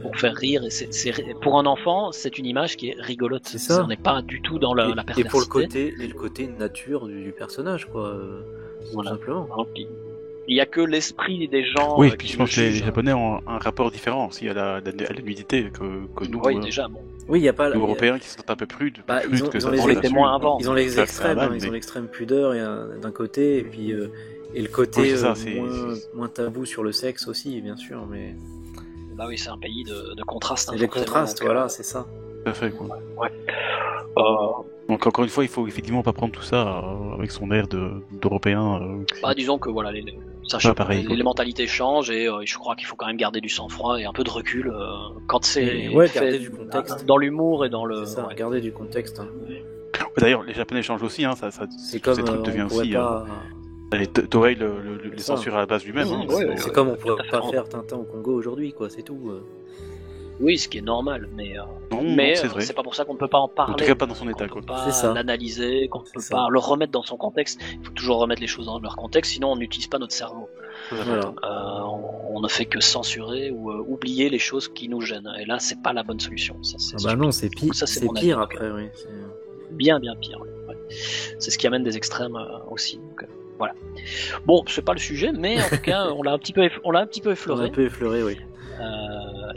Pour faire rire, et pour un enfant, c'est une image qui est rigolote. C'est ça. On n'est pas du tout dans la perversité. Et pour le côté nature du personnage quoi, tout simplement. Il n'y a que l'esprit des gens. Oui, puis je pense que les Japonais ont un rapport différent aussi à la nudité que nous. Oui, déjà, bon. Oui, il y a pas les Européens qui sont un peu prudes. On les témoins avant. Ils ont les extrêmes, ils ont l'extrême pudeur d'un côté, et puis et le côté moins tabou sur le sexe aussi, bien sûr, mais. Bah oui, c'est un pays de contrastes. Les contrastes, voilà, c'est ça. Tout à fait, quoi. Ouais. Donc encore une fois, il faut effectivement pas prendre tout ça avec son air d'Européen. Disons que voilà, les mentalités changent et je crois qu'il faut quand même garder du sang-froid et un peu de recul quand c'est garder du contexte dans l'humour et dans le. C'est ça, garder du contexte. Hein. D'ailleurs, les Japonais changent aussi, hein, c'est comme on devient aussi. Toei les censure à la base lui-même. Hein, c'est comme on pourrait pas faire Tintin au Congo aujourd'hui, quoi. C'est tout. Oui, ce qui est normal, mais c'est pas pour ça qu'on ne peut pas en parler. En tout cas, pas dans son état, quoi. On peut pas l'analyser, qu'on ne peut pas le remettre dans son contexte. Il faut toujours remettre les choses dans leur contexte, sinon on n'utilise pas notre cerveau. Voilà. On ne fait que censurer ou oublier les choses qui nous gênent. Et là, c'est pas la bonne solution. Ça, non, c'est pire. C'est pire après, oui. Bien pire. Ouais. C'est ce qui amène des extrêmes aussi. Donc, voilà. Bon, c'est pas le sujet, mais en tout cas, on l'a un petit peu effleuré. On l'a un peu effleuré, oui.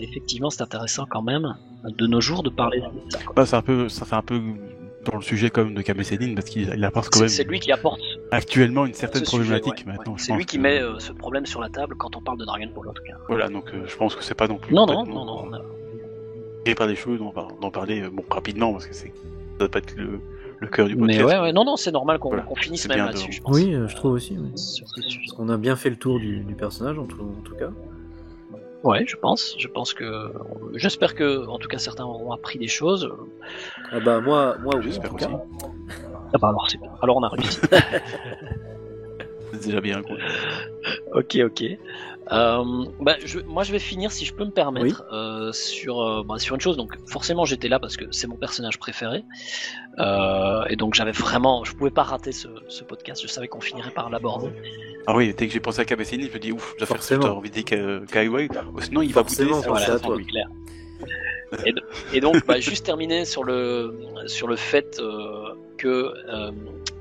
Effectivement, c'est intéressant quand même de nos jours de parler de ça. Ça fait un peu dans le sujet comme de Kame Sennin parce qu'il apporte quand même. C'est lui qui apporte actuellement une certaine problématique maintenant. C'est lui qui met ce problème sur la table quand on parle de Dragon Ball en tout cas. Voilà, donc je pense que c'est pas non plus. Non. Il n'y a pas des choses d'en parler rapidement parce que ça doit pas être le cœur du podcast. Mais non, c'est normal qu'on finisse même là-dessus, je pense. Oui, je trouve aussi. Oui. Parce qu'on a bien fait le tour du personnage en tout cas. Ouais, je pense que j'espère que en tout cas certains auront appris des choses. Moi oui, j'espère aussi. Ah bah alors c'est bon. Alors on a réussi. C'est déjà bien, quoi. Ok. Moi je vais finir, si je peux me permettre, sur une chose. Donc forcément j'étais là parce que c'est mon personnage préféré, et donc je pouvais pas rater ce podcast. Je savais qu'on finirait par l'aborder. Ah oui, dès que j'ai pensé à Kamesséni, je me dis ouf, je vais faire ça, j'ai envie de dire Kaiwai, sinon il va bouder. Voilà, c'est clair. Et donc juste terminer sur le fait que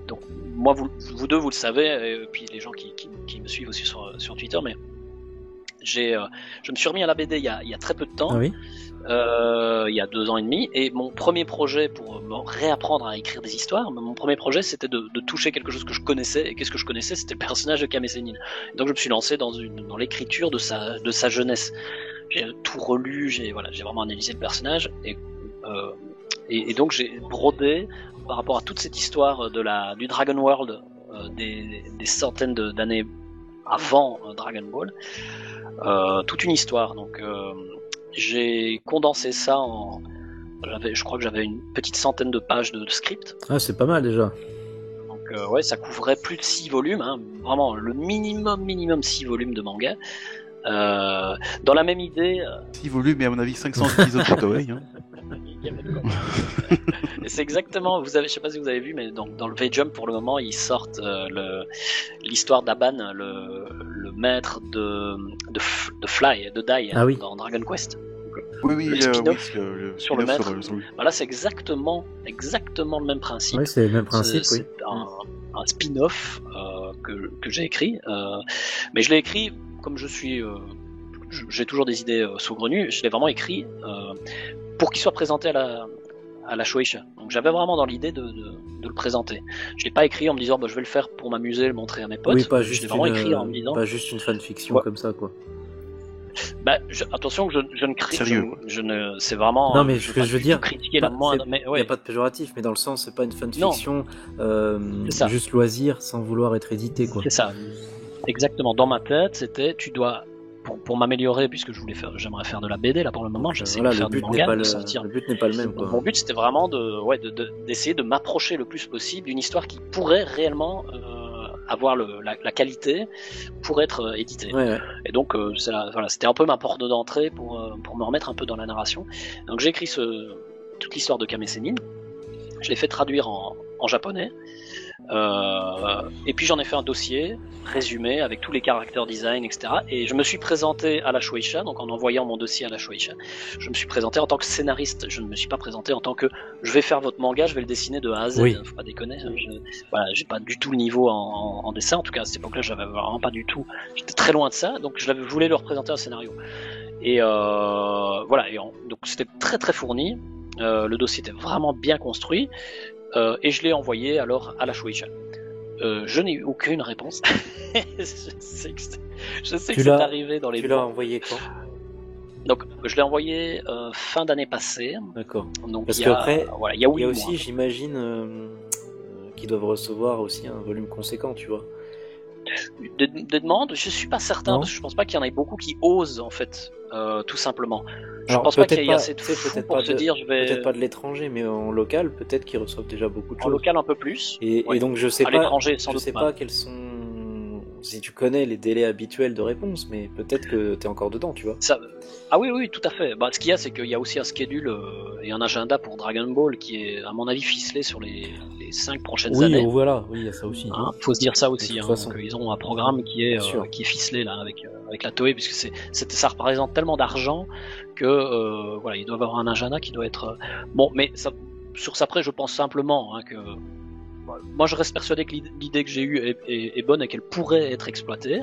donc moi vous deux vous le savez, et puis les gens qui me suivent aussi sur Twitter, mais je me suis remis à la BD il y a très peu de temps. Ah oui. Il y a 2 ans et demi, et mon premier projet pour me réapprendre à écrire des histoires, mon premier projet c'était de toucher quelque chose que je connaissais, et qu'est-ce que je connaissais? C'était le personnage de Kame Sennin. Donc je me suis lancé dans l'écriture de sa jeunesse. J'ai tout relu, j'ai vraiment analysé le personnage, et donc j'ai brodé par rapport à toute cette histoire du Dragon World, des centaines d'années avant Dragon Ball, toute une histoire. Donc j'ai condensé ça je crois que j'avais une petite centaine de pages de script. Ah, c'est pas mal déjà. Donc ça couvrait plus de 6 volumes, hein, vraiment le minimum 6 volumes de manga. Dans la même idée. 6 volumes et à mon avis 500 épisodes de Toei. Hein. Et c'est exactement, je sais pas si vous avez vu, mais dans le V-Jump pour le moment ils sortent l'histoire d'Aban, le maître de Fly, de Dai, dans Dragon Quest. Oui, le spin-off sur le maître. Là c'est exactement le même principe. Oui, c'est le même principe. C'est un spin-off que j'ai écrit, mais je l'ai écrit comme j'ai toujours des idées saugrenues. Je l'ai vraiment écrit pour qu'il soit présenté à la Shueisha. Donc j'avais vraiment dans l'idée de le présenter. Je l'ai pas écrit en me disant je vais le faire pour m'amuser, le montrer à mes potes. Oui, pas juste je l'ai vraiment écrit en me disant pas juste une fanfiction comme ça, quoi. Attention que je ne crie. C'est vraiment. Non, mais ce que je veux dire, critiquer la moindre. Il n'y a pas de péjoratif, mais dans le sens, c'est pas une fanfiction juste loisir sans vouloir être édité, quoi. C'est ça. Exactement. Dans ma tête, c'était tu dois. Pour m'améliorer, puisque j'aimerais faire de la BD là pour le moment, j'essaie de faire du manga, le but n'est pas le même, quoi. Mon but c'était vraiment d'essayer de m'approcher le plus possible d'une histoire qui pourrait réellement avoir la qualité pour être éditée. Ouais. Et donc c'était un peu ma porte d'entrée pour me remettre un peu dans la narration. Donc j'ai écrit toute l'histoire de Kame Sennin, je l'ai fait traduire en japonais. Et puis j'en ai fait un dossier résumé avec tous les character design, etc. Et je me suis présenté à la Shueisha, donc en envoyant mon dossier à la Shueisha, je me suis présenté en tant que scénariste. Je ne me suis pas présenté en tant que je vais faire votre manga, je vais le dessiner de A à Z. Oui. Faut pas déconner. J'ai pas du tout le niveau en dessin. En tout cas à cette époque-là, j'avais vraiment pas du tout. J'étais très loin de ça, donc je voulais le représenter un scénario. Et donc c'était très très fourni. Le dossier était vraiment bien construit. Et je l'ai envoyé alors à la Shueisha. Je n'ai eu aucune réponse. je sais que c'est arrivé dans les. Tu l'as envoyé quand? Donc je l'ai envoyé fin d'année passée. D'accord. Donc parce qu'après, il y a aussi, j'imagine, qu'ils doivent recevoir aussi un volume conséquent, tu vois. Des demandes, je suis pas certain, parce que je pense pas qu'il y en ait beaucoup qui osent en fait, tout simplement. Je pense pas qu'il y ait assez de fou pour se dire je vais. Peut-être pas de l'étranger, mais en local, peut-être qu'ils reçoivent déjà beaucoup de choses. En local un peu plus. Et donc je sais à pas. l'étranger, je sais pas quels sont. Si tu connais les délais habituels de réponse, mais peut-être que t'es encore dedans, tu vois. Ah oui, tout à fait. Ce qu'il y a, c'est qu'il y a aussi un schedule et un agenda pour Dragon Ball qui est, à mon avis, ficelé sur les 5 prochaines années. Oui, voilà, il y a ça aussi. Faut se dire ça aussi. Donc, ils ont un programme qui est ficelé là avec la Toei, puisque ça représente tellement d'argent que ils doivent avoir un agenda qui doit être bon. Mais sur ça, après, je pense simplement que. Moi, je reste persuadé que l'idée que j'ai eue est bonne et qu'elle pourrait être exploitée.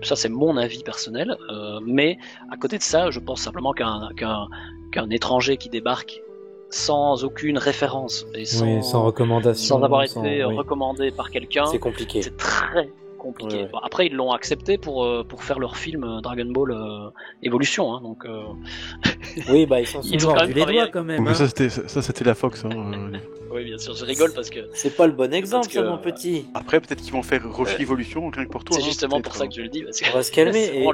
Ça, c'est mon avis personnel. Mais à côté de ça, je pense simplement qu'un étranger qui débarque sans aucune référence et sans recommandation, sans avoir été recommandé par quelqu'un, c'est compliqué. C'est très compliqué. Ouais. Bon, après, ils l'ont accepté pour faire leur film Dragon Ball Evolution. Donc Oui, bah ils sont mordus les doigts quand même. Mais ça c'était la Fox. Oui, bien sûr, je rigole parce que... C'est pas le bon exemple, ça, mon petit. Après, peut-être qu'ils vont faire Roshi Evolution, rien que pour toi. C'est justement pour ça que je le dis. Parce que... On va se calmer.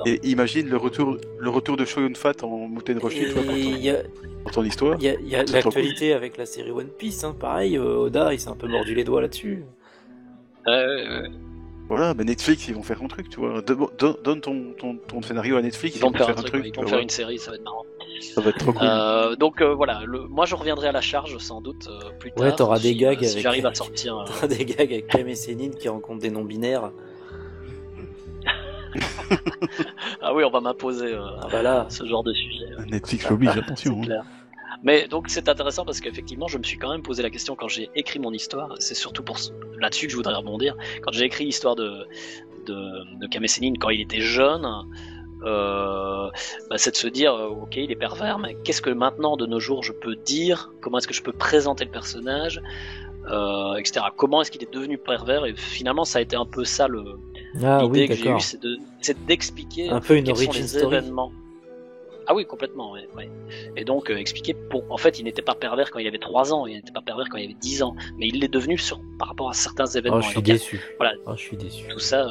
Et imagine le retour de Shoyun Fat en Muten Roshi, pour ton histoire. Il y a l'actualité avec la série One Piece, hein, pareil, Oda, il s'est un peu mordu les doigts là-dessus. Voilà, mais Netflix, ils vont faire un truc, tu vois. Donne ton scénario à Netflix, ils vont faire un truc. Ils vont faire une série, ça va être marrant. Ça va être trop cool. Donc voilà, moi je reviendrai à la charge sans doute plus tard. Ouais, t'auras des gags si j'arrive à sortir. T'auras des gags avec Cam et Céline qui rencontrent des non-binaires. Ah oui, on va m'imposer ce genre de sujet. Netflix l'oblige, attention. Clair. Mais donc c'est intéressant parce qu'effectivement je me suis quand même posé la question quand j'ai écrit mon histoire, c'est surtout là-dessus que je voudrais rebondir, quand j'ai écrit l'histoire de Cam et Céline quand il était jeune, c'est de se dire ok il est pervers, mais qu'est-ce que maintenant de nos jours je peux dire, comment est-ce que je peux présenter le personnage, etc. Comment est-ce qu'il est devenu pervers, et finalement ça a été un peu ça l'idée que j'ai eue, c'est d'expliquer un peu une quels sont origin les story. Événements. Ah oui, complètement, ouais. Et donc, expliquer en fait, il n'était pas pervers quand il avait 3 ans, il n'était pas pervers quand il avait 10 ans, mais il l'est devenu par rapport à certains événements. Oh, je suis déçu. Voilà. Oh, je suis déçu. Tout ça...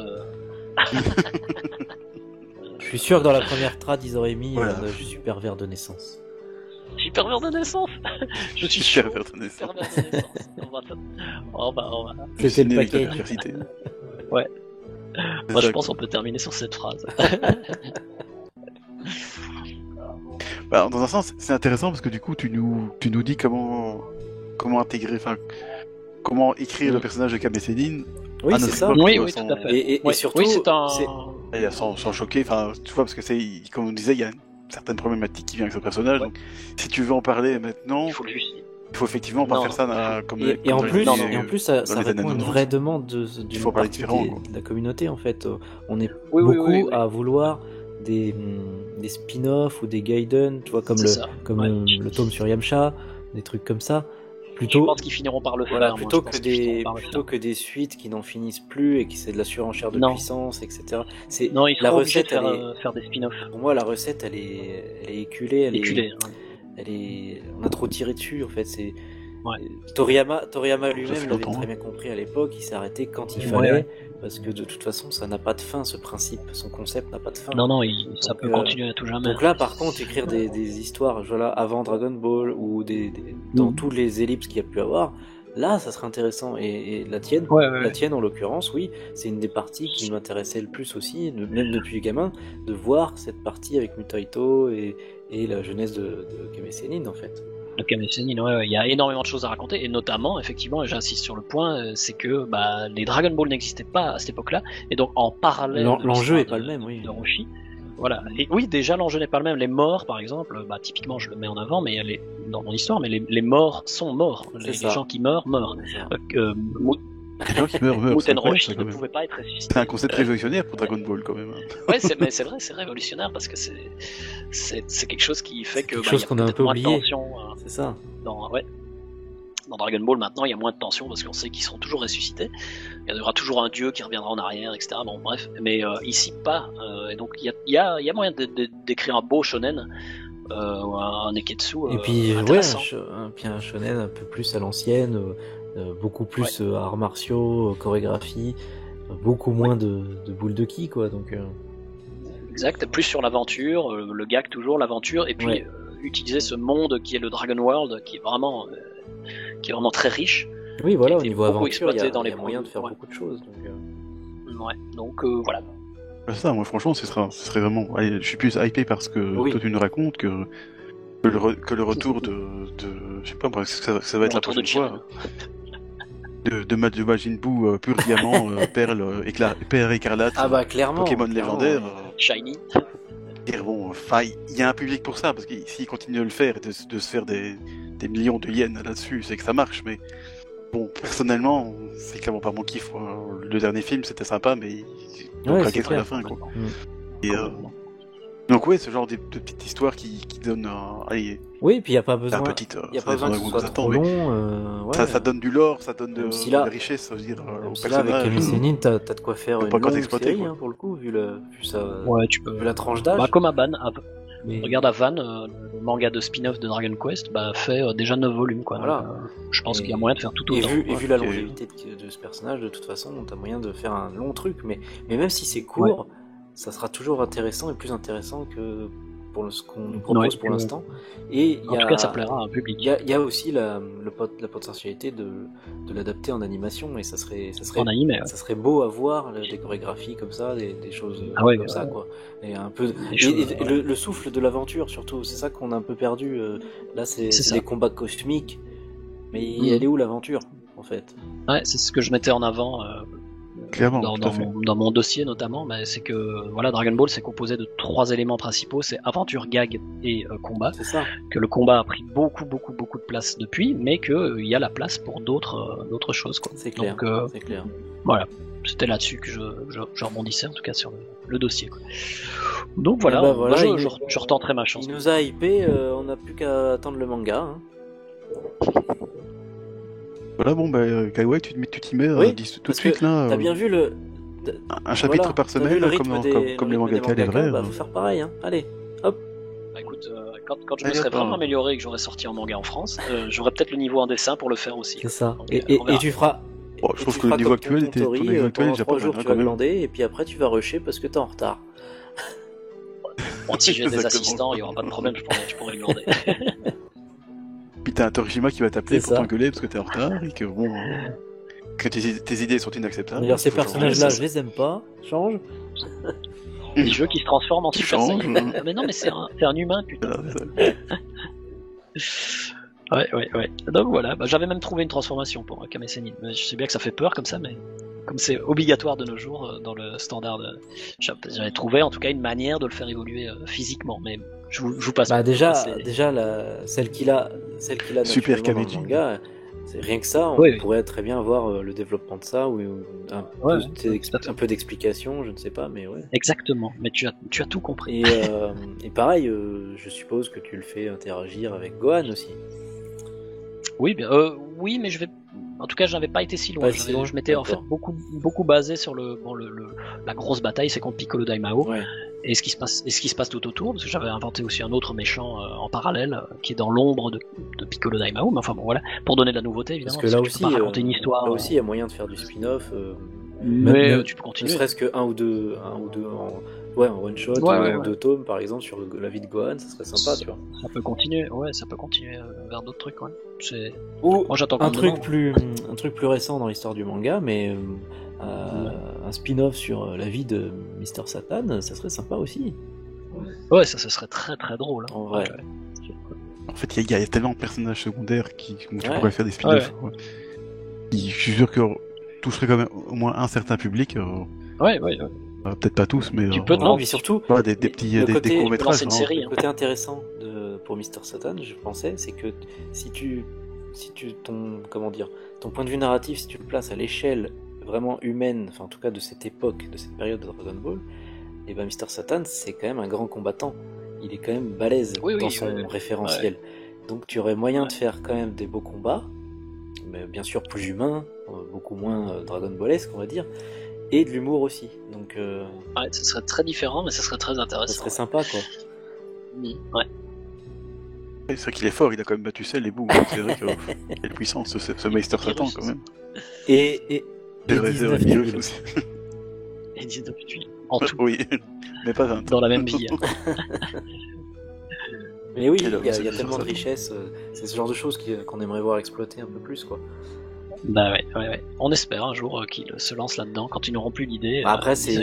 Je suis sûr que dans la première trad, ils auraient mis je suis pervers de naissance. Je suis pervers de naissance. Je suis pervers de naissance. On va... C'était le paquet. Ouais. Moi, je pense qu'on peut terminer sur cette phrase. Bah, dans un sens, c'est intéressant parce que du coup, tu nous dis comment intégrer, comment écrire le personnage de Cam et Céline. Oui, c'est ça. Oui, tout à fait. Et surtout, sans choquer, tu vois, parce que comme on disait, il y a une certaine problématique qui vient avec ce personnage. Donc, si tu veux en parler maintenant, il faut le justifier. Il faut effectivement pas faire ça comme et en plus ça répond à une vraie demande d'une partie de la communauté en fait. On est beaucoup à vouloir des spin-offs ou des Gaiden, tu vois, comme le tome sur Yamcha, des trucs comme ça. Je pense qu'ils finiront par le faire. Plutôt que des suites qui n'en finissent plus et qui c'est de la surenchère de puissance, etc. La recette, faire des spin-offs. Pour moi, la recette, elle est éculée. On a trop tiré dessus, en fait. Toriyama lui-même l'avait très bien compris à l'époque. Il s'est arrêté quand il fallait, parce que de toute façon, ça n'a pas de fin, ce principe. Son concept n'a pas de fin. Non, ça peut continuer à tout jamais. Donc là, par contre, écrire des histoires, avant Dragon Ball ou dans tous les ellipses qu'il y a pu avoir, là, ça serait intéressant. Et la tienne, en l'occurrence, oui, c'est une des parties qui m'intéressait le plus aussi, même depuis gamin, de voir cette partie avec Mutaito et la jeunesse de Kame Sennin, en fait. Le Kame Sennin, il y a énormément de choses à raconter, et notamment, effectivement, et j'insiste sur le point, c'est que les Dragon Ball n'existaient pas à cette époque-là, et donc en parallèle... L'enjeu est pas le même, oui. De Roshi, voilà. Et oui, déjà, l'enjeu n'est pas le même. Les morts, par exemple, typiquement, je le mets en avant, mais dans mon histoire, mais les morts sont morts. Les gens qui meurent. Les gens qui meurent. Muten Roshi ne pouvait pas être ressuscité. C'est un concept révolutionnaire pour Dragon Ball, quand même. Ouais, mais c'est vrai, c'est révolutionnaire parce que c'est quelque chose qui fait que quelque chose qu'on a un peu oublié. C'est ça. Dans Dragon Ball, maintenant, il y a moins de tension parce qu'on sait qu'ils seront toujours ressuscités. Il y aura toujours un dieu qui reviendra en arrière, etc. Bon, bref. Mais ici, pas. Et donc, il y a moyen d'écrire un beau shonen, un neketsu. Et puis, un shonen un peu plus à l'ancienne, beaucoup plus arts martiaux, chorégraphie, beaucoup moins de boules de ki, quoi. Donc, Exact, plus sur l'aventure, le gag toujours, l'aventure, et puis utiliser ce monde qui est le Dragon World, qui est vraiment très riche. Oui, voilà, au niveau aventure, il y a moyen de faire beaucoup de choses. Donc voilà. Ça, moi, franchement, ce serait vraiment... Allez, je suis plus hypé parce que toi, tu nous racontes que le retour de... Je sais pas, ça va être la prochaine fois. De Majin Buu, pur diamant, perle écarlate, clairement, Pokémon légendaire, Shiny. Et bon, il y a un public pour ça, parce que s'il continue de le faire, de se faire des millions de yens là-dessus, c'est que ça marche, mais bon, personnellement, c'est clairement pas mon kiff. Le dernier film, c'était sympa, mais il a craqué sur la fin, quoi. Et, donc ce genre de petites histoires qui donnent oui, puis il n'y a pas besoin, que ce soit trop long. Ça donne du lore, ça donne de la richesse, ça veut dire, au personnage. Avec Kame Sennin, t'as de quoi faire une longue série, pour le coup, vu la tranche d'âge. Comme Regarde Avan, le manga de spin-off de Dragon Quest, fait déjà 9 volumes, quoi. Voilà. Donc, je pense qu'il y a moyen de faire tout autant. Et vu la longévité de ce personnage, de toute façon, t'as moyen de faire un long truc, mais même si c'est court, ça sera toujours intéressant et plus intéressant que pour ce qu'on nous propose pour l'instant. Et en tout cas, ça plaira à un public. Il y a aussi la potentialité de l'adapter en animation, et ça serait en animé, ça serait beau à voir, des chorégraphies comme ça, des choses comme ça, quoi. Et un peu le souffle de l'aventure, surtout, c'est ça qu'on a un peu perdu. Là, c'est des combats cosmiques, mais elle est où l'aventure, en fait? Ouais, c'est ce que je mettais en avant. Clairement, dans mon dossier notamment, c'est que Dragon Ball c'est composé de 3 éléments principaux, c'est aventure, gag et combat. C'est ça. Que le combat a pris beaucoup de place depuis, mais que il y a la place pour d'autres choses, quoi. C'est clair. Donc, c'est clair. Voilà, c'était là-dessus que je rebondissais en tout cas sur le dossier, quoi. Donc voilà, je retenterai ma chance. Il nous a hypé, on n'a plus qu'à attendre le manga. Hein. Voilà, Kaiwai, tu t'y mets tout de suite là. T'as bien vu un chapitre par semaine, comme les mangaka, les vrais. Faut faire pareil, hein. Allez, hop. Écoute, quand je me serais vraiment amélioré et que j'aurais sorti en manga en France, j'aurais peut-être le niveau en dessin pour le faire aussi. C'est ça. Donc, et tu feras. Je trouve que le niveau actuel était ton niveau actuel déjà pas mal. Tu vas glander et puis après tu vas rusher parce que t'es en retard. Bon, si j'ai des assistants, il y aura pas de problème, je pourrais le glander. Puis t'as un Torishima qui va t'appeler pour t'engueuler parce que t'es en retard et que que tes idées sont inacceptables. D'ailleurs, ces personnages-là, je les aime pas. Change. Des jeux qui se transforment en Super Saiyan. Mais non, mais c'est un humain, putain. Ouais. Donc voilà, j'avais même trouvé une transformation pour Kame Sennin. Je sais bien que ça fait peur comme ça, mais comme c'est obligatoire de nos jours dans le standard, j'avais trouvé en tout cas une manière de le faire évoluer physiquement. Mais je vous passe. Déjà celle qu'il a Super dans le manga, c'est rien que ça. On pourrait très bien avoir le développement de ça ou un peu d'explication, je ne sais pas, mais ouais. Exactement. Mais tu as tout compris. Et pareil, je suppose que tu le fais interagir avec Gohan aussi. Oui, mais je vais. En tout cas, je n'avais pas été si loin. Je m'étais en fait beaucoup basé sur la grosse bataille, c'est contre Piccolo Daimao, et ce qui se passe tout autour, parce que j'avais inventé aussi un autre méchant en parallèle qui est dans l'ombre de Piccolo Daimao. Mais enfin bon, voilà, pour donner de la nouveauté évidemment. Parce que là aussi, raconter une histoire. Là aussi, il y a moyen de faire du spin-off. Mais tu peux continuer. Ne serait-ce que un ou deux en one shot, ou 2 tomes par exemple sur la vie de Gohan, ça serait sympa, tu vois. Ça peut continuer, vers d'autres trucs, ouais. Ou moi, j'attends un truc plus récent dans l'histoire du manga, mais un spin-off sur la vie de Mr. Satan, ça serait sympa aussi. Ouais, ça serait très très drôle. Hein. En vrai. En fait, il y a tellement de personnages secondaires où tu pourrais faire des spin-offs. Je suis sûr que toucherait quand même au moins un certain public. Ouais. Peut-être pas tous, mais tu peux mais surtout des petits courts-métrages. Le côté intéressant pour Mr. Satan, je pensais, c'est que si ton point de vue narratif, si tu le places à l'échelle vraiment humaine, enfin en tout cas de cette époque, de cette période de Dragon Ball, et ben Mr. Satan c'est quand même un grand combattant. Il est quand même balèze dans son référentiel. Ouais. Donc tu aurais moyen de faire quand même des beaux combats, mais bien sûr plus humains, beaucoup moins Dragon Ballesque on va dire. Et de l'humour aussi. Donc, ça serait très différent, mais ça serait très intéressant. Ça serait sympa, quoi. Ouais. C'est vrai qu'il est fort, il a quand même battu Cell et Boo. C'est vrai qu'il a puissance, ce Meister Satan, quand même. Et 19 tuiles aussi. Et 19 tuiles. En tout. Oui, mais pas 20. Dans la même pille. Mais oui, il y a tellement de richesses. C'est ce genre de choses qu'on aimerait voir exploiter un peu plus, quoi. Ouais. On espère un jour qu'ils se lancent là-dedans quand ils n'auront plus d'idées. Après, c'est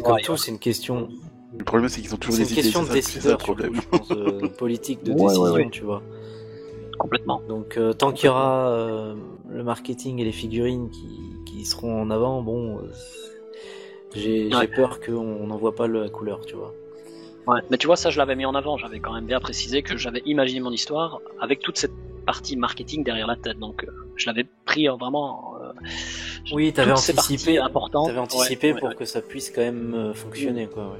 comme tout, c'est une question. Le problème, c'est qu'ils ont toujours des idées. C'est une question de décideur, je pense, politique de décision, tu vois. Complètement. Donc, tant qu'il y aura le marketing et les figurines qui seront en avant, j'ai peur qu'on n'en voit pas la couleur, tu vois. Ouais, mais tu vois, ça, je l'avais mis en avant. J'avais quand même bien précisé que j'avais imaginé mon histoire avec toute cette partie marketing derrière la tête, donc je l'avais pris vraiment. Oui, t'avais anticipé pour que ça puisse quand même fonctionner, quoi.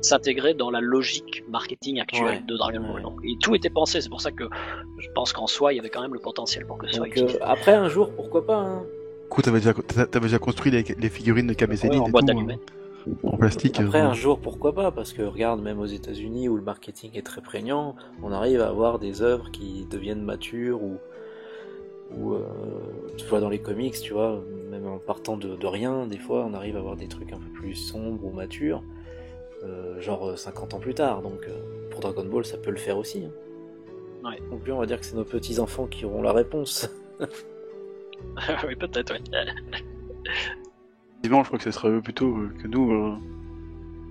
S'intégrer dans la logique marketing actuelle de Dragon Ball. Donc, et tout était pensé, c'est pour ça que je pense qu'en soi, il y avait quand même le potentiel pour que ça soit utilisé. Après, un jour, pourquoi pas. Hein. Du coup, t'avais déjà construit les figurines de Kame Sennin en boîte d'allumettes. en plastique. Après, un jour, pourquoi pas, parce que regarde, même aux États-Unis où le marketing est très prégnant, on arrive à avoir des œuvres qui deviennent matures ou tu vois, dans les comics, tu vois, même en partant de rien, des fois, on arrive à avoir des trucs un peu plus sombres ou matures, genre 50 ans plus tard. Donc, pour Dragon Ball, ça peut le faire aussi. Hein. Ouais. Donc, on va dire que c'est nos petits-enfants qui auront la réponse. Oui, peut-être, ouais. Effectivement, je crois que ce sera eux plutôt que nous.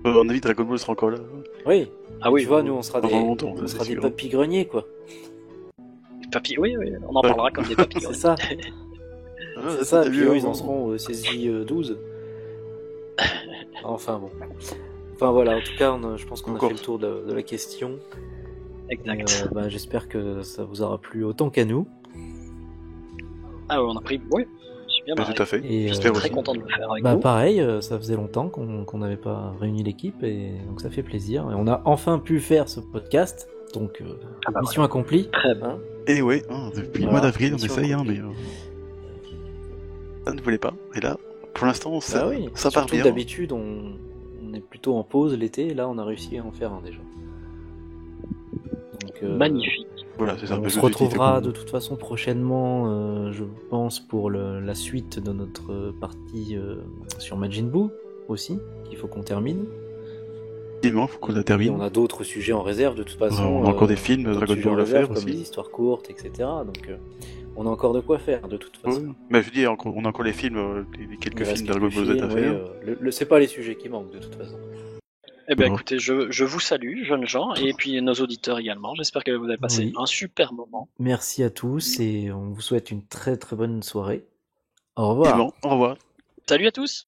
À mon avis, Dragon Ball sera encore là. Oui. Ah oui. Tu vois, nous, on sera longtemps, on sera des sûr. papis greniers, quoi. Papy, oui, on en parlera comme des papys. C'est ça. Ah, C'est ça, t'as puis vu, eux, hein, ils en seront au CSJ 12. Enfin bon. Enfin voilà, en tout cas, je pense qu'on a fait le tour de la question. Exact. Et, j'espère que ça vous aura plu autant qu'à nous. Ah ouais, on a pris... Oui, super bien. tout à fait. Et, j'espère très aussi. content de le faire avec vous. Pareil, ça faisait longtemps qu'on n'avait pas réuni l'équipe, et donc ça fait plaisir. Et on a enfin pu faire ce podcast, donc mission accomplie. Très bien. Et ouais, depuis le mois d'avril, on essaye, mais ça ne voulait pas. Et là, pour l'instant, ça part bien. D'habitude, on est plutôt en pause l'été, et là, on a réussi à en faire un déjà. Donc, magnifique. Voilà, c'est ça. On se retrouvera de toute façon prochainement, je pense, pour la suite de notre partie sur Majin Buu aussi, qu'il faut qu'on termine. Effectivement, faut qu'on la termine. Et on a d'autres sujets en réserve de toute façon. On a encore des films, Dragon Ball à faire comme aussi. des histoires courtes, etc. Donc on a encore de quoi faire de toute façon. Ouais. Mais je dis, on a encore les films, les quelques films Dragon Ball Z à faire. C'est pas les sujets qui manquent de toute façon. Eh bien, écoutez, je vous salue, jeunes gens, et puis nos auditeurs également. J'espère que vous avez passé un super moment. Merci à tous, et on vous souhaite une très très bonne soirée. Au revoir. Au revoir. Salut à tous.